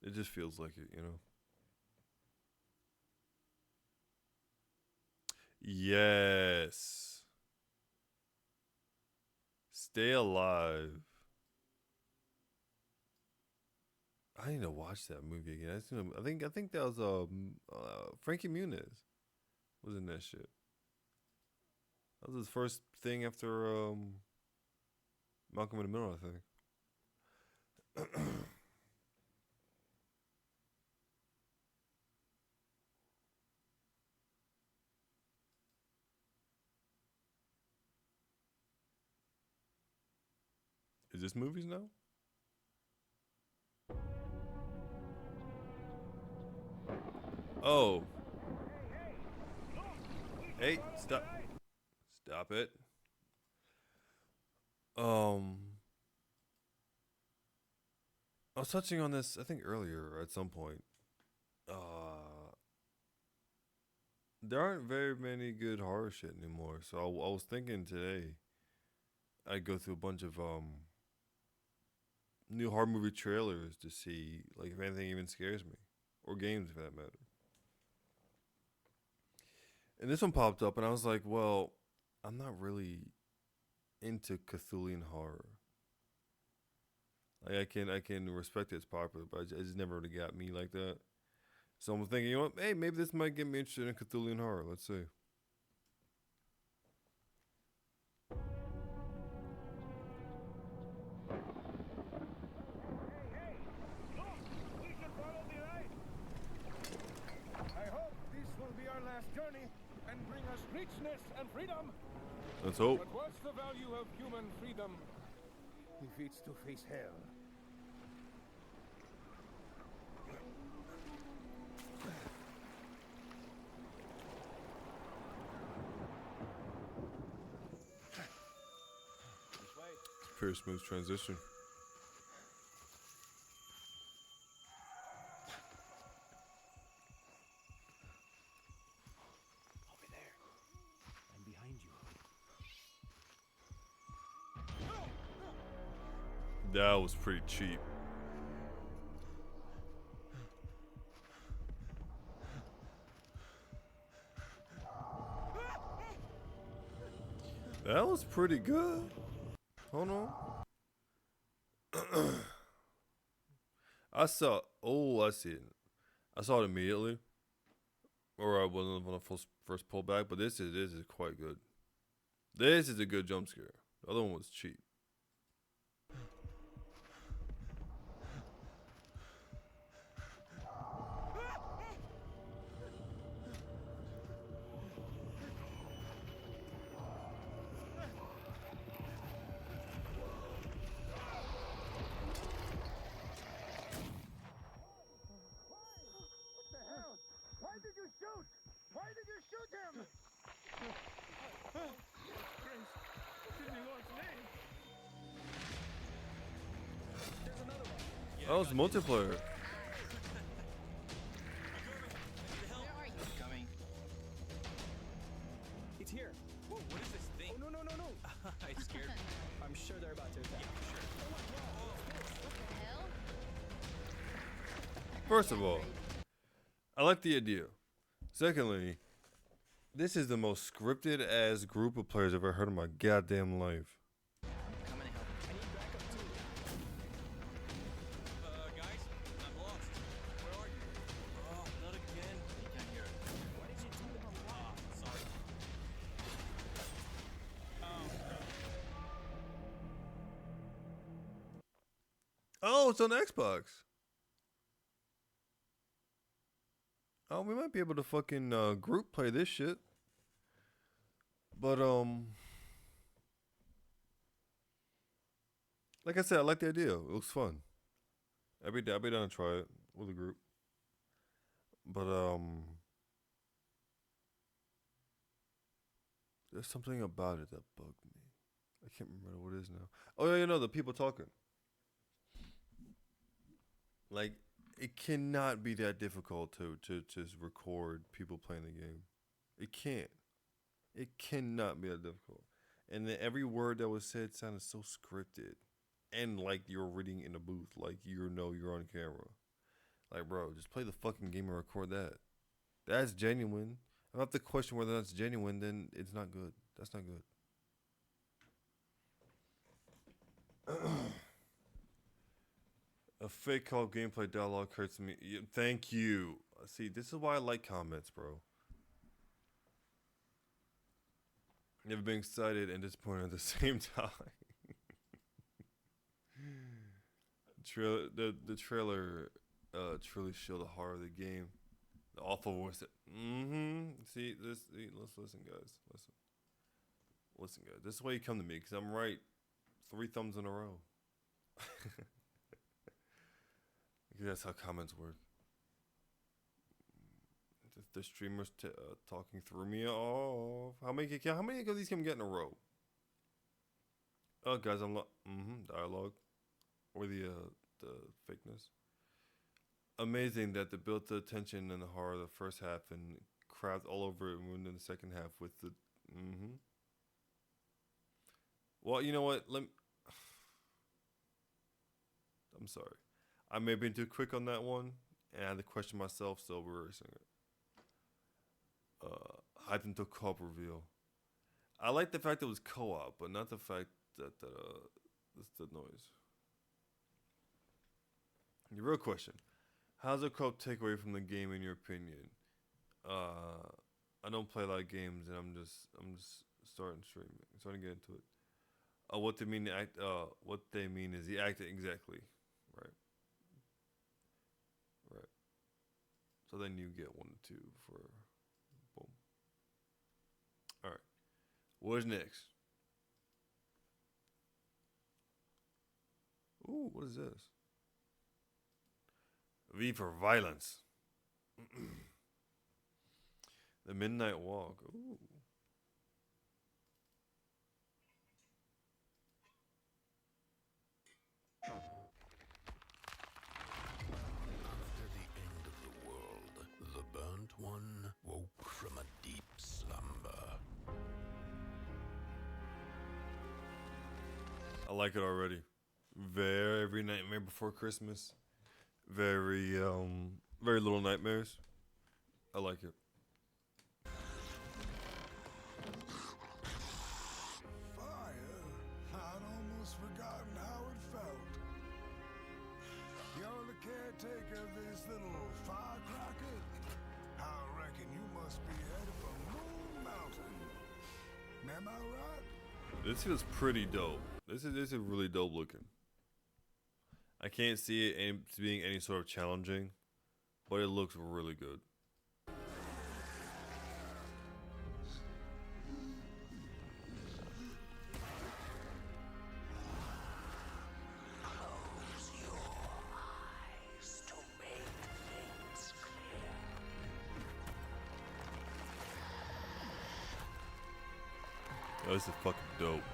S1: It just feels like it, you know. Yes. Stay Alive. I need to watch that movie again. I think that was Frankie Muniz was in that shit. That was his first thing after Malcolm in the Middle, I think. Is this movies now? Oh. Hey, stop. Stop it. I was touching on this, I think, earlier at some point. There aren't very many good horror shit anymore. So I was thinking today I'd go through a bunch of new horror movie trailers to see like if anything even scares me, or games for that matter. And this one popped up, and I was like, well, I'm not really into Cthulhian horror. Like I can respect it's popular, but it just never really got me like that. So I'm thinking, you know what? Hey, maybe this might get me interested in Cthulhian horror. Let's see.
S14: I hope this will be our last journey and bring us richness and freedom.
S1: Let's hope.
S14: But what's the value of human freedom if it's to face hell?
S1: Very smooth transition.
S14: Over there. I'm behind you.
S1: That was pretty cheap. That was pretty good. Hold on. I see it. I saw it immediately. Or I wasn't on the first pullback, but this is quite good. This is a good jump scare. The other one was cheap.
S14: Why did you shoot? Why did you shoot him? Prince, give me Lord's name. There's another one.
S1: That was multiplayer.
S14: Where are you? Coming. It's here. Whoa, what is this thing? Oh, no. It scared me. I'm sure they're about to attack. Yeah, sure. What the hell?
S1: First of all, I like the idea. Secondly, this is the most scripted ass group of players I've ever heard in my goddamn life.
S14: I'm coming to help. I need backup too. Guys, I'm lost. Where are you? Oh, not again. I can't hear it. Why did you tell them I'm lost? Sorry.
S1: Oh, it's on Xbox. Oh, we might be able to fucking group play this shit. But Like I said, I like the idea. It looks fun. I'd be down to try it with a group. But there's something about it that bugged me. I can't remember what it is now. Oh yeah, the people talking. Like, it cannot be that difficult to just record people playing the game. It can't. It cannot be that difficult. And then every word that was said sounded so scripted. And like you're reading in a booth, like you're on camera. Like, bro, just play the fucking game and record that. That's genuine. If I have to question whether that's genuine, then it's not good. That's not good. A fake Call of gameplay dialogue hurts me. Thank you. See, this is why I like comments, bro. Never been excited and disappointed at the same time. The trailer truly showed the horror of the game. The awful voice. See, let's listen, guys. Listen, guys. This is why you come to me, because I'm right 3 thumbs in a row. That's how comments work. The streamers talking through me off. How many of these can we get in a row? Oh, guys, I'm dialogue, or the fakeness. Amazing that they built the tension and the horror of the first half and craft all over it in the second half with the. Well, you know what? I'm sorry. I may have been too quick on that one, and I had to question myself, so we're erasing it. Hyped until co-op reveal. I like the fact that it was co-op, but not the fact that that's the noise. The real question: how does a co-op take away from the game, in your opinion? I don't play a lot of games, and I'm just starting to get into it. What they mean is the acting exactly, right? Right. So then you get 1 to 2 for boom. All right. What is next? Ooh, what is this? V for violence. The Midnight Walk. Ooh.
S15: After the end of the world, the burnt one woke from a deep slumber.
S1: I like it already. Very Nightmare Before Christmas. Very Little Nightmares. I like it.
S16: Fire? I'd almost forgotten how it felt. You're the caretaker of this little firecracker? I reckon you must be headed for Moon Mountain. Am I right?
S1: This is pretty dope. This is really dope looking. I can't see it being any sort of challenging, but it looks really good.
S15: Close your eyes to make things clear.
S1: Oh, this is fucking dope.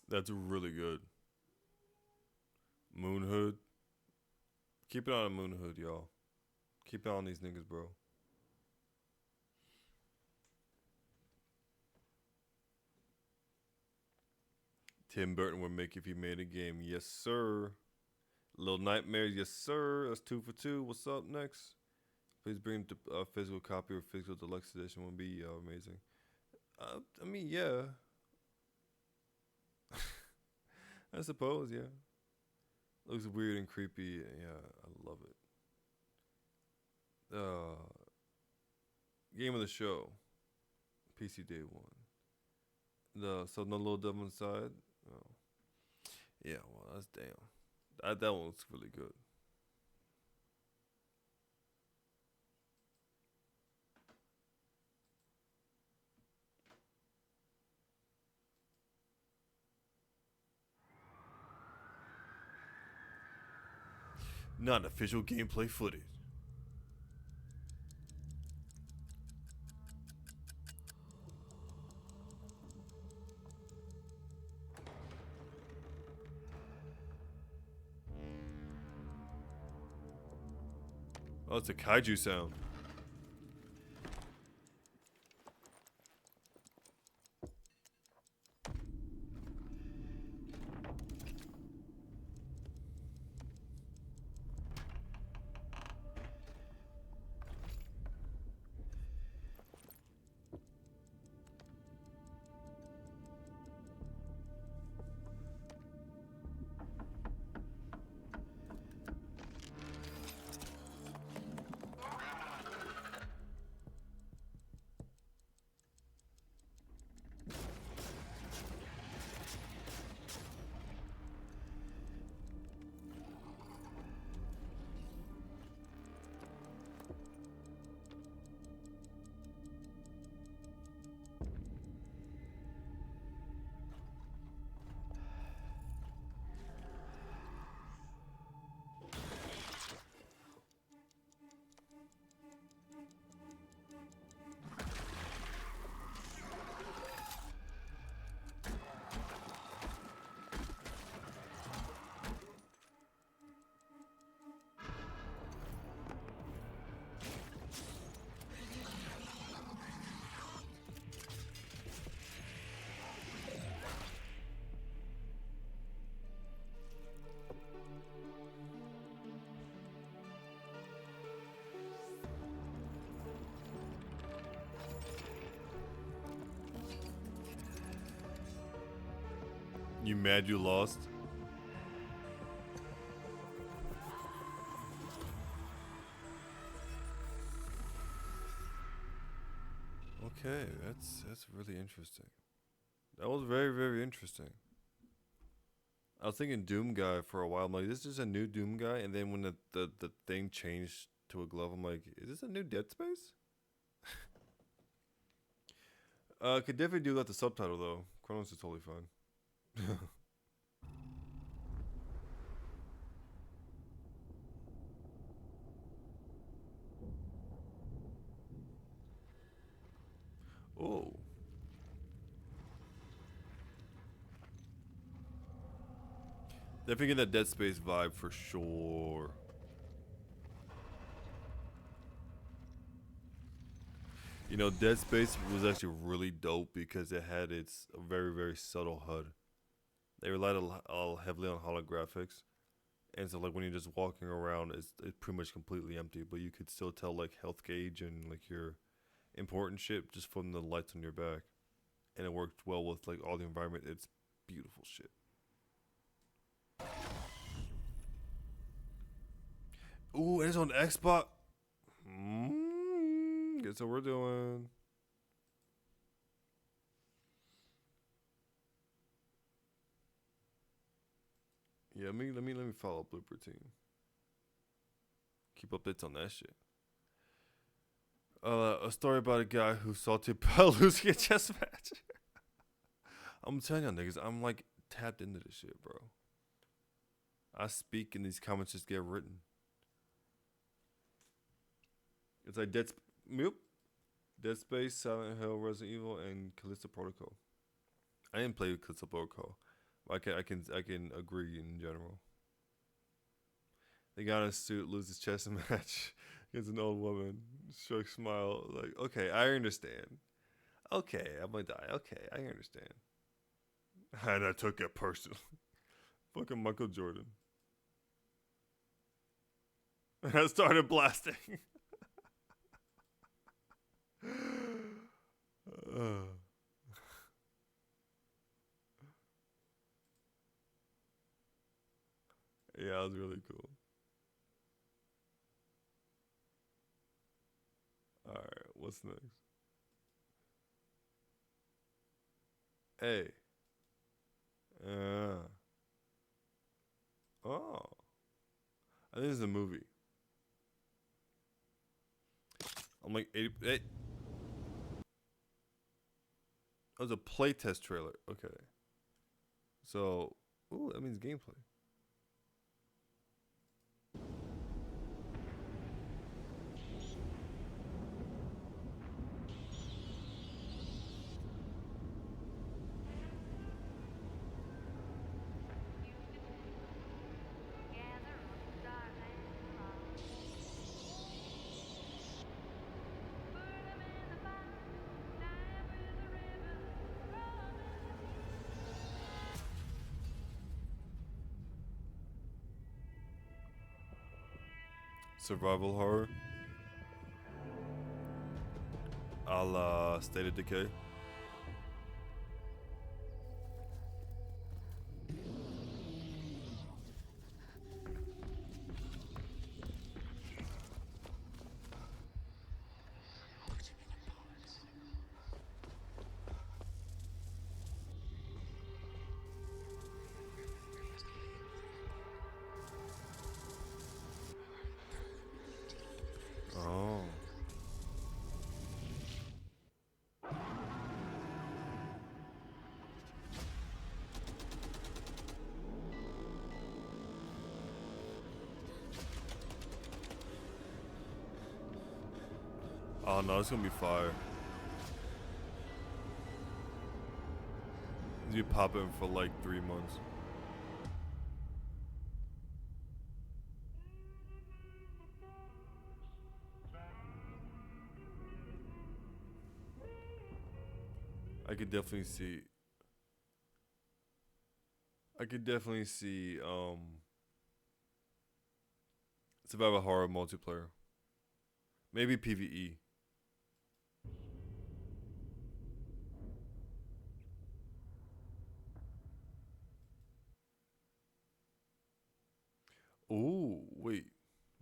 S1: That's really good. Moonhood. Keep it on Moonhood, y'all. Keep it on these niggas, bro. Tim Burton would make if he made a game. Yes, sir. Little Nightmares. Yes, sir. That's 2 for 2. What's up next? Please bring a physical copy or physical deluxe edition. Would be amazing. I mean, yeah. I suppose, yeah. Looks weird and creepy. Yeah, I love it. Game of the show. PC Day 1. So no little devil inside. Oh. Yeah, well that's damn. That one looks really good. Not official gameplay footage. Oh, it's a kaiju sound. You mad you lost? Okay, that's really interesting. That was very, very interesting. I was thinking Doom guy for a while. I'm like, this is a new Doom guy, and then when the thing changed to a glove, I'm like, is this a new Dead Space? Could definitely do that the subtitle though. Chronos is totally fine. Oh. Definitely get that Dead Space vibe for sure. You know, Dead Space was actually really dope because it had its very, very subtle HUD. They relied heavily on holographics. And so, like, when you're just walking around, it's pretty much completely empty. But you could still tell, like, health gauge and, like, your important shit just from the lights on your back. And it worked well with, like, all the environment. It's beautiful shit. Ooh, and it's on Xbox. Guess what we're doing. Yeah, let me follow up Blooper Team. Keep updates on that shit. A story about a guy who salted losing a chess match. I'm telling y'all niggas, I'm like tapped into this shit, bro. I speak and these comments just get written. It's like Dead Space, Silent Hill, Resident Evil, and Callisto Protocol. I didn't play Callisto Protocol. I can agree in general. The guy in a suit loses chess match against an old woman. Shrug smile like, okay, I understand. Okay, I'm gonna die. Okay, I understand. And I took it personally. Fucking Michael Jordan. And I started blasting. Yeah, it was really cool. Alright, what's next? Hey. Oh. I think this is a movie. I'm like 80. Hey. That was a playtest trailer. Okay. So, ooh, that means gameplay. Survival horror. A la State of Decay. Oh. Oh no, it's gonna be fire. It's gonna be popping for like 3 months. I could definitely see survival horror multiplayer. Maybe PvE. Ooh, wait.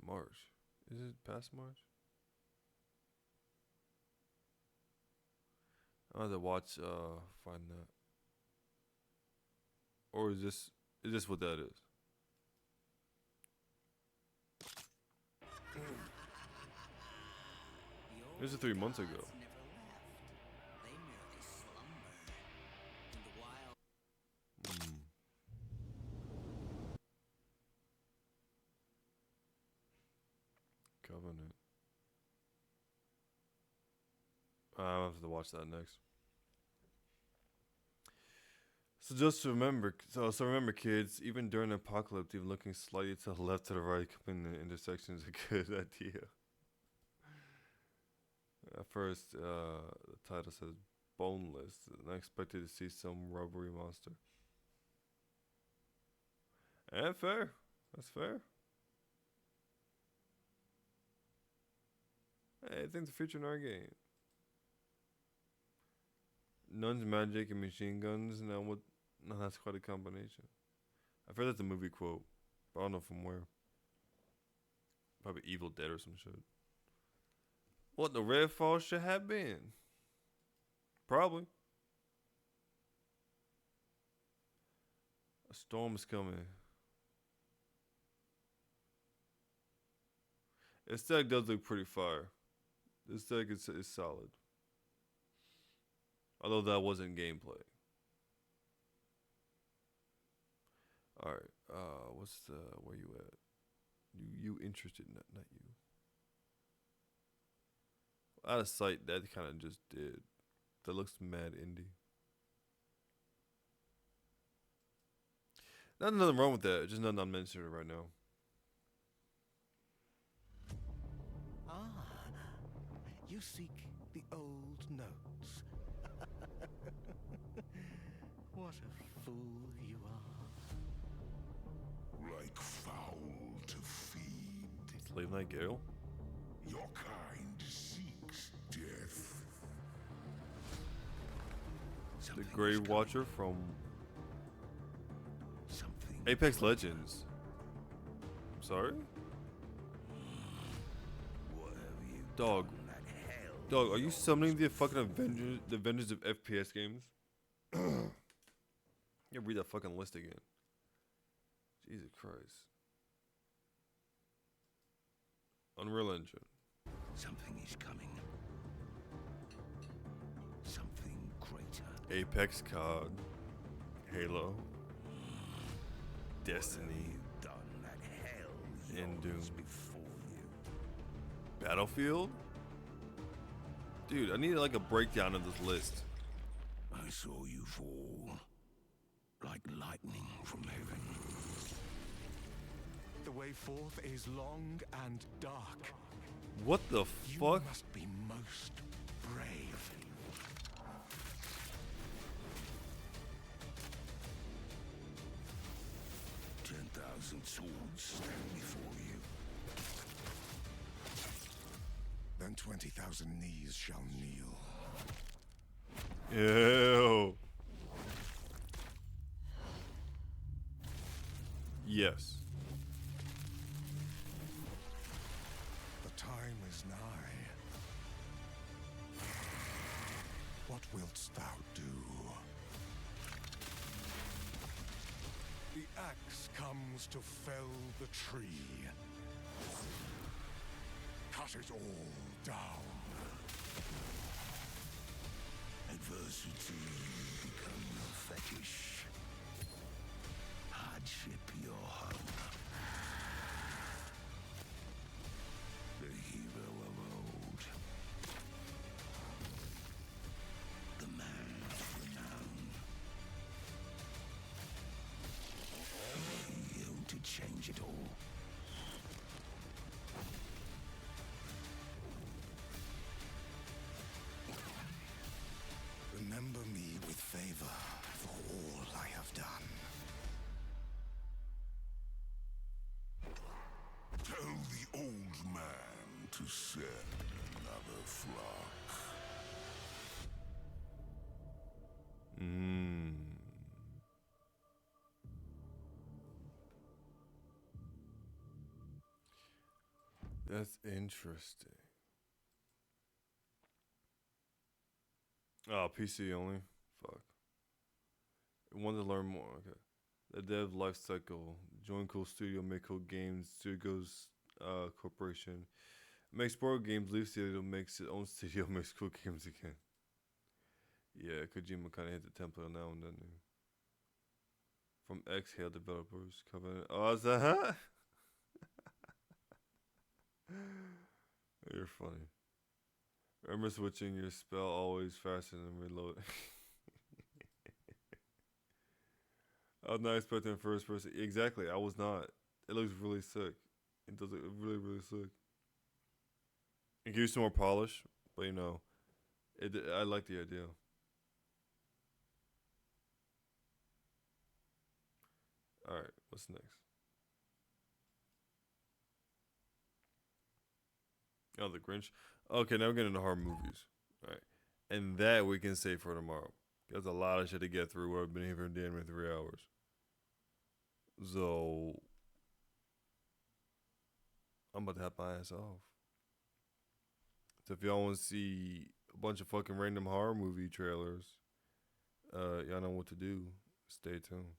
S1: March. Is it past March? I have to watch find that. Or is this what that is? This is 3 months ago. Hmm. Covenant. I'll have to watch that next. So just remember, remember, kids. Even during the apocalypse, even looking slightly to the left, to the right, coming in the intersection is a good idea. At first, the title says boneless, and I expected to see some rubbery monster. And fair, that's fair. Hey, I think the future in our game. Nuns, magic, and machine guns. Now what? No, that's quite a combination. I've heard that's a movie quote, but I don't know from where. Probably Evil Dead or some shit. What the Redfall should have been. Probably. A storm is coming. This deck does look pretty fire. This deck is solid. Although that wasn't gameplay. Alright, what's the, where you at? You interested, not you. Out of sight, that kind of just did. That looks mad indie. Nothing wrong with that, just nothing I'm mentioning right now.
S17: Ah, you seek the old notes. What a fool you are.
S16: Like fowl to feed.
S1: Slave Knight Gale?
S16: Your kind seeks death.
S1: The Grave Watcher from Apex Legends. Sorry? Dog. Dog, are you summoning the fucking Avengers of FPS games? Yeah, read that fucking list again. Jesus Christ. Unreal Engine.
S17: Something is coming. Something greater.
S1: Apex COD. Halo. Destiny.
S17: Done that hell
S1: And Doom.
S17: yawns before you.
S1: Battlefield? Dude, I need like a breakdown of this list.
S17: I saw you fall like lightning from heaven. The way forth is long and dark.
S1: What the
S17: You
S1: fuck?
S17: must be most brave. Swords stand before you. Then 20,000 knees shall kneel.
S1: Ew. Yes.
S17: The time is nigh. What wilt thou do? The axe comes to fell the tree. Cut it all down. Adversity become your fetish. Hardship your home. The hero of old. The man of renown. You to change it all. Remember me with favor for all I have done. Tell the old man to send another flock.
S1: That's interesting. Oh, PC only? Fuck. I wanted to learn more. Okay. The dev life cycle. Join cool studio, make cool games. Studios Corporation. Makes board games, leave studio, makes its own studio, makes cool games again. Yeah, Kojima kind of hit the template on that one, didn't he? From Exhale developers. Covenant. Oh, is that? You're funny. Remember switching your spell always faster than reload. I was not expecting first person. Exactly, I was not. It looks really sick. It does look really, really sick. It gives some more polish, but you know, I like the idea. Alright, what's next? Oh, The Grinch. Okay, now we're getting into horror movies. Alright. And that we can save for tomorrow. There's a lot of shit to get through. I've been here for damn near 3 hours. So, I'm about to have my ass off. So if y'all want to see a bunch of fucking random horror movie trailers, y'all know what to do. Stay tuned.